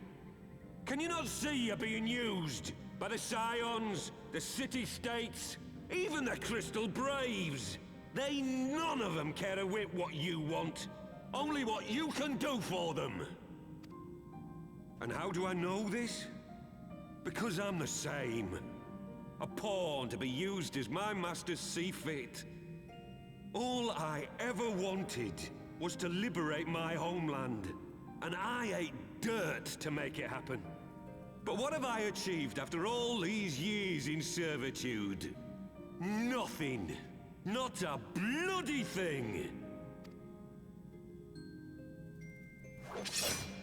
Can you not see you're being used by the Scions, the City-States, even the Crystal Braves? They none of them care a whit what you want, only what you can do for them. And how do I know this? Because I'm the same. A pawn to be used as my masters see fit. All I ever wanted was to liberate my homeland, and I ate dirt to make it happen. But what have I achieved after all these years in servitude? Nothing. Not a bloody thing.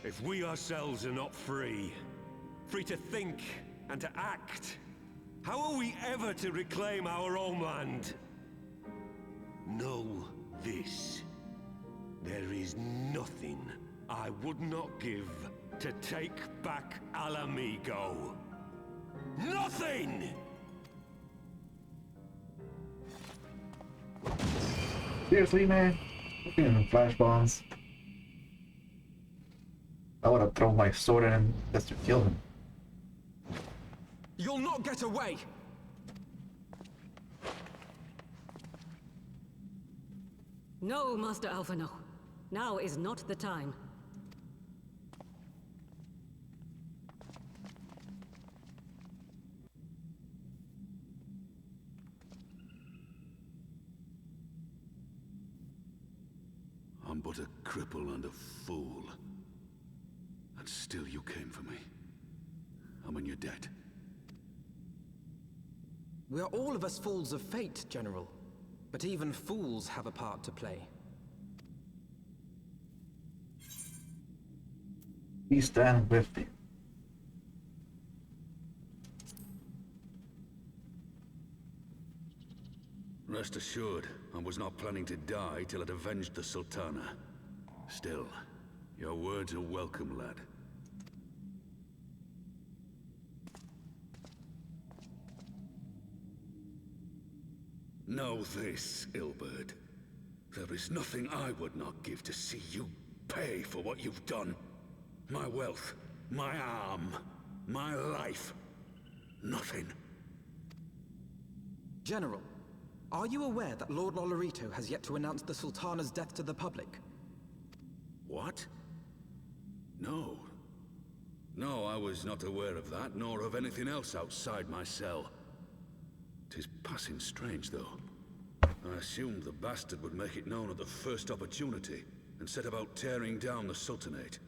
If we ourselves are not free, free to think and to act, how are we ever to reclaim our homeland? Know this. There is nothing I would not give to take back Alamigo. Nothing! Seriously, man? Fucking flash bombs. I would have thrown my sword at him just to kill him. You'll not get away! No, Master Alphino. Now is not the time. I'm but a cripple and a fool. And still you came for me. I'm in your debt. We are all of us fools of fate, General. But even fools have a part to play. We stand with you. Rest assured, I was not planning to die till I'd avenged the Sultana. Still, your words are welcome, lad. Know this, Ilberd. There is nothing I would not give to see you pay for what you've done. My wealth, my arm, my life. Nothing. General, are you aware that Lord Lolorito has yet to announce the Sultana's death to the public? What? No. No, I was not aware of that, nor of anything else outside my cell. 'Tis passing strange, though. I assumed the bastard would make it known at the first opportunity, and set about tearing down the Sultanate.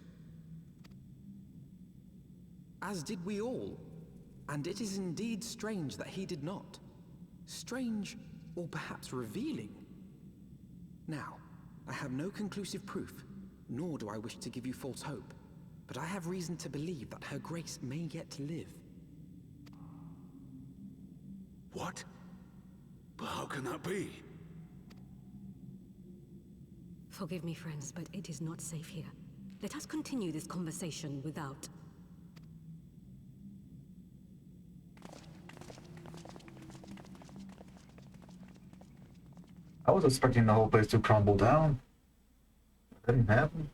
As did we all. And it is indeed strange that he did not. Strange, or perhaps revealing. Now, I have no conclusive proof, nor do I wish to give you false hope, but I have reason to believe that Her Grace may yet live. What? But how can that be? Forgive me, friends, but it is not safe here. Let us continue this conversation without. I was expecting the whole place to crumble down. It didn't happen.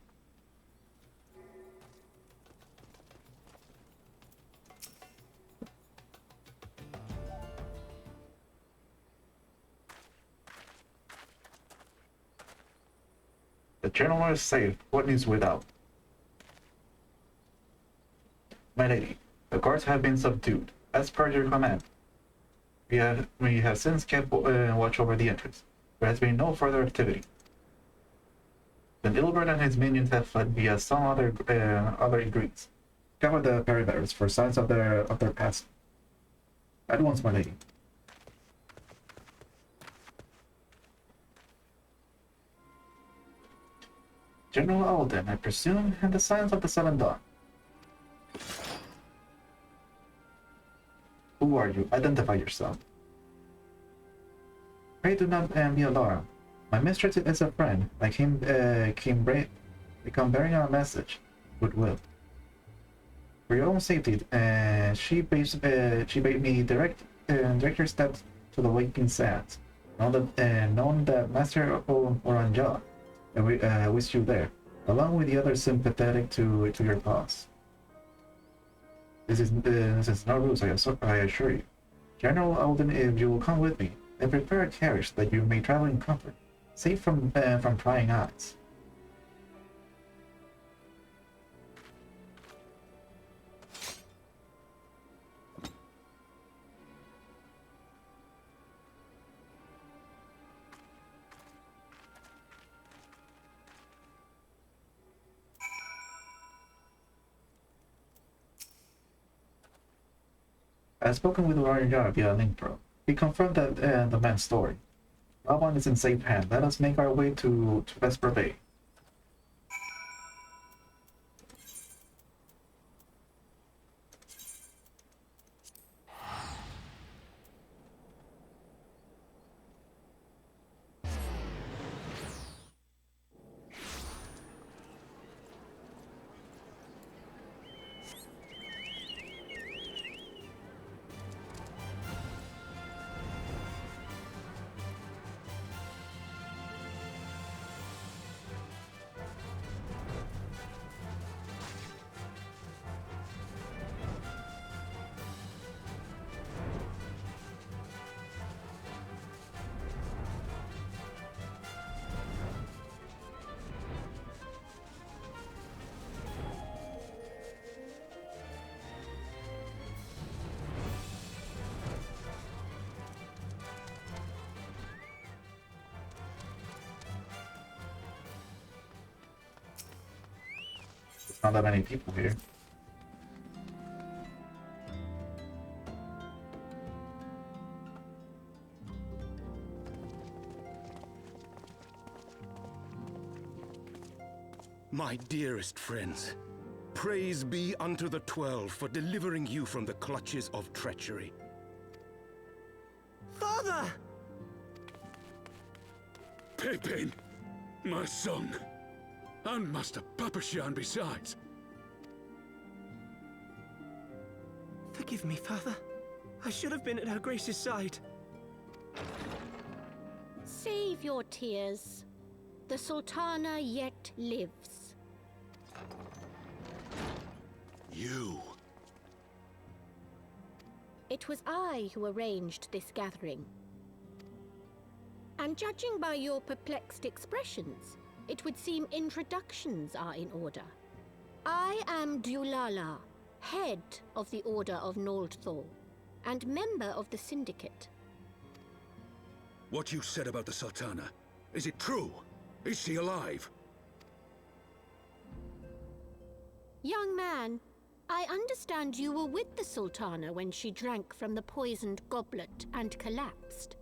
The general is safe. What news without? My lady, the guards have been subdued, as per your command. We have since kept watch over the entrance. There has been no further activity. Then Ilbert and his minions have fled via some other degrees. Cover the perimeters for signs of their past. At once, my lady. General Alden, I presume, and the signs of the Seven Dawn. Who are you? Identify yourself. Pray do not be alarmed. My mistress is a friend. I come bearing a message. Goodwill. For your own safety, she bade me direct your steps to the waking sands. Known that Master Oranja wish you there, along with the others sympathetic to your cause. This is no ruse, I assure you. General Alden, if you will come with me, and prepare a carriage that you may travel in comfort, safe from prying eyes. I have spoken with Oranja via Nightrow. He confirmed that the man's story. Laban is in safe hand. Let us make our way to Vesper Bay. Not that many people here. My dearest friends, praise be unto the 12 for delivering you from the clutches of treachery. Father! Pippin, my son. And Master Papashan besides. Forgive me, Father. I should have been at Her Grace's side. Save your tears. The Sultana yet lives. You. It was I who arranged this gathering. And judging by your perplexed expressions, it would seem introductions are in order. I am Dulala, head of the Order of Noldthor, and member of the Syndicate. What you said about the Sultana, is it true? Is she alive? Young man, I understand you were with the Sultana when she drank from the poisoned goblet and collapsed.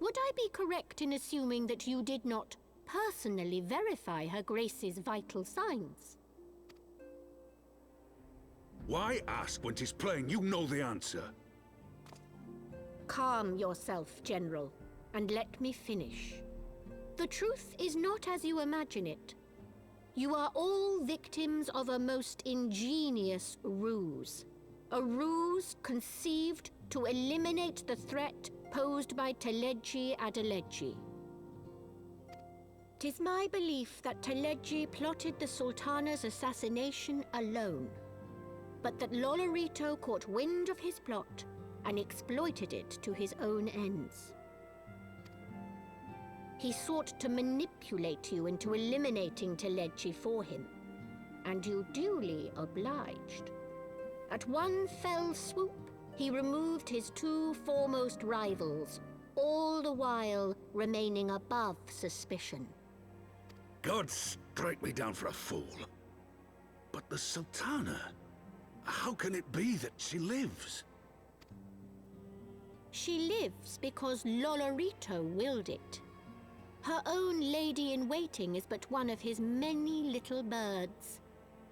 Would I be correct in assuming that you did not personally verify Her Grace's vital signs? Why ask when 'tis plain you know the answer? Calm yourself, General, and let me finish. The truth is not as you imagine it. You are all victims of a most ingenious ruse. A ruse conceived to eliminate the threat posed by Teleji Adeleji. It is my belief that Teleji plotted the Sultana's assassination alone, but that Lolorito caught wind of his plot and exploited it to his own ends. He sought to manipulate you into eliminating Teleji for him, and you duly obliged. At one fell swoop, he removed his two foremost rivals, all the while remaining above suspicion. God strike me down for a fool. But the Sultana, how can it be that she lives? She lives because Lolorito willed it. Her own lady-in-waiting is but one of his many little birds.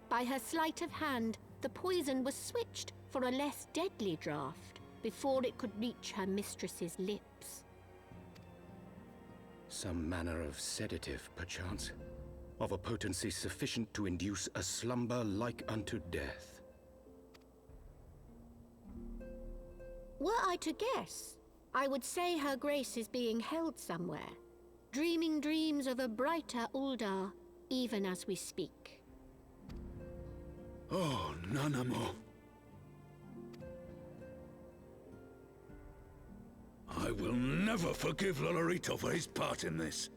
By her sleight of hand, the poison was switched for a less deadly draught before it could reach her mistress's lips. Some manner of sedative, perchance, of a potency sufficient to induce a slumber like unto death. Were I to guess, I would say her grace is being held somewhere, dreaming dreams of a brighter Uldar, even as we speak. Oh, Nanamo. I will never forgive Lolorito for his part in this.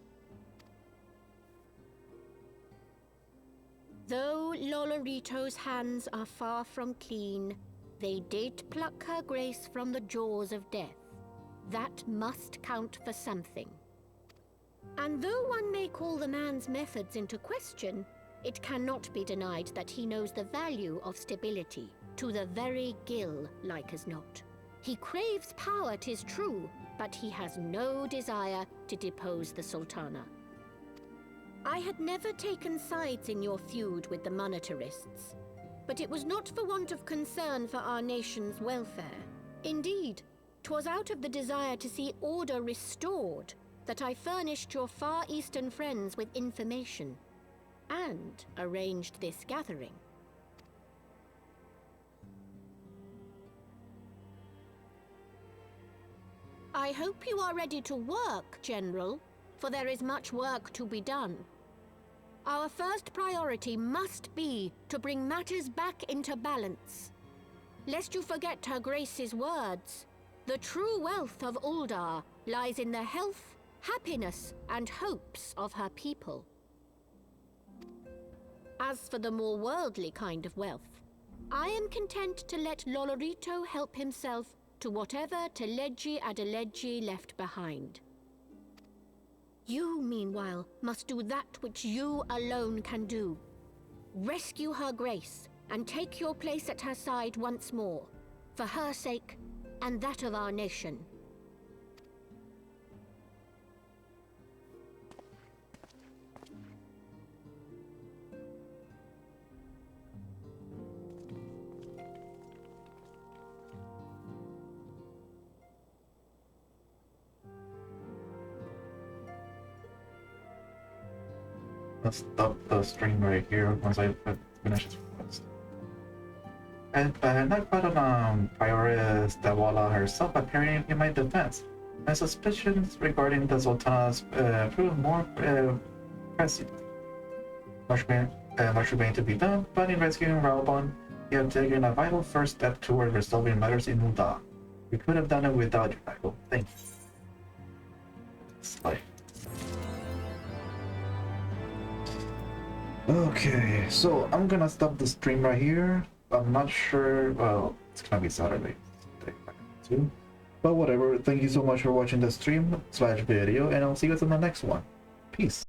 Though Lolorito's hands are far from clean, they did pluck her grace from the jaws of death. That must count for something. And though one may call the man's methods into question, it cannot be denied that he knows the value of stability, to the very gill, like as not. He craves power, 'tis true, but he has no desire to depose the Sultana. I had never taken sides in your feud with the monetarists, but it was not for want of concern for our nation's welfare. Indeed, 'twas out of the desire to see order restored that I furnished your Far Eastern friends with information, and arranged this gathering. I hope you are ready to work, General, for there is much work to be done. Our first priority must be to bring matters back into balance. Lest you forget Her Grace's words, the true wealth of Uldar lies in the health, happiness, and hopes of her people. As for the more worldly kind of wealth, I am content to let Lolorito help himself to whatever Teleji Adeleji left behind. You, meanwhile, must do that which you alone can do. Rescue Her Grace and take your place at her side once more, for her sake and that of our nation. Let's stop the stream right here once I finish this quest. And not quite on Prioress Dawala herself appearing in my defense. My suspicions regarding the Sultana's prove more pressing. Much remains to be done, but in rescuing Raubon, you have taken a vital first step toward resolving matters in Uldar. We could have done it without you, Michael. Thank you. Slay. Okay, so I'm gonna stop the stream right here. I'm not sure, well, it's gonna be Saturday too. But whatever, thank you so much for watching the stream / video, and I'll see you guys on the next one. Peace.